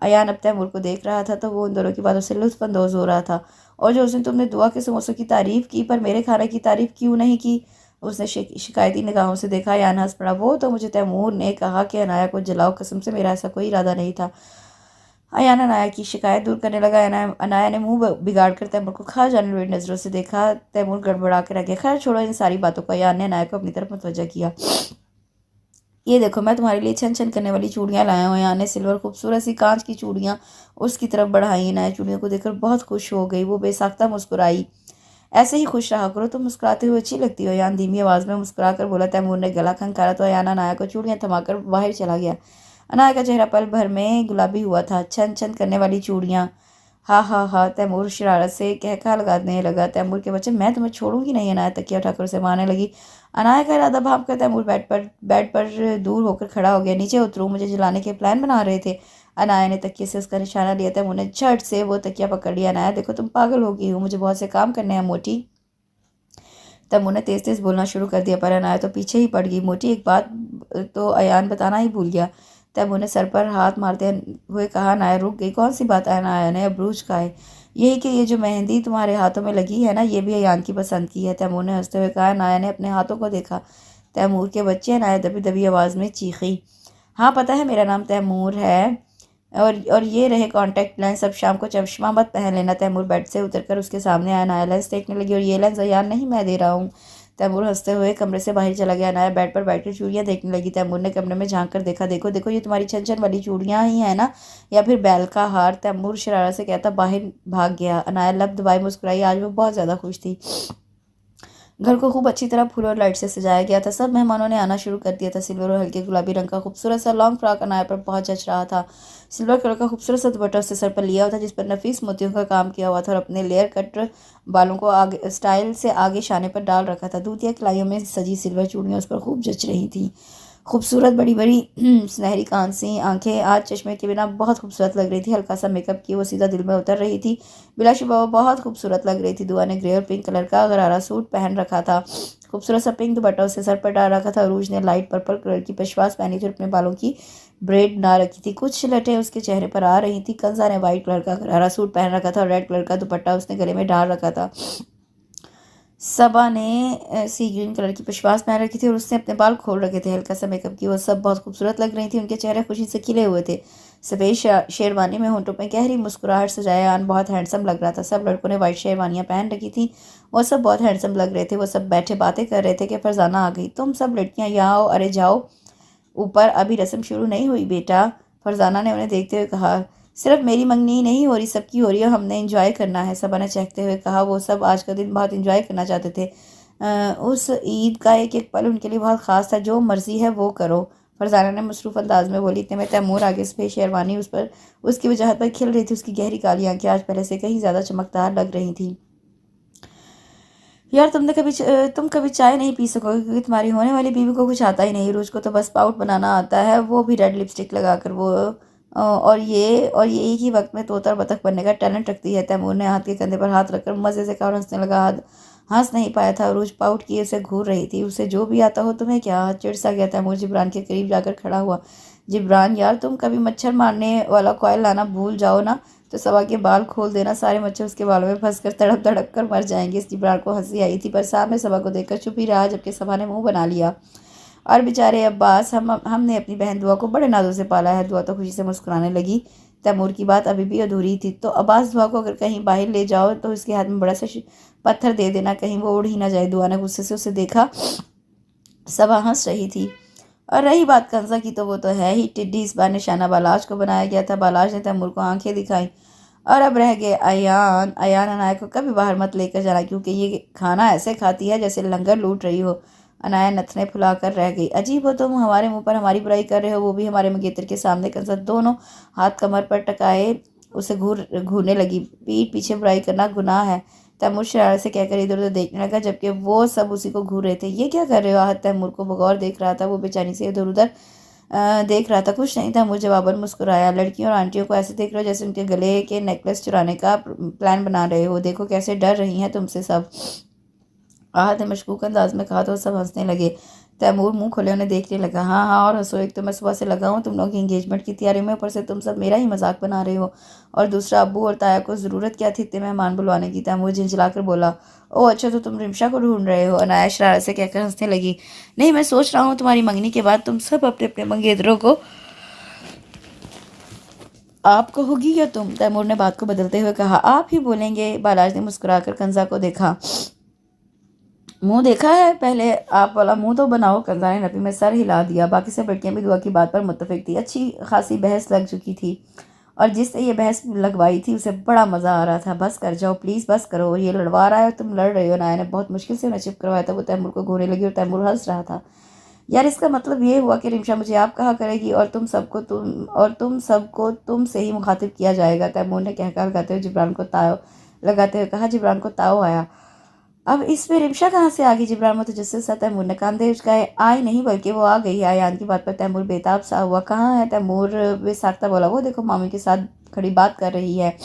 अयान अब तैमूर को देख रहा था तो वो उन दोनों की बातों से लुत्फानंदोज हो रहा था। और जो उस दिन तुमने दुआ के समोसों की तारीफ की पर मेरे खाने की तारीफ क्यों नहीं की? उसने शिकायती निगाहों से देखा। अयान हंस पड़ा। वो तो मुझे तैमूर ने कहा कि अनाया को जलाओ, कसम से मेरा ऐसा कोई इरादा नहीं था। अयान अनाया की शिकायत दूर करने लगा। अनाया ने मुंह बिगाड़ कर तैमूर को खा जाने वाली नजरों से देखा। तैमूर गड़बड़ा के रह गया। खैर छोड़ो इन सारी बातों को। अयान ने अनाया को अपनी तरफ मुतवज्जह किया। ये देखो, मैं तुम्हारे लिए छन छन करने वाली चूड़ियां लाया हूँ। अयान ने सिल्वर खूबसूरत सी कांच की चूड़ियां उसकी तरफ बढ़ाई। अनाया चूड़ियों को देखकर बहुत खुश हो गई। वो बेसाख्ता मुस्कुराई। ऐसे ही खुश रहा करो, तुम मुस्कुराते हुए अच्छी लगती हो। अयान धीमी आवाज में मुस्कुरा कर बोला। तैमूर ने गला खनकारा तो अयान अनाया को चूड़ियां थमाकर बाहर चला गया। अनाया का चेहरा पल भर में गुलाबी हुआ था। छन छन करने वाली चूड़ियां, हा हा हा। तैमूर शरारत से कहका लगाने लगा। तैमूर के बच्चे, मैं तुम्हें छोड़ूंगी नहीं। अनाया तकिया उठाकर उसे मारने लगी। अनाया का इरादा भाप कर तैमूर बेड पर दूर होकर खड़ा हो गया। नीचे उतरो, मुझे जलाने के प्लान बना रहे थे। अनाया ने तकिए से उसका निशाना लिया। तैमूर ने झट से वो तकिया पकड़ लिया। अनाया देखो, तुम पागल हो गई हो, मुझे बहुत से काम करने हैं मोटी। तैमूर ने तेज तेज बोलना शुरू कर दिया पर अनाया तो पीछे ही पड़ गई। मोटी, एक बात तो अयान बताना ही भूल गया। तैमूर ने सर पर हाथ मारते हुए कहा। अनाया रुक गई। कौन सी बात? अनाया ने अबरूज का है। यही कि ये जो मेहंदी तुम्हारे हाथों में लगी है ना, ये भी अयान की पसंद की है। तैमूर ने हंसते हुए कहा। अनाया ने अपने हाथों को देखा। तैमूर के बच्चे? अनाया दबी दबी आवाज़ में चीखी। हाँ पता है, मेरा नाम तैमूर है। और ये रहे कांटेक्ट लेंस, अब शाम को चश्मा मत पहन लेना। तैमूर बेड से उतरकर उसके सामने आया। अनाया लेंस देखने लगी। और ये लेंस अयान नहीं, मैं दे रहा हूँ। तैमूर हंसते हुए कमरे से बाहर चला गया। अनाया बेड पर बैठकर चूड़ियां देखने लगी। तैमूर ने कमरे में झांक कर देखा। देखो देखो, ये तुम्हारी छन छन वाली चूड़ियां ही है ना, या फिर बैल का हार? तैमूर शरारत से कहता बाहर भाग गया। अनाया लब दबाई मुस्कुराई। आज वो बहुत ज़्यादा खुश थी। घर को खूब अच्छी तरह फूलों और लाइट से सजाया गया था। सब मेहमानों ने आना शुरू कर दिया था। सिल्वर और हल्के गुलाबी रंग का खूबसूरत सा लॉन्ग फ्रॉक अनाया पर बहुत जच रहा था। सिल्वर कलर का खूबसूरत सा दुपट्टा उससे सर पर लिया हुआ था जिस पर नफीस मोतियों का काम किया हुआ था, और अपने लेयर कट बालों को आगे स्टाइल से आगे शाने पर डाल रखा था। दूधिया कलाइयों में सजी सिल्वर चूड़ियाँ उस पर खूब जच रही थी। खूबसूरत बड़ी बड़ी सुनहरी कांसी आंखें आज चश्मे के बिना बहुत खूबसूरत लग रही थी। हल्का सा मेकअप की वो सीधा दिल में उतर रही थी। बिलाशुबा वो बहुत खूबसूरत लग रही थी। दुआ ने ग्रे और पिंक कलर का गरारा सूट पहन रखा था। खूबसूरत सा पिंक दुपट्टा उसके सर पर डाल रखा था। अरूज ने लाइट पर्पल कलर की पेशवास पहनी थी और अपने बालों की ब्रेड ना रखी थी। कुछ लटें उसके चेहरे पर आ रही थी। कंजा ने व्हाइट कलर का गरारा सूट पहन रखा था और रेड कलर का दुपट्टा उसने गले में डाल रखा था। सबा ने सी ग्रीन कलर की पेशवास पहन रखी थी और उसने अपने बाल खोल रखे थे। हल्का सा मेकअप की वो सब बहुत खूबसूरत लग रही थी। उनके चेहरे खुशी से खिले हुए थे। सफ़ेद शेरवानी में होंठों में गहरी मुस्कुराहट सजाया आन बहुत हैंडसम लग रहा था। सब लड़कों ने वाइट शेरवानियाँ पहन रखी थी। वो सब बहुत हैंडसम लग रहे थे। वो सब बैठे बातें कर रहे थे कि फरजाना आ गई। तुम सब लड़कियाँ यहाँ आओ, अरे जाओ ऊपर, अभी रस्म शुरू नहीं हुई बेटा। फरजाना ने उन्हें देखते हुए कहा। सिर्फ मेरी मंगनी ही नहीं हो रही, सबकी हो रही है, हमने इंजॉय करना है, सबा ने चहकते हुए कहा। वो सब आज का दिन बहुत इंजॉय करना चाहते थे। उस ईद का एक एक पल उनके लिए बहुत ख़ास था। जो मर्ज़ी है वो करो, फरजाना ने मसरूफ़ अंदाज में बोली। इतने में तैमूर आगे सफ़ेद शेरवानी उस पर उसकी वजह पर खिल रही थी। उसकी गहरी काली आंखें आज पहले से कहीं ज़्यादा चमकदार लग रही थी। यार तुम कभी चाय नहीं पी सकोगे क्योंकि तुम्हारी होने वाली बीवी को कुछ आता ही नहीं। रोज को तो बस पाउट बनाना आता है, वो भी रेड लिपस्टिक लगाकर। वो और ये एक ही वक्त में तोता और बतख बनने का टैलेंट रखती है। तैमूर ने हाथ के कंधे पर हाथ रखकर मज़े से कहा और हंसने लगा। हंस नहीं पाया था। रोज पाउट किए उसे घूर रही थी। उसे जो भी आता हो, तुम्हें क्या? चिढ़ सा गया। तैमूर जिब्रान के करीब जाकर खड़ा हुआ। जिब्रान यार, तुम कभी मच्छर मारने वाला कॉयल लाना भूल जाओ ना तो सबा के बाल खोल देना, सारे मच्छर उसके बालों में फंस कर तड़प तड़प कर मर जाएंगे। इस जिब्रान को हंसी आई थी पर सामने सबा को देखकर चुप ही रहा, जबकि सबा ने मुंह बना लिया। और बेचारे अब्बास, हमने अपनी बहन दुआ को बड़े नाजों से पाला है। दुआ तो खुशी से मुस्कुराने लगी। तैमूर की बात अभी भी अधूरी थी। तो अब्बास, दुआ को अगर कहीं बाहर ले जाओ तो इसके हाथ में बड़ा सा पत्थर दे देना, कहीं वो उड़ ही ना जाए। दुआ ने गुस्से से उसे देखा। सबा हंस रही थी। और रही बात कंजा की, तो वो तो है ही टिड्डी। इस बार निशाना बालाज को बनाया गया था। बालाज ने तैमूर को आंखें दिखाई। और अब रह गए अयान। अयान अनाया को कभी बाहर मत लेकर जाना क्योंकि ये खाना ऐसे खाती है जैसे लंगर लूट रही हो। अनाया नथने फुलाकर रह गई। अजीब हो तुम, हमारे मुंह पर हमारी बुराई कर रहे हो, वो भी हमारे मंगेतर के सामने। कंसा दोनों हाथ कमर पर टकाए उसे घूरने लगी। पीठ पीछे बुराई करना गुनाह है। तैमूर शरारत से कहकर इधर उधर देखने लगा, जबकि वो सब उसी को घूर रहे थे। ये क्या कर रहे हो? आहत तैमूर को बगौर देख रहा था। वो बेचैनी से इधर उधर देख रहा था। कुछ नहीं, तैमूर जवाबन मुस्कुराया। लड़कियों और आंटियों को ऐसे देख रहे हो जैसे उनके गले के नेकलेस चुराने का प्लान बना रहे हो। देखो कैसे डर रही हैं तुमसे सब। आहत ने मशकूक अंदाज में कहा तो सब हंसने लगे। तैमूर मुंह खोले उन्हें देखने लगा। हाँ हाँ और हंसो, एक तो मैं सुबह से लगा हूँ तुम लोगों की एंगेजमेंट की तैयारी में, ऊपर से तुम सब मेरा ही मजाक बना रहे हो। और दूसरा, अब्बू और ताया को ज़रूरत क्या थी इतने मेहमान बुलवाने की? तैमूर झिंझला कर बोला। ओह अच्छा, तो तुम रिमशा को ढूंढ रहे हो? अनाया शरारत से कहकर हंसने लगी। नहीं, मैं सोच रहा हूँ तुम्हारी मंगनी के बाद तुम सब अपने अपने मंगेतरों को आप कहोगी या तुम? तैमूर ने बात को बदलते हुए कहा। आप ही बोलेंगे। बालाज ने मुस्कुराकर कंजा को देखा। मुंह देखा है पहले, आप वाला मुंह तो बनाओ। कंजा ने नफी में सर हिला दिया। बाकी सब लड़कियां भी दुआ की बात पर मुत्तफिक थी। अच्छी खासी बहस लग चुकी थी और जिससे ये बहस लगवाई थी उसे बड़ा मज़ा आ रहा था। बस कर जाओ प्लीज़, बस करो। ये लड़वा रहा है और तुम लड़ रहे हो। नाया ने बहुत मुश्किल से उन्हें चुप करवाया था। वो तैमूर को घूरने लगी और तैमूर हंस रहा था। यार इसका मतलब ये हुआ कि रिमशा मुझे आप कहा करेगी और तुम सबको तुम से ही मुखातिब किया जाएगा। तैमूर ने कहकर लगाते हुए जिब्रान को ताव लगाते हुए कहा। जिब्रान को ताव आया। अब इसमें रिमशा कहाँ से आ गई? जिब्रान मुतजस्सिस सा तैमूर ने कांधे उचकाए। आई नहीं बल्कि वो आ गई है। आयान की बात पर तैमूर बेताब सा हुआ। कहाँ है? तैमूर बेसाख्ता बोला। वो देखो मामी के साथ खड़ी बात कर रही है।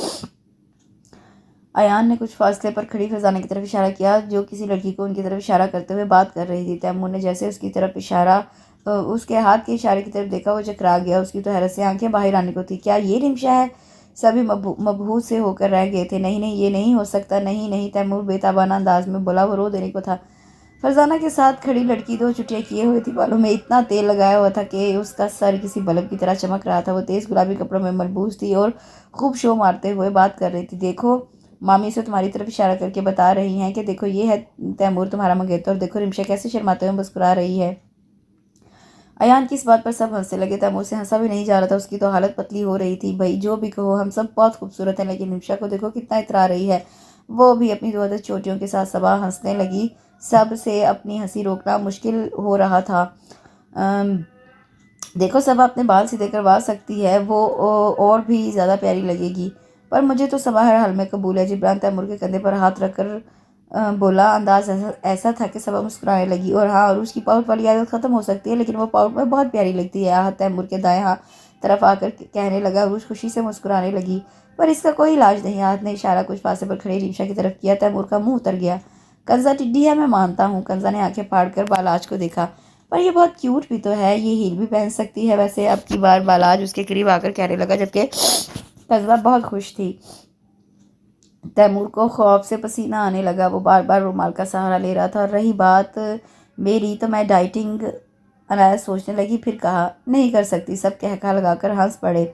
अयान ने कुछ फासले पर खड़ी फरजाना की तरफ इशारा किया जो किसी लड़की को उनकी तरफ इशारा करते हुए बात कर रही थी। तैमूर ने जैसे उसकी तरफ इशारा उसके हाथ के इशारे की तरफ देखा, वो चकरा गया। उसकी तो हैरत से आंखें बाहर आने को थी। क्या ये रिमशा है? सभी मबहूत से होकर रह गए थे। नहीं नहीं, ये नहीं हो सकता। नहीं नहीं, तैमूर बेताबाना अंदाज में बोला। वो रो देने को था। फरजाना के साथ खड़ी लड़की 2 चुटियाँ किए हुई थी। बालों में इतना तेल लगाया हुआ था कि उसका सर किसी बल्ब की तरह चमक रहा था। वो तेज़ गुलाबी कपड़ों में मलबूस थी और खूब शो मारते हुए बात कर रही थी। देखो मामी से तुम्हारी तरफ इशारा करके बता रही हैं कि देखो ये है तैमूर तुम्हारा मंगेतर। और देखो रिमशा कैसे शर्माते हुए मुस्कुरा रही है। अयान की इस बात पर सब हंसने लगे। तैमूर से हंसा भी नहीं जा रहा था। उसकी तो हालत पतली हो रही थी। भाई जो भी कहो, हम सब बहुत खूबसूरत हैं, लेकिन रिमशा को देखो कितना इतरा रही है। वो भी अपनी 2 चोटियों के साथ सबा हंसने लगी। सब से अपनी हंसी रोकना मुश्किल हो रहा था। देखो सबा अपने बाल सीधे करवा सकती है, वो और भी ज़्यादा प्यारी लगेगी। पर मुझे तो सबा हर हाल में कबूल है। जिब्रान तैमूर के कंधे पर हाथ रखकर बोला। अंदाज ऐसा था कि सबा मुस्कुराने लगी। और हाँ, और उसकी पाउट वाली आदत ख़त्म हो सकती है, लेकिन वो पाउट में बहुत प्यारी लगती है। आहत तैमूर के दाएं हाथ तरफ आकर कहने लगा। रूज खुशी से मुस्कुराने लगी। पर इसका कोई इलाज नहीं। आहत ने इशारा कुछ फासले पर खड़ी रिमशा की तरफ किया। तैमूर का मुंह उतर गया। कंजा टिड्डी है, मैं मानता हूँ। कंजा ने आंखें फाड़ कर बालाज को देखा। पर ये बहुत क्यूट भी तो है, ये हील भी पहन सकती है। वैसे अब की बार बालाज उसके करीब आकर कहने लगा, जबकि कंजा बहुत खुश थी। तैमूर को खौफ से पसीना आने लगा। वो बार बार रुमाल का सहारा ले रहा था। और रही बात मेरी, तो मैं डाइटिंग। अनाया सोचने लगी, फिर कहा नहीं कर सकती। सब कहका लगाकर हंस पड़े।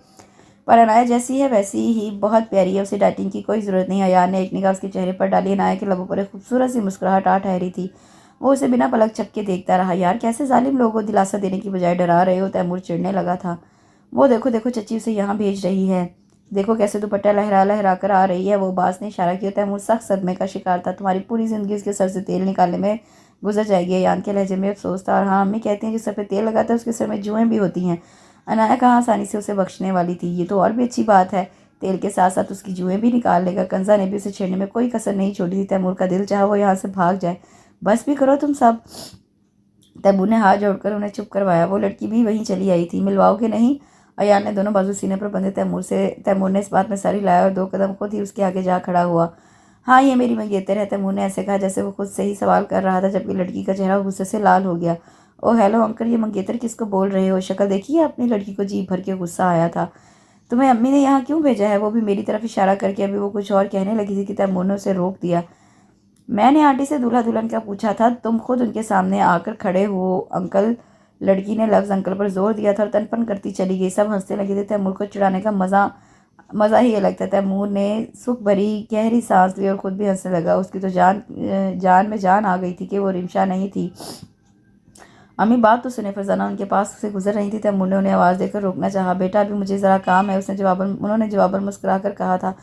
पर अनाया जैसी है वैसी ही बहुत प्यारी है, उसे डाइटिंग की कोई ज़रूरत नहीं। अयान ने एक निगाह उसके चेहरे पर डाली। अनाया के लबों पर एक खूबसूरत सी मुस्कुराहट आ ठहरी थी। वो उसे बिना पलक झपके देखता रहा। यार कैसे जालिम लोगों को दिलासा देने की बजाय डरा रहे हो? तैमूर चिढ़ने लगा था। वो देखो देखो, चची उसे यहाँ भेज रही है। देखो कैसे दुपट्टा लहरा लहरा कर आ रही है। वो बास ने इशारा किया। तैमूर सख्त सदमे का शिकार था। तुम्हारी पूरी ज़िंदगी उसके सर से तेल निकालने में गुजर जाएगी। अयान के लहजे में अफसोस था। और हाँ, अम्मी कहती हैं जिस सर पे तेल लगाता है उसके सर में जुएँ भी होती हैं। अनाया कहाँ आसानी से उसे बख्शने वाली थी। ये तो और भी अच्छी बात है, तेल के साथ साथ उसकी जुएँ भी निकाल लेगा। कंजा ने भी उसे छेड़ने में कोई कसर नहीं छोड़ी थी। तैमूर का दिल चाहा वो यहाँ से भाग जाए। बस भी करो तुम सब। तैमूर ने हाथ जोड़कर उन्हें चुप करवाया। वो लड़की भी वहीं चली आई थी। मिलवाओगे नहीं? अयान ने दोनों बाजू सीने पर बंधे तैमूर ने इस बात में सर हिलाया और 2 कदम खुद ही उसके आगे जा खड़ा हुआ। हाँ, ये मेरी मंगेतर है। तैमूर ने ऐसे कहा जैसे वो खुद से ही सवाल कर रहा था, जबकि लड़की का चेहरा गुस्से से लाल हो गया। ओह हेलो अंकल, ये मंगेतर किसको बोल रहे हो? शक्ल देखिए अपनी। लड़की को जी भर के गुस्सा आया था। तुम्हें अम्मी ने यहाँ क्यों भेजा है? वो भी मेरी तरफ इशारा करके। अभी वो कुछ और कहने लगी थी कि तैमूर ने उसे रोक दिया। मैंने आंटी से दूल्हा दुल्हन का पूछा था, तुम खुद उनके सामने आकर खड़े हो अंकल। लड़की ने लफ्ज़ अंकल पर जोर दिया था और तनपन करती चली गई। सब हंसने लगे थे। तैमूर को चिढ़ाने का मज़ा ही अलग था। तैमूर ने सुख भरी गहरी सांस ली और खुद भी हंसने लगा। उसकी तो जान में जान आ गई थी कि वो रिमशा नहीं थी। अम्मी बात तो सुने। फरजाना उनके पास से गुजर रही थी। तैमूर ने उन्हें आवाज़ देकर रोकना चाहा। बेटा अभी मुझे ज़रा काम है, उन्होंने जवाबन मुस्कुरा कर कहा था।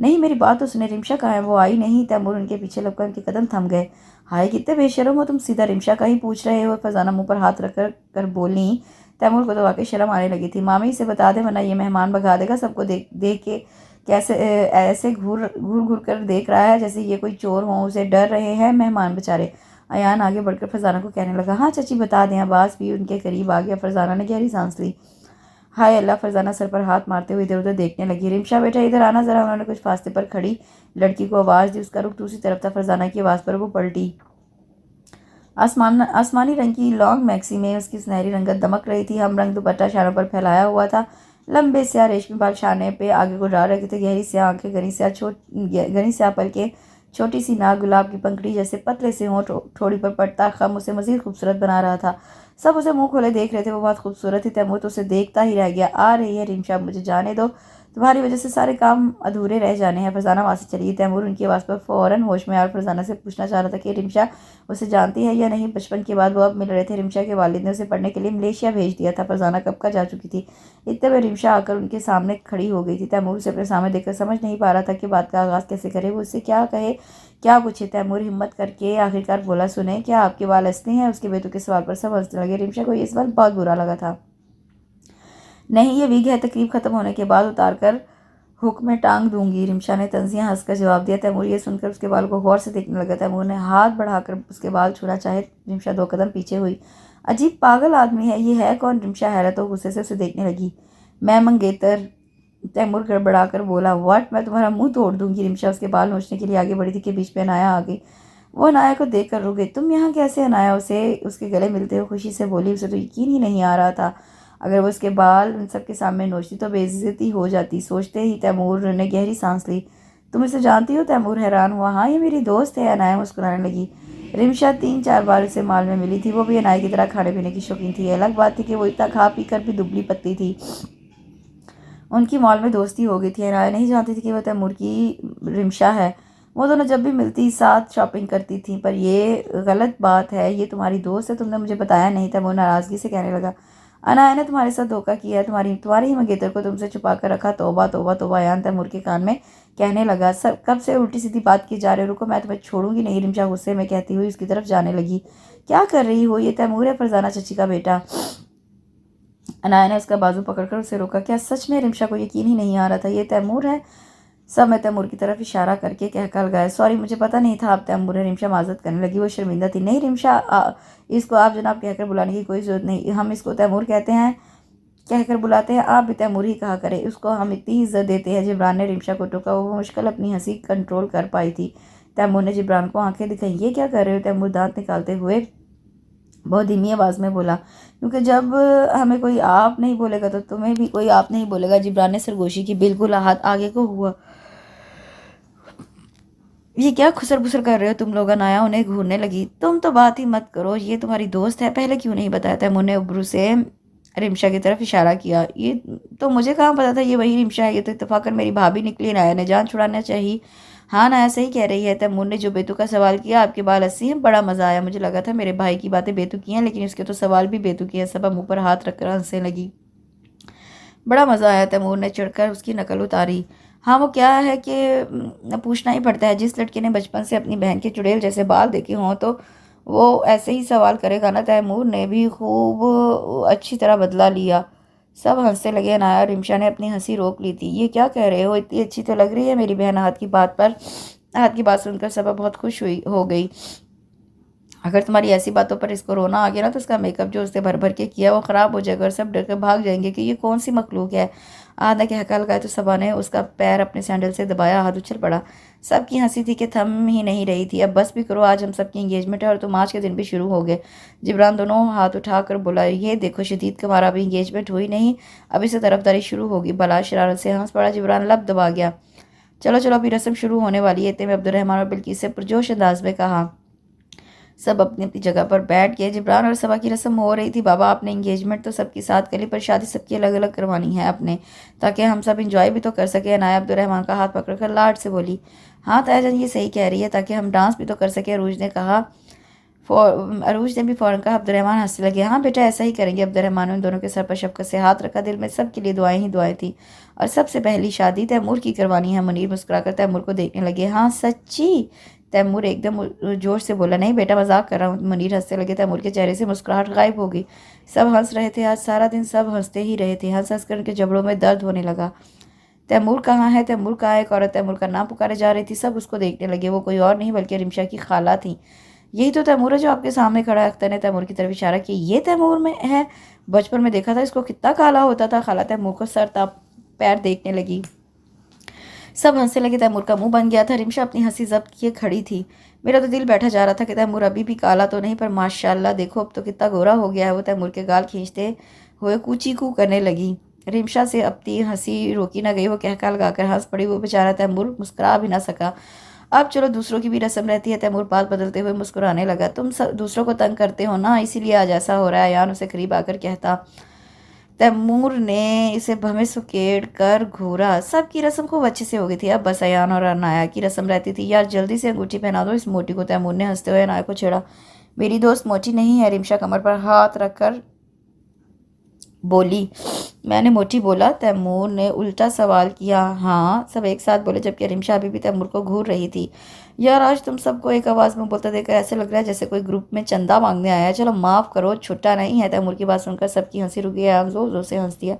नहीं मेरी बात तो सुने, रिमशा कहाँ है? वो आई नहीं। तैमूर उनके पीछे लगकर उनके कदम थम गए। हाय कितने बेशर्म हो तुम, सीधा रिमशा का ही पूछ रहे हो? फरजाना मुँह पर हाथ रख कर बोली। तैमूर को तो वाकई शर्म आने लगी थी। मामी इसे बता दे वरना ये मेहमान भगा देगा सबको। देख के कैसे ऐसे घूर घूर घूर कर देख रहा है जैसे ये कोई चोर हो, उसे डर रहे हैं मेहमान बेचारे। अयान आगे बढ़कर फरजाना को कहने लगा, हाँ चाची बता दें। अब्बास भी उनके करीब आ गया। फरजाना ने गहरी सांस ली। हाय अल्लाह। फरजाना सर पर हाथ मारते हुए इधर उधर देखने लगी। रिमशा बेटा इधर आना ज़रा। उन्होंने कुछ फासले पर खड़ी लड़की को आवाज़ दी। उसका रुख दूसरी तरफ था। फरजाना की आवाज़ पर वो पलटी। आसमानी रंग की लॉन्ग मैक्सी में उसकी सुनहरी रंगत दमक रही थी। हम रंग दुपट्टा शानों पर फैलाया हुआ था। लंबे स्याह रेशमी बाल शाने पे आगे को डाल रखे थे। गहरी स्याह आंखें, घनी स्याह पलकें, छोटी सी नाक, गुलाब की पंखड़ी जैसे पतले से होंठ ठोड़ी पर पड़ता खम उसे मजीद खूबसूरत बना रहा था। सब उसे मुंह खोले देख रहे थे। वो बहुत खूबसूरत थी। तैमूर तो उसे देखता ही रह गया। आ रही है रिमशा, मुझे जाने दो, तुम्हारी वजह से सारे काम अधूरे रह जाने हैं। फरजाना वहाँ से चली। तैमूर उनकी आवाज़ पर फ़ौरन होश में आया और फरजाना से पूछना चाह रहा था कि रिमशा उसे जानती है या नहीं। बचपन के बाद वो अब मिल रहे थे। रिमशा के वालिद ने उसे पढ़ने के लिए मलेशिया भेज दिया था। फरजाना कब का जा चुकी थी। इतने में रिमशा आकर उनके सामने खड़ी हो गई थी। तैमूर उसे अपने सामने देखकर समझ नहीं पा रहा था कि बात का आगाज़ कैसे करे। वो उससे क्या कहे, क्या पूछे। तैमूर हिम्मत करके आखिरकार बोला, सुने, क्या आपके बाल असली हैं? उसके बेटू के सवाल पर सब हंसने लगे। रिमशा को ये सवाल बहुत बुरा लगा था। नहीं, ये विग है। तकरीब खत्म होने के बाद उतार कर हुक में टांग दूंगी। रिमशा ने तंजियां हंसकर जवाब दिया। तैमूर ये सुनकर उसके बाल को गौर से देखने लगा। तैमूर ने हाथ बढ़ाकर उसके बाल छूना चाहे। रिमशा 2 कदम पीछे हुई। अजीब पागल आदमी है ये। है कौन? रिमशा हैरत और गुस्से से उसे देखने लगी। मैं मंगेतर। तैमूर गड़बड़ाकर बोला। व्हाट? मैं तुम्हारा मुंह तोड़ दूंगी। रिमशा उसके बाल नोचने के लिए आगे बढ़ी थी कि बीच में अनाया आ गई। वो अनाया को देख कर रुक गई। तुम यहाँ कैसे? अनाया उसे उसके गले मिलते हुए खुशी से बोली। उसे तो यकीन ही नहीं आ रहा था अगर वो उसके बाल उन सबके सामने नोचती तो बेइज्जती हो जाती। सोचते ही तैमूर ने गहरी सांस ली। तुम इसे जानती हो? तैमूर हैरान हुआ। हाँ, ये मेरी दोस्त है। अनाया मुस्कुराने लगी। रिमशा 3-4 बार उसे माल में मिली थी। वो भी अनाया की तरह खाने पीने की शौकीन थी। अलग बात थी कि वो इतना खा पी कर भी दुबली पतली थी। उनकी मॉल में दोस्ती हो गई थी। अनाया नहीं जानती थी कि वह तैमूर की रिमशा है। वो दोनों जब भी मिलती साथ शॉपिंग करती थी। पर ये गलत बात है, ये तुम्हारी दोस्त है, तुमने मुझे बताया नहीं था। वो नाराज़गी से कहने लगा। अनाया ने तुम्हारे साथ धोखा किया है। तुम्हारे ही मंगेतर को तुमसे छुपा कर रखा। तौबा तौबा तौबा। अयान तैमूर के कान में कहने लगा। सब कब से उल्टी सीधी बात की जा रही हो? रुको, मैं तुम्हें छोड़ूंगी नहीं। रिमशा गुस्से में कहती हुई उसकी तरफ जाने लगी। क्या कर रही हो? ये तैमूर है, फरजाना चची का बेटा। अनाया ने उसका बाजू पकड़कर उसे रोका। क्या सच में? रिमशा को यकीन ही नहीं आ रहा था। ये तैमूर है। सब मैं तैमूर की तरफ इशारा करके कहकर गया। सॉरी, मुझे पता नहीं था आप तैमूर है। रिमशा माजरत करने लगी। वो शर्मिंदा थी। नहीं रिमशा, इसको आप जनाब कहकर बुलाने की कोई ज़रूरत नहीं। हम इसको तैमूर कहते हैं, कहकर बुलाते हैं। आप भी तैमूर ही कहा करें। उसको हम इतनी इज्जत देते हैं। जिब्रान ने रिमशा को टोका। वो मुश्किल अपनी हंसी कंट्रोल कर पाई थी। तैमूर ने जिब्रान को आंखें दिखाई। ये क्या कर रहे हो? तैमूर दांत निकालते हुए बहुत धीमी आवाज़ में बोला। क्योंकि जब हमें कोई आप नहीं बोलेगा तो तुम्हें भी कोई आप नहीं बोलेगा। जिब्रान ने सरगोशी की। बिल्कुल। हाथ आगे को हुआ। ये क्या खुसर बुसर कर रहे हो तुम लोग? अनाया उन्हें घूरने लगी। तुम तो बात ही मत करो। ये तुम्हारी दोस्त है, पहले क्यों नहीं बताया था? मुन्ने उब्रू से रिमशा की तरफ इशारा किया। ये तो मुझे कहाँ पता था ये वही रिमशा है। ये तो इत्तेफाकन मेरी भाभी निकली। नाया ने जान छुड़ाना चाहिए। हाँ नाया सही कह रही है। तैमूर ने जो बेतुका सवाल किया, आपके बाल अस्सी हैं, बड़ा मज़ा आया। मुझे लगा था मेरे भाई की बातें बेतुकी हैं, लेकिन उसके तो सवाल भी बेतुकी हैं। सब मुँह पर हाथ रखकर हंसने लगी। बड़ा मज़ा आया। तैमूर ने चिढ़कर उसकी नकल उतारी। हाँ, वो क्या है कि पूछना ही पड़ता है। जिस लड़के ने बचपन से अपनी बहन के चुड़ैल जैसे बाल देखे हों तो वो ऐसे ही सवाल करेगा ना। तैमूर ने भी खूब अच्छी तरह बदला लिया। सब हंसने लगे। अनाया और रिमशा ने अपनी हंसी रोक ली थी। ये क्या कह रहे हो? इतनी अच्छी तो लग रही है मेरी बहन। हाथ की बात सुनकर सब बहुत खुश हो गई। अगर तुम्हारी ऐसी बातों पर इसको रोना आ गया ना तो उसका मेकअप जो उसने भर भर के किया वो ख़राब हो जाएगा और सब डर कर भाग जाएंगे कि ये कौन सी मखलूक है। आधा के हका लगाया तो सबा ने उसका पैर अपने सैंडल से दबाया। हाथ उछल पड़ा। सबकी हंसी थी कि थम ही नहीं रही थी। अब बस भी करो, आज हम सबकी इंगेजमेंट है और तुम आज के दिन भी शुरू हो गए। जिब्रान दोनों हाथ उठाकर बोला। ये देखो शदीद का हमारा अभी इंगेजमेंट हुई नहीं, अभी से तरफदारी शुरू होगी। बला शरारत से हंस पड़ा। जिब्रान लब दबा गया। चलो चलो, अभी रस्म शुरू होने वाली है। इतने में अब्दुर्रहमान और बिल्किस से पुरजोश अंदाज में कहा। सब अपनी अपनी जगह पर बैठ गए। जिब्रान और सबा की रस्म हो रही थी। बाबा आपने इंगेजमेंट तो सबके साथ करी, पर शादी सबकी अलग अलग करवानी है अपने, ताकि हम सब इंजॉय भी तो कर सके। अनाया अब्दुर्रहमान का हाथ पकड़कर लाड से बोली। हाँ तायाजान, ये सही कह रही है, ताकि हम डांस भी तो कर सके। अरूज ने भी फ़ौरन कहा। अब्दुर्रहमान हंसने लगे। हाँ बेटा, ऐसा ही करेंगे। अब्दुर्रहमान ने उन दोनों के सर पर शफकत से हाथ रखा। दिल में सबके लिए दुआएं ही दुआएं थी। और सबसे पहली शादी तैमूर की करवानी है। मुनीर मुस्कुराकर तैमूर को देखने लगे। हाँ सच्ची? तैमूर एकदम जोश से बोला। नहीं बेटा, मजाक कर रहा हूँ। मुनीर हंसने लगे। तैमूर के चेहरे से मुस्कुराहट गायब हो गई। सब हंस रहे थे। आज सारा दिन सब हंसते ही रहे थे। हंस हंस कर उनके जबड़ों में दर्द होने लगा। तैमूर कहाँ है, तैमूर कहाँ है। एक औरत तैमूर का नाम पुकारे जा रही थी। सब उसको देखने लगे। वो कोई और नहीं बल्कि रिमशा की खाला थी। यही तो तैमूर है जो आपके सामने खड़ा है। अख्तर ने तैमूर की तरफ इशारा किया। ये तैमूर में है, बचपन में देखा था इसको, कितना काला होता था। खाला तैमूर को सर पैर देखने लगी। सब हंसने लगे। तैमूर का मुंह बन गया था। रिमशा अपनी हंसी जब्त किए खड़ी थी। मेरा तो दिल बैठा जा रहा था कि तैमूर अभी भी काला तो नहीं, पर माशाल्लाह देखो अब तो कितना गोरा हो गया है। वो तैमूर के गाल खींचते हुए कूची कू करने लगी। रिमशा से अपनी हंसी रोकी ना गई। वो कहका लगाकर हंस पड़ी। वो बेचारा तैमूर मुस्कुरा भी ना सका। अब चलो, दूसरों की भी रस्म रहती है। तैमूर बात बदलते हुए मुस्कुराने लगा। तुम सब दूसरों को तंग करते हो ना, इसीलिए आज ऐसा हो रहा है। अयान उसे करीब आकर कहता। तैमूर ने इसे भवें सुकेड़ कर घूरा। सबकी रस्म खूब अच्छे से हो गई थी। अब बस अयान और अनाया की रस्म रहती थी। यार जल्दी से अंगूठी पहना दो इस मोटी को। तैमूर ने हंसते हुए अनाया को छेड़ा। मेरी दोस्त मोटी नहीं है। रिमशा कमर पर हाथ रखकर बोली। मैंने मोटी बोला? तैमूर ने उल्टा सवाल किया। हाँ, सब एक साथ बोले, जबकि रिमशा अभी भी तैमूर को घूर रही थी। यार आज तुम सबको एक आवाज़ में बोलते देखकर ऐसे लग रहा है जैसे कोई ग्रुप में चंदा मांगने आया है। चलो माफ़ करो, छुट्टा नहीं है। तैमूर की बात सुनकर सबकी हंसी रुक गई। आम जोर जोर से हंस दिया।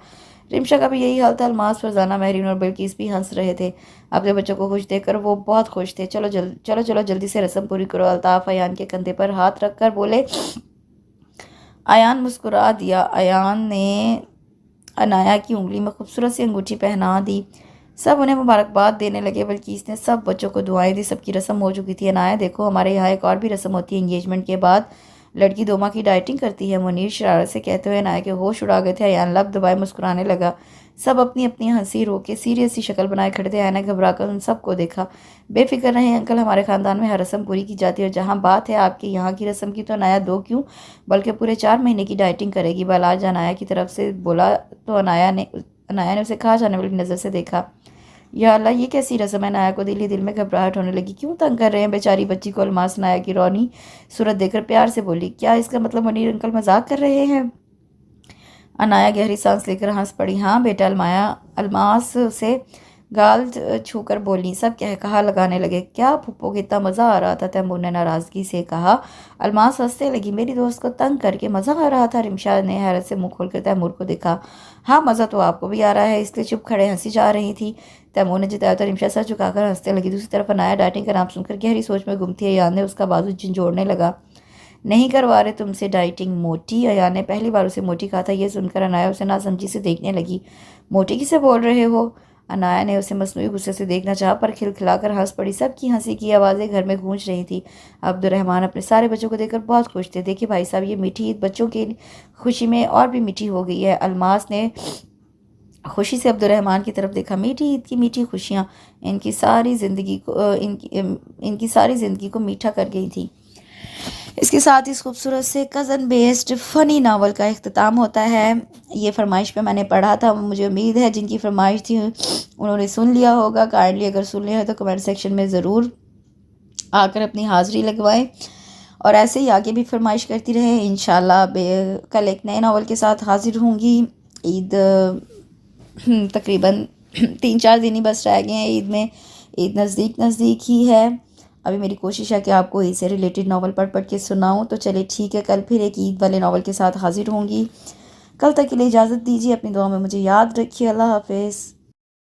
रिमशा का भी यही हाल था। अलमास, फरजाना, महरीन और बिल्किस भी हंस रहे थे। अपने बच्चों को खुश देखकर वो बहुत खुश थे। चलो जल्दी से रस्म पूरी करो। अल्ताफ़ अयान के कंधे पर हाथ रखकर बोले। अयान मुस्कुरा दिया। अयान ने अनाया की उंगली में खूबसूरत सी अंगूठी पहना दी। सब उन्हें मुबारकबाद देने लगे। बल्कि इसने सब बच्चों को दुआएं दी। सबकी रस्म हो चुकी थी। अनाया देखो, हमारे यहाँ एक और भी रस्म होती है। एंगेजमेंट के बाद लड़की 2 माह की डाइटिंग करती है। मुनीर शरारत से कहते हुए अनाया के होश उड़ा गए थे। अयान लब दबाए मुस्कुराने लगा। सब अपनी अपनी हंसी रोके सीरियस सी शक्ल बनाए खड़े थे। अयान ने घबराकर उन सबको देखा। बेफिक्र रहें अंकल, हमारे ख़ानदान में हर रस्म पूरी की जाती है। और जहाँ बात है आपके यहाँ की रस्म की, तो अनाया 2 क्यों बल्कि पूरे 4 महीने की डाइटिंग करेगी। बालाज अनाया की तरफ से बोला तो अनाया ने उसे कहा जाने वाली नज़र से देखा। या अल्लाह, ये कैसी रस्म है। अनाया को दिल ही दिल में घबराहट होने लगी। क्यों तंग कर रहे हैं बेचारी बच्ची को। अलमास अनाया की रौनी सूरत देखकर प्यार से बोली। क्या इसका मतलब मुनीर अंकल मजाक कर रहे हैं। अनाया गहरी सांस लेकर हंस पड़ी। हाँ बेटा। अलमास से गाल छूकर बोली। सब कहा लगाने लगे। क्या फुप्पो, कितना मज़ा आ रहा था। तैमूर ने नाराज़गी से कहा। अलमास हंसने लगी। मेरी दोस्त को तंग करके मज़ा आ रहा था। रिमशा ने हैरत से मुंह खोलकर तैमूर को देखा। हाँ, मज़ा तो आपको भी आ रहा है, इसलिए चुप खड़े हंसी जा रही थी। तैमूर ने जिताया तो रिमशा सर झुकाकर हंसने लगी। दूसरी तरफ अनाया डाइटिंग का नाम सुनकर गहरी सोच में गुम थी। अयान ने उसका बाजू झंझोड़ने लगा। नहीं करवा रहे तुमसे डाइटिंग मोटी। अयान ने पहली बार उसे मोटी कहा था। यह सुनकर अनाया उसे नासमझी से देखने लगी। मोटी किसे बोल रहे हो। अनाया ने उसे मसनूई गुस्से से देखना चाहा, पर खिलखिलाकर हंस पड़ी। सबकी हंसी की आवाज़ें घर में गूंज रही थी। अब्दुर्रहमान अपने सारे बच्चों को देखकर बहुत खुश थे। देखिए भाई साहब, ये मीठी ईद बच्चों की खुशी में और भी मीठी हो गई है। अलमास ने खुशी से अब्दुर्रहमान की तरफ देखा। मीठी ईद की मीठी खुशियाँ इनकी सारी ज़िंदगी को मीठा कर गई थी। इसके साथ इस खूबसूरत से कज़न बेस्ड फ़नी नावल का इख्तिताम होता है। ये फरमाइश पे मैंने पढ़ा था। मुझे उम्मीद है जिनकी फरमाइश थी उन्होंने सुन लिया होगा। काइंडली अगर सुन लिया है तो कमेंट सेक्शन में ज़रूर आकर अपनी हाज़िरी लगवाएं और ऐसे ही आगे भी फरमाइश करती रहें। इंशाल्लाह कल एक नए नावल के साथ हाज़िर होंगी। ईद तकरीबन 3-4 दिन ही बस रह गए हैं ईद में। ईद नज़दीक ही है। अभी मेरी कोशिश है कि आपको ईद से रिलेटेड नावल पढ़ के सुनाऊं। तो चलिए ठीक है, कल फिर एक ईद वाले नावल के साथ हाजिर होंगी। कल तक के लिए इजाज़त दीजिए। अपनी दुआ में मुझे याद रखिए। अल्लाह हाफिज़।